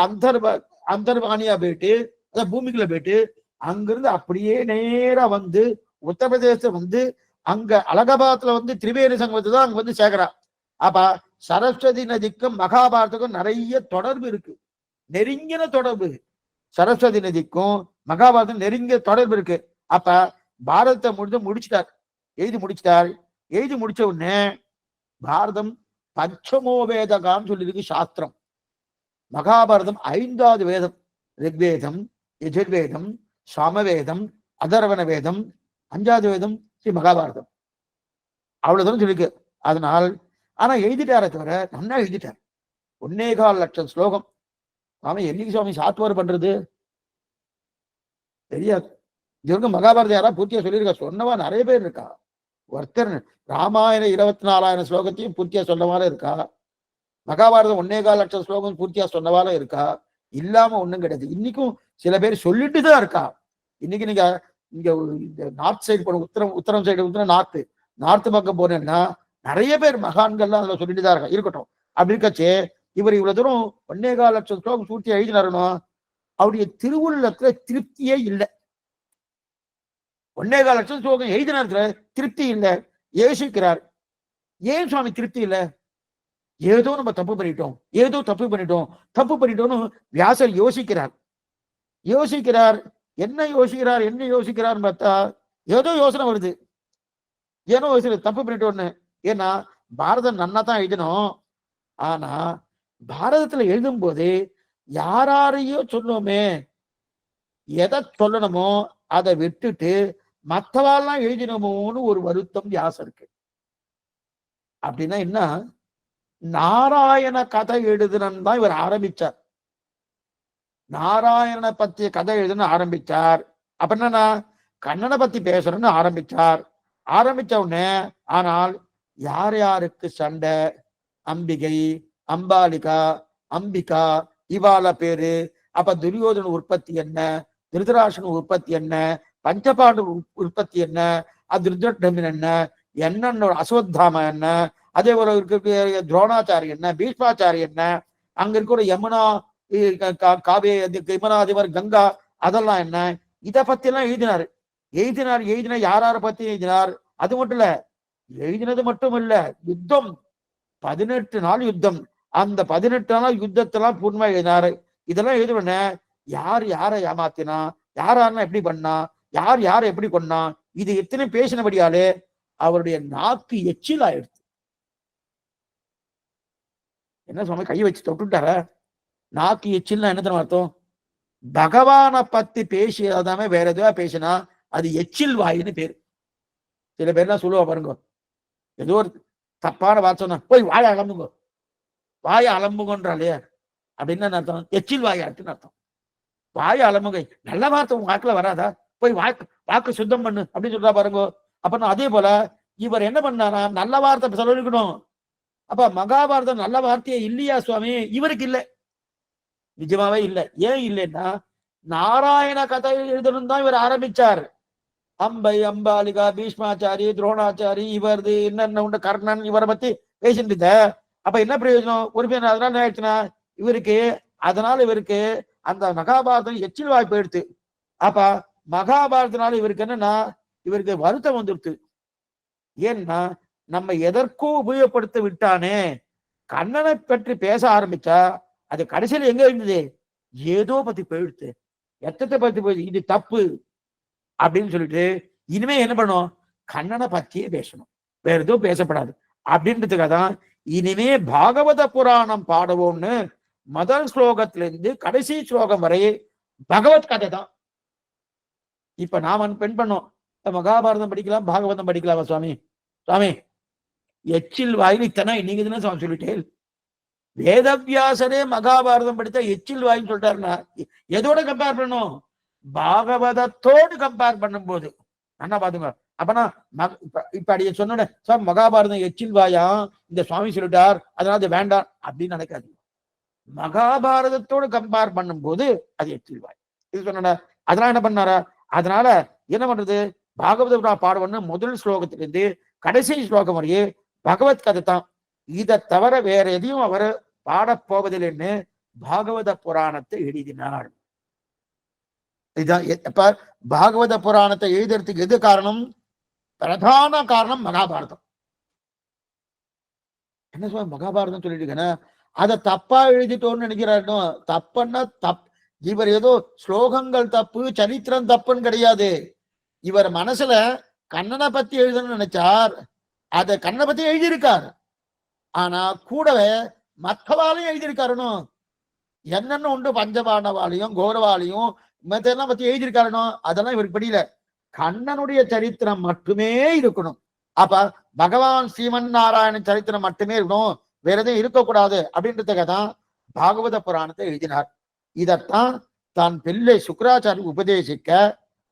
அந்தர்வாணியா போயிட்டு, அதான் பூமிக்குள்ள போயிட்டு அங்கிருந்து அப்படியே நேரா வந்து உத்தரப்பிரதேசம் வந்து அங்க அலகாபாத்ல வந்து திரிவேணி சங்கமத்தை தான் அங்க வந்து சேர்க்கிறா. அப்ப சரஸ்வதி நதிக்கும் மகாபாரதத்துக்கும் நிறைய தொடர்பு இருக்கு, நெருங்கின தொடர்பு. சரஸ்வதி நதிக்கும் மகாபாரதம் நெருங்கிய தொடர்பு இருக்கு. அப்ப பாரதத்தை முடிச்சுட்டார், எழுதி முடிச்சிட்டார். எழுதி முடிச்ச உடனே பாரதம் பஞ்சமோ வேதகான்னு சொல்லியிருக்கு சாஸ்திரம். மகாபாரதம் 5வது வேதம். ரிக்வேதம், யஜுர்வேதம், சாமவேதம், அதர்வண வேதம், 5வது வேதம் ஸ்ரீ மகாபாரதம். அவ்வளவுதான் சொல்லிருக்கு. அதனால் ஆனா எழுதிட்டார தவிர நன்னா எழுதிட்டார். 1.25 லட்சம் ஸ்லோகம். சுவாமி என்னைக்கு சுவாமி சாத்துவார் பண்றது தெரியாது. இது மகாபாரதம் யாராவது பூர்த்தியா சொல்லியிருக்கா? சொன்னவா நிறைய பேர் இருக்கா. ஒருத்தர் ராமாயணம் 24,000 ஸ்லோகத்தையும் பூர்த்தியா சொன்னவாலும் இருக்கா. மகாபாரதம் 1.25 லட்சம் ஸ்லோகம் பூர்த்தியா சொன்னவாலும் இருக்கா. இல்லாம ஒண்ணும் கிடையாது. இன்னைக்கும் சில பேர் சொல்லிட்டு தான் இருக்கா. இன்னைக்கு நீங்க இங்க நார்த் சைடு போன உத்தரம் சைடு நார்த் பக்கம் போனேன்னா நிறைய பேர் மகான்கள்லாம் அதுல சொல்லிட்டு தான் இருக்கா. இருக்கட்டும். அப்படி இருக்கச்சே இவர் இவ்வளவு தூரம் 1.25 லட்சம் ஸ்லோகம் பூர்த்தி எழுதினாருனோ அவருடைய திருவுள்ளத்துல திருப்தியே இல்லை. 1.25 லட்சம் ஸ்லோகம் எழுதினாருக்கிற திருப்தி இல்லை. யோசிக்கிறார், ஏன் சுவாமி திருப்தி இல்லை? ஏதோ நம்ம தப்பு பண்ணிட்டோம்னு வியாசர் யோசிக்கிறார். என்ன யோசிக்கிறார் பார்த்தா ஏதோ யோசனை வருது. தப்பு பண்ணிட்டோம்னு. ஏன்னா பாரதம் நன்னா தான் எழுதணும். ஆனா பாரதத்துல எழுதும் போது யாரையோ சொன்னோமே, எதை சொல்லணுமோ அதை விட்டுட்டு மற்றவாள்லாம் எழுதினமோன்னு ஒரு வருத்தம் வியாசருக்கு. அப்படின்னா என்ன? நாராயண கதை எழுதுனன்னு தான் இவர் ஆரம்பிச்சார். நாராயணனை பத்தி கதை எழுதுன்னு ஆரம்பிச்சார். அப்ப என்னன்னா கண்ணனை பத்தி பேசணும்னு ஆரம்பிச்ச உடனே ஆனால் யார் யாருக்கு சண்டை, அம்பிகை, அம்பாலிகா, அம்பிகா, இவால பேரு, அப்ப துரியோதன உற்பத்தி என்ன, திருதராசன உற்பத்தி என்ன, பஞ்சபாண்டு உற்பத்தி என்ன, திருதட்டம் என்ன, அஸ்வத்தாம என்ன, அதே போல இருக்க துரோணாச்சாரி என்ன, பீஷ்மாச்சாரி என்ன, அங்க இருக்கிற யமுனா காவே யமுனா அதே மாதிரி கங்கா அதெல்லாம் என்ன, இதை பத்தி எல்லாம் எழுதினார். யார பத்தி எழுதினார்? அது மட்டும் இல்ல, எழுதினது மட்டும் இல்ல, யுத்தம் 18 நாள் யுத்தம். அந்த 18 நாள் யுத்தத்தெல்லாம் பூர்ணமா எழுதினாரு. இதெல்லாம் எழுதுன யார் யாரை ஏமாத்தினா, யாரெல்லாம் எப்படி பண்ணா, யார் யாரை எப்படி கொண்டா, இது எத்தனை பேசினபடியாலே அவருடைய நாக்கு எச்சில் ஆயிடுச்சு. என்ன சுவாமி கையை வச்சு தொட்டுட்டார? நாக்கு எச்சில்னா என்ன தெரியுமா அர்த்தம்? பகவானை பத்தி பேசியதாமே வேற எதுவா பேசினா அது எச்சில் வாயின்னு பேரு. சில பேர்லாம் சொல்லுவா பாருங்க, ஏதோ ஒரு தப்பான வார்த்தை சொன்னா போய் வாயை அலம்புங்கன்றாலே அப்படின்னு அர்த்தம். எச்சில் வாயாட்டுன்னு அர்த்தம். வாயை அலம்புகை. நல்ல வார்த்தை உங்க வாக்குல வராதா? போய் வாக்கு சுத்தம் பண்ணு அப்படின்னு சொல்றா பாருங்க. அப்ப அதே போல இவர் என்ன பண்ணாரா? நல்ல வார்த்தை சொல்லிக்கணும். அப்ப மகாபாரதம் நல்ல வார்த்தையே இல்லையா சுவாமி? இவருக்கு இல்லை, நிஜமாவே இல்லை. ஏன் இல்லைன்னா நாராயண கதை எழுதணும் தான் இவர் ஆரம்பிச்சார். அம்பை, அம்பாலிகா, பீஷ்மாச்சாரி, துரோணாச்சாரி, இவரது என்னென்ன உண்டு, கர்ணன், இவரை பத்தி பேசிட்டு இருந்த. அப்ப என்ன பிரயோஜனம்? ஒரு பேர் அதனால என்ன ஆயிடுச்சுன்னா இவருக்கு அந்த மகாபாரதம் எச்சில் வாய்ப்பு எடுத்து. அப்ப மகாபாரதனால இவருக்கு என்னன்னா இவருக்கு வருத்தம் வந்துடுத்து. ஏன்னா நம்ம எதற்கோ உபயோகப்படுத்த விட்டானே. கண்ணனை பற்றி பேச ஆரம்பிச்சா அது கடைசியில் எங்க இருந்தது? ஏதோ பத்தி போயிடுத்து, எத்தத்தை பத்தி போயிடுச்சு, இது தப்பு அப்படின்னு சொல்லிட்டு இனிமே என்ன பண்ணும்? கண்ணனை பத்தியே பேசணும், வேற எதுவும் பேசப்படாது அப்படின்றதுக்காக தான் இனிமே பாகவத புராணம் பாடுவோம்னு முதல் ஸ்லோகத்திலிருந்து கடைசி ஸ்லோகம் வரை பகவத் கதை தான். இப்ப நாம பெண் பண்ணோம், மகாபாரதம் படிக்கலாம், பாகவதம் படிக்கலாமா சுவாமி? சுவாமி எச்சில் வாயில் இத்தனை நீங்க தானே சுவாமி சொல்லிட்டேன். வேதவியாசரே மகாபாரதம் படித்தா எச்சில் வாயின்னு சொல்லிட்டாருன்னா எதோட கம்பேர் பண்ணும்? பாகவதத்தோடு கம்பேர் பண்ணும் போது என்ன பாத்துங்க. அப்பனா இப்ப அடிய சொன்ன மகாபாரதம் எச்சில் வாயா இந்த சுவாமி சொல்லிட்டார் அதனால அது வேண்டாம் அப்படின்னு நினைக்காது. மகாபாரதத்தோடு கம்பேர் பண்ணும் போது அது எச்சில் வாய். இது சொன்ன அதனால என்ன பண்ணாரா? அதனால என்ன பண்றது? பாகவத பாடுவன்னு முதல் ஸ்லோகத்திலிருந்து கடைசி ஸ்லோகம் வரையே பகவத் கதை தான். இதை தவிர வேற எதையும் அவர் பாடப்போவதில்லைன்னு பாகவத புராணத்தை எழுதினார். இதுதான் எப்ப பாகவத புராணத்தை எழுதுறதுக்கு எது காரணம்? பிரதான காரணம் மகாபாரதம். என்ன சொல்ல மகாபாரதம் சொல்லிட்டு அதை தப்பா எழுதிட்டோன்னு நினைக்கிறாரு. தப்புன்னா இவர் ஏதோ ஸ்லோகங்கள் தப்பு, சரித்திரம் தப்புன்னு கிடையாது. இவர் மனசுல கண்ணனை பத்தி எழுதணும்னு நினைச்சார், அதை கண்ணனை பத்தி எழுதியிருக்கார். ஆனா கூடவே மற்றவாளையும் எழுதியிருக்காருனோ, என்னென்ன உண்டு பஞ்சபாண்டவாலையும் கௌரவாலையும் மத்தெல்லாம் பத்தி எழுதியிருக்காருனோ அதெல்லாம் இவருக்கு படியல. கண்ணனுடைய சரித்திரம் மட்டுமே இருக்கணும். அப்ப பகவான் ஸ்ரீமன் நாராயணன் சரித்திரம் மட்டுமே இருக்கணும். வேற எதுவும் இருக்கக்கூடாது அப்படின்றதுக்காக தான் பாகவத புராணத்தை எழுதினார். இதத்தான் தான் பிள்ளை சுக்கராச்சாரி உபதேசிக்க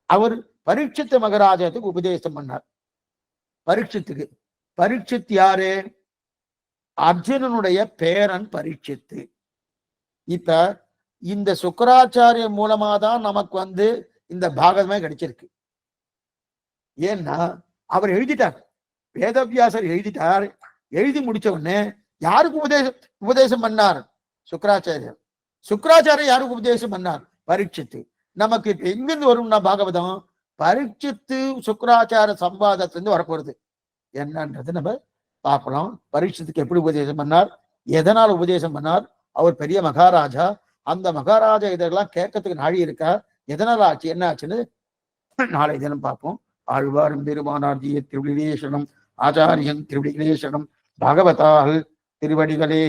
அவர் பரீட்சித்து மகாராஜத்துக்கு உபதேசம் பண்ணார். பரீட்சித்துக்கு. பரீட்சித் யாரு? அர்ஜுனனுடைய பேரன் பரீட்சித்து. இப்ப இந்த சுக்கராச்சாரிய மூலமா தான் நமக்கு இந்த பாகவதமே கிடைச்சிருக்கு. ஏன்னா அவர் எழுதிட்டார், வேதவியாசர் எழுதிட்டார். எழுதி முடிச்ச உடனே யாருக்கு உபதேசம் பண்ணார்? சுக்கராச்சாரியர். சுக்கராச்சாரியர் யாருக்கு உபதேசம் பண்ணார்? பரீட்சித்து. நமக்கு இப்ப எங்கிருந்து வரும்னா பாகவதம் பரீட்சித்து சுக்கராச்சார சம்பாதத்திலிருந்து வரப்போறது. என்னன்றது நம்ம பார்க்கலாம். பரீட்சித்துக்கு எப்படி உபதேசம் பண்ணார், எதனால் உபதேசம் பண்ணார்? அவர் பெரிய மகாராஜா. அந்த மகாராஜா இதெல்லாம் கேட்கறதுக்கு நாழி இருக்கா, எதனால் ஆச்சு, என்ன ஆச்சுன்னு நாளை தினம் பார்ப்போம். ஆழ்வாரும் பெருமானார்ஜிய திருவிழேசனம், ஆச்சாரியன் திருவிழேசனம், பாகவதால் திருவடிகளே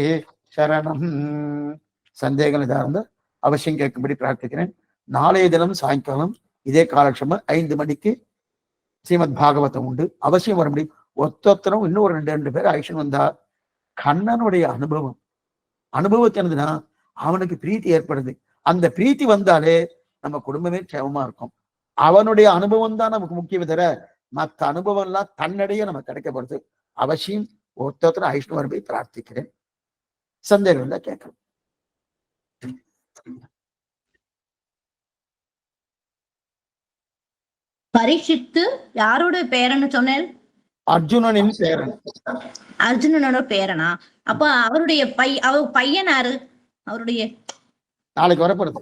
சரணம். சந்தேகம் இதாக இருந்தால் அவசியம் கேட்கும்படி பிரார்த்திக்கிறேன். நாளைய தினம் சாயங்காலம் இதே காலட்சேபம் 5 மணிக்கு ஸ்ரீமத் பாகவதம் உண்டு. அவசியம் வர முடியும். ஒத்தொத்தரும் இன்னும் ஒரு 2 பேர் ஆக்ஷன் வந்தா கண்ணனுடைய அனுபவத்தினதுன்னா அவனுக்கு பிரீத்தி ஏற்படுது. அந்த பிரீத்தி வந்தாலே நம்ம குடும்பமே க்ஷேமமா இருக்கும். அவனுடைய அனுபவம் தான் நமக்கு முக்கியம் தவிர மற்ற அனுபவம் எல்லாம் தன்னடைய நமக்கு கிடைக்கப்படுது. அவசியம் ஒருத்தர் ஆயுஷ்ணு வரவை பிரார்த்திக்கிறேன். சந்தேகம் தான் கேட்கணும். பரீட்சித்து யாரோட பேரன்னு சொன்னேன்? அர்ஜுனனின் பேரன். அர்ஜுனனோட பேரனா? அப்ப அவருடைய அவர் பையன் யாரு? அவருடைய நாளைக்கு வரப்படுது.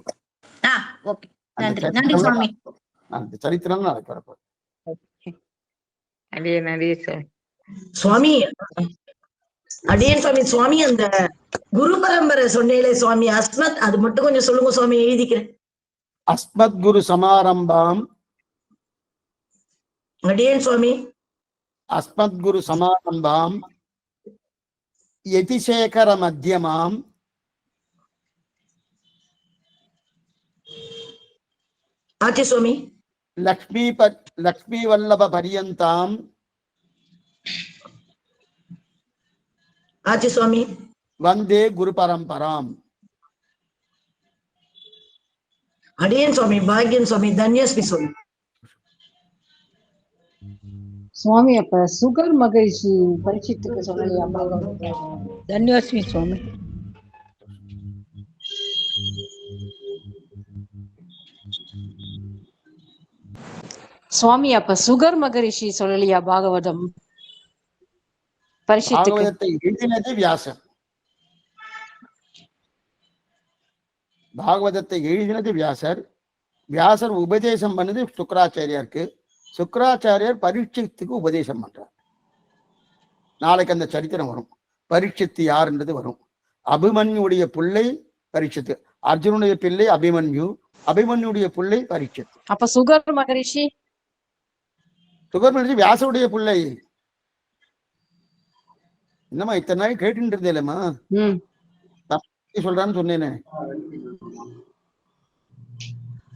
ஓகே, நன்றி நன்றி சுவாமி. அந்த சரித்திரம் நாளைக்கு வரப்படுது. சுவாமி அடியேன் சுவாமி. சுவாமி அந்த குரு பரம்பரை சொன்னேலே சுவாமி, அஸ்மத், அது மட்டும் கொஞ்சம் சொல்லுங்க சுவாமி, எழுதிக்கிறேன். அஸ்மத் குரு சமாரம்பாம். அடியேன் சுவாமி. அஸ்மத் குரு சமாரம்பாம் யதிசேகர மத்தியமாம் ஆச்சி சுவாமி. லக்ஷ்மி வல்லப பரியந்தாம் ஆச்சி சுவாமி. வந்தே குரு பரம்பராம். அடியேன் சுவாமி. பாக்யன் சுவாமி. தன்யஸ்மி சுவாமி. சுவாமி அப்ப சுகர் மகிழ்ச்சி பரீட்சித்துக்கு சொல்லலையா? தன்யோஸ்மி சுவாமி. சுவாமி அப்ப சுகர் மகரிஷி சொல்லலையா பாகவதம் பரீட்சித்துக்கு? பாகவதத்தை எழுதினது வியாசர். பாகவதத்தை எழுதினது வியாசர். வியாசர் உபதேசம் பண்ணது சுக்கராச்சாரியாருக்கு. சுக்கராச்சாரியர் பரீட்சித்துக்கு உபதேசம் பண்றார். நாளைக்கு அந்த சரித்திரம் வரும். பரீட்சித்து யாருன்றது வரும். அபிமன்யுடைய பிள்ளை பரீட்சித்து, அர்ஜுனுடைய பிள்ளை அபிமன்யு, அபிமன்யுடைய பிள்ளை பரீட்சித்து. அப்ப சுகர் மகரிஷி? சுகர் மகரிஷி வியாசருடைய பிள்ளை. என்னம்மா இத்தனை நாள் கேட்டு இருந்தேலம்மா, சொல்றான்னு சொன்னேனே.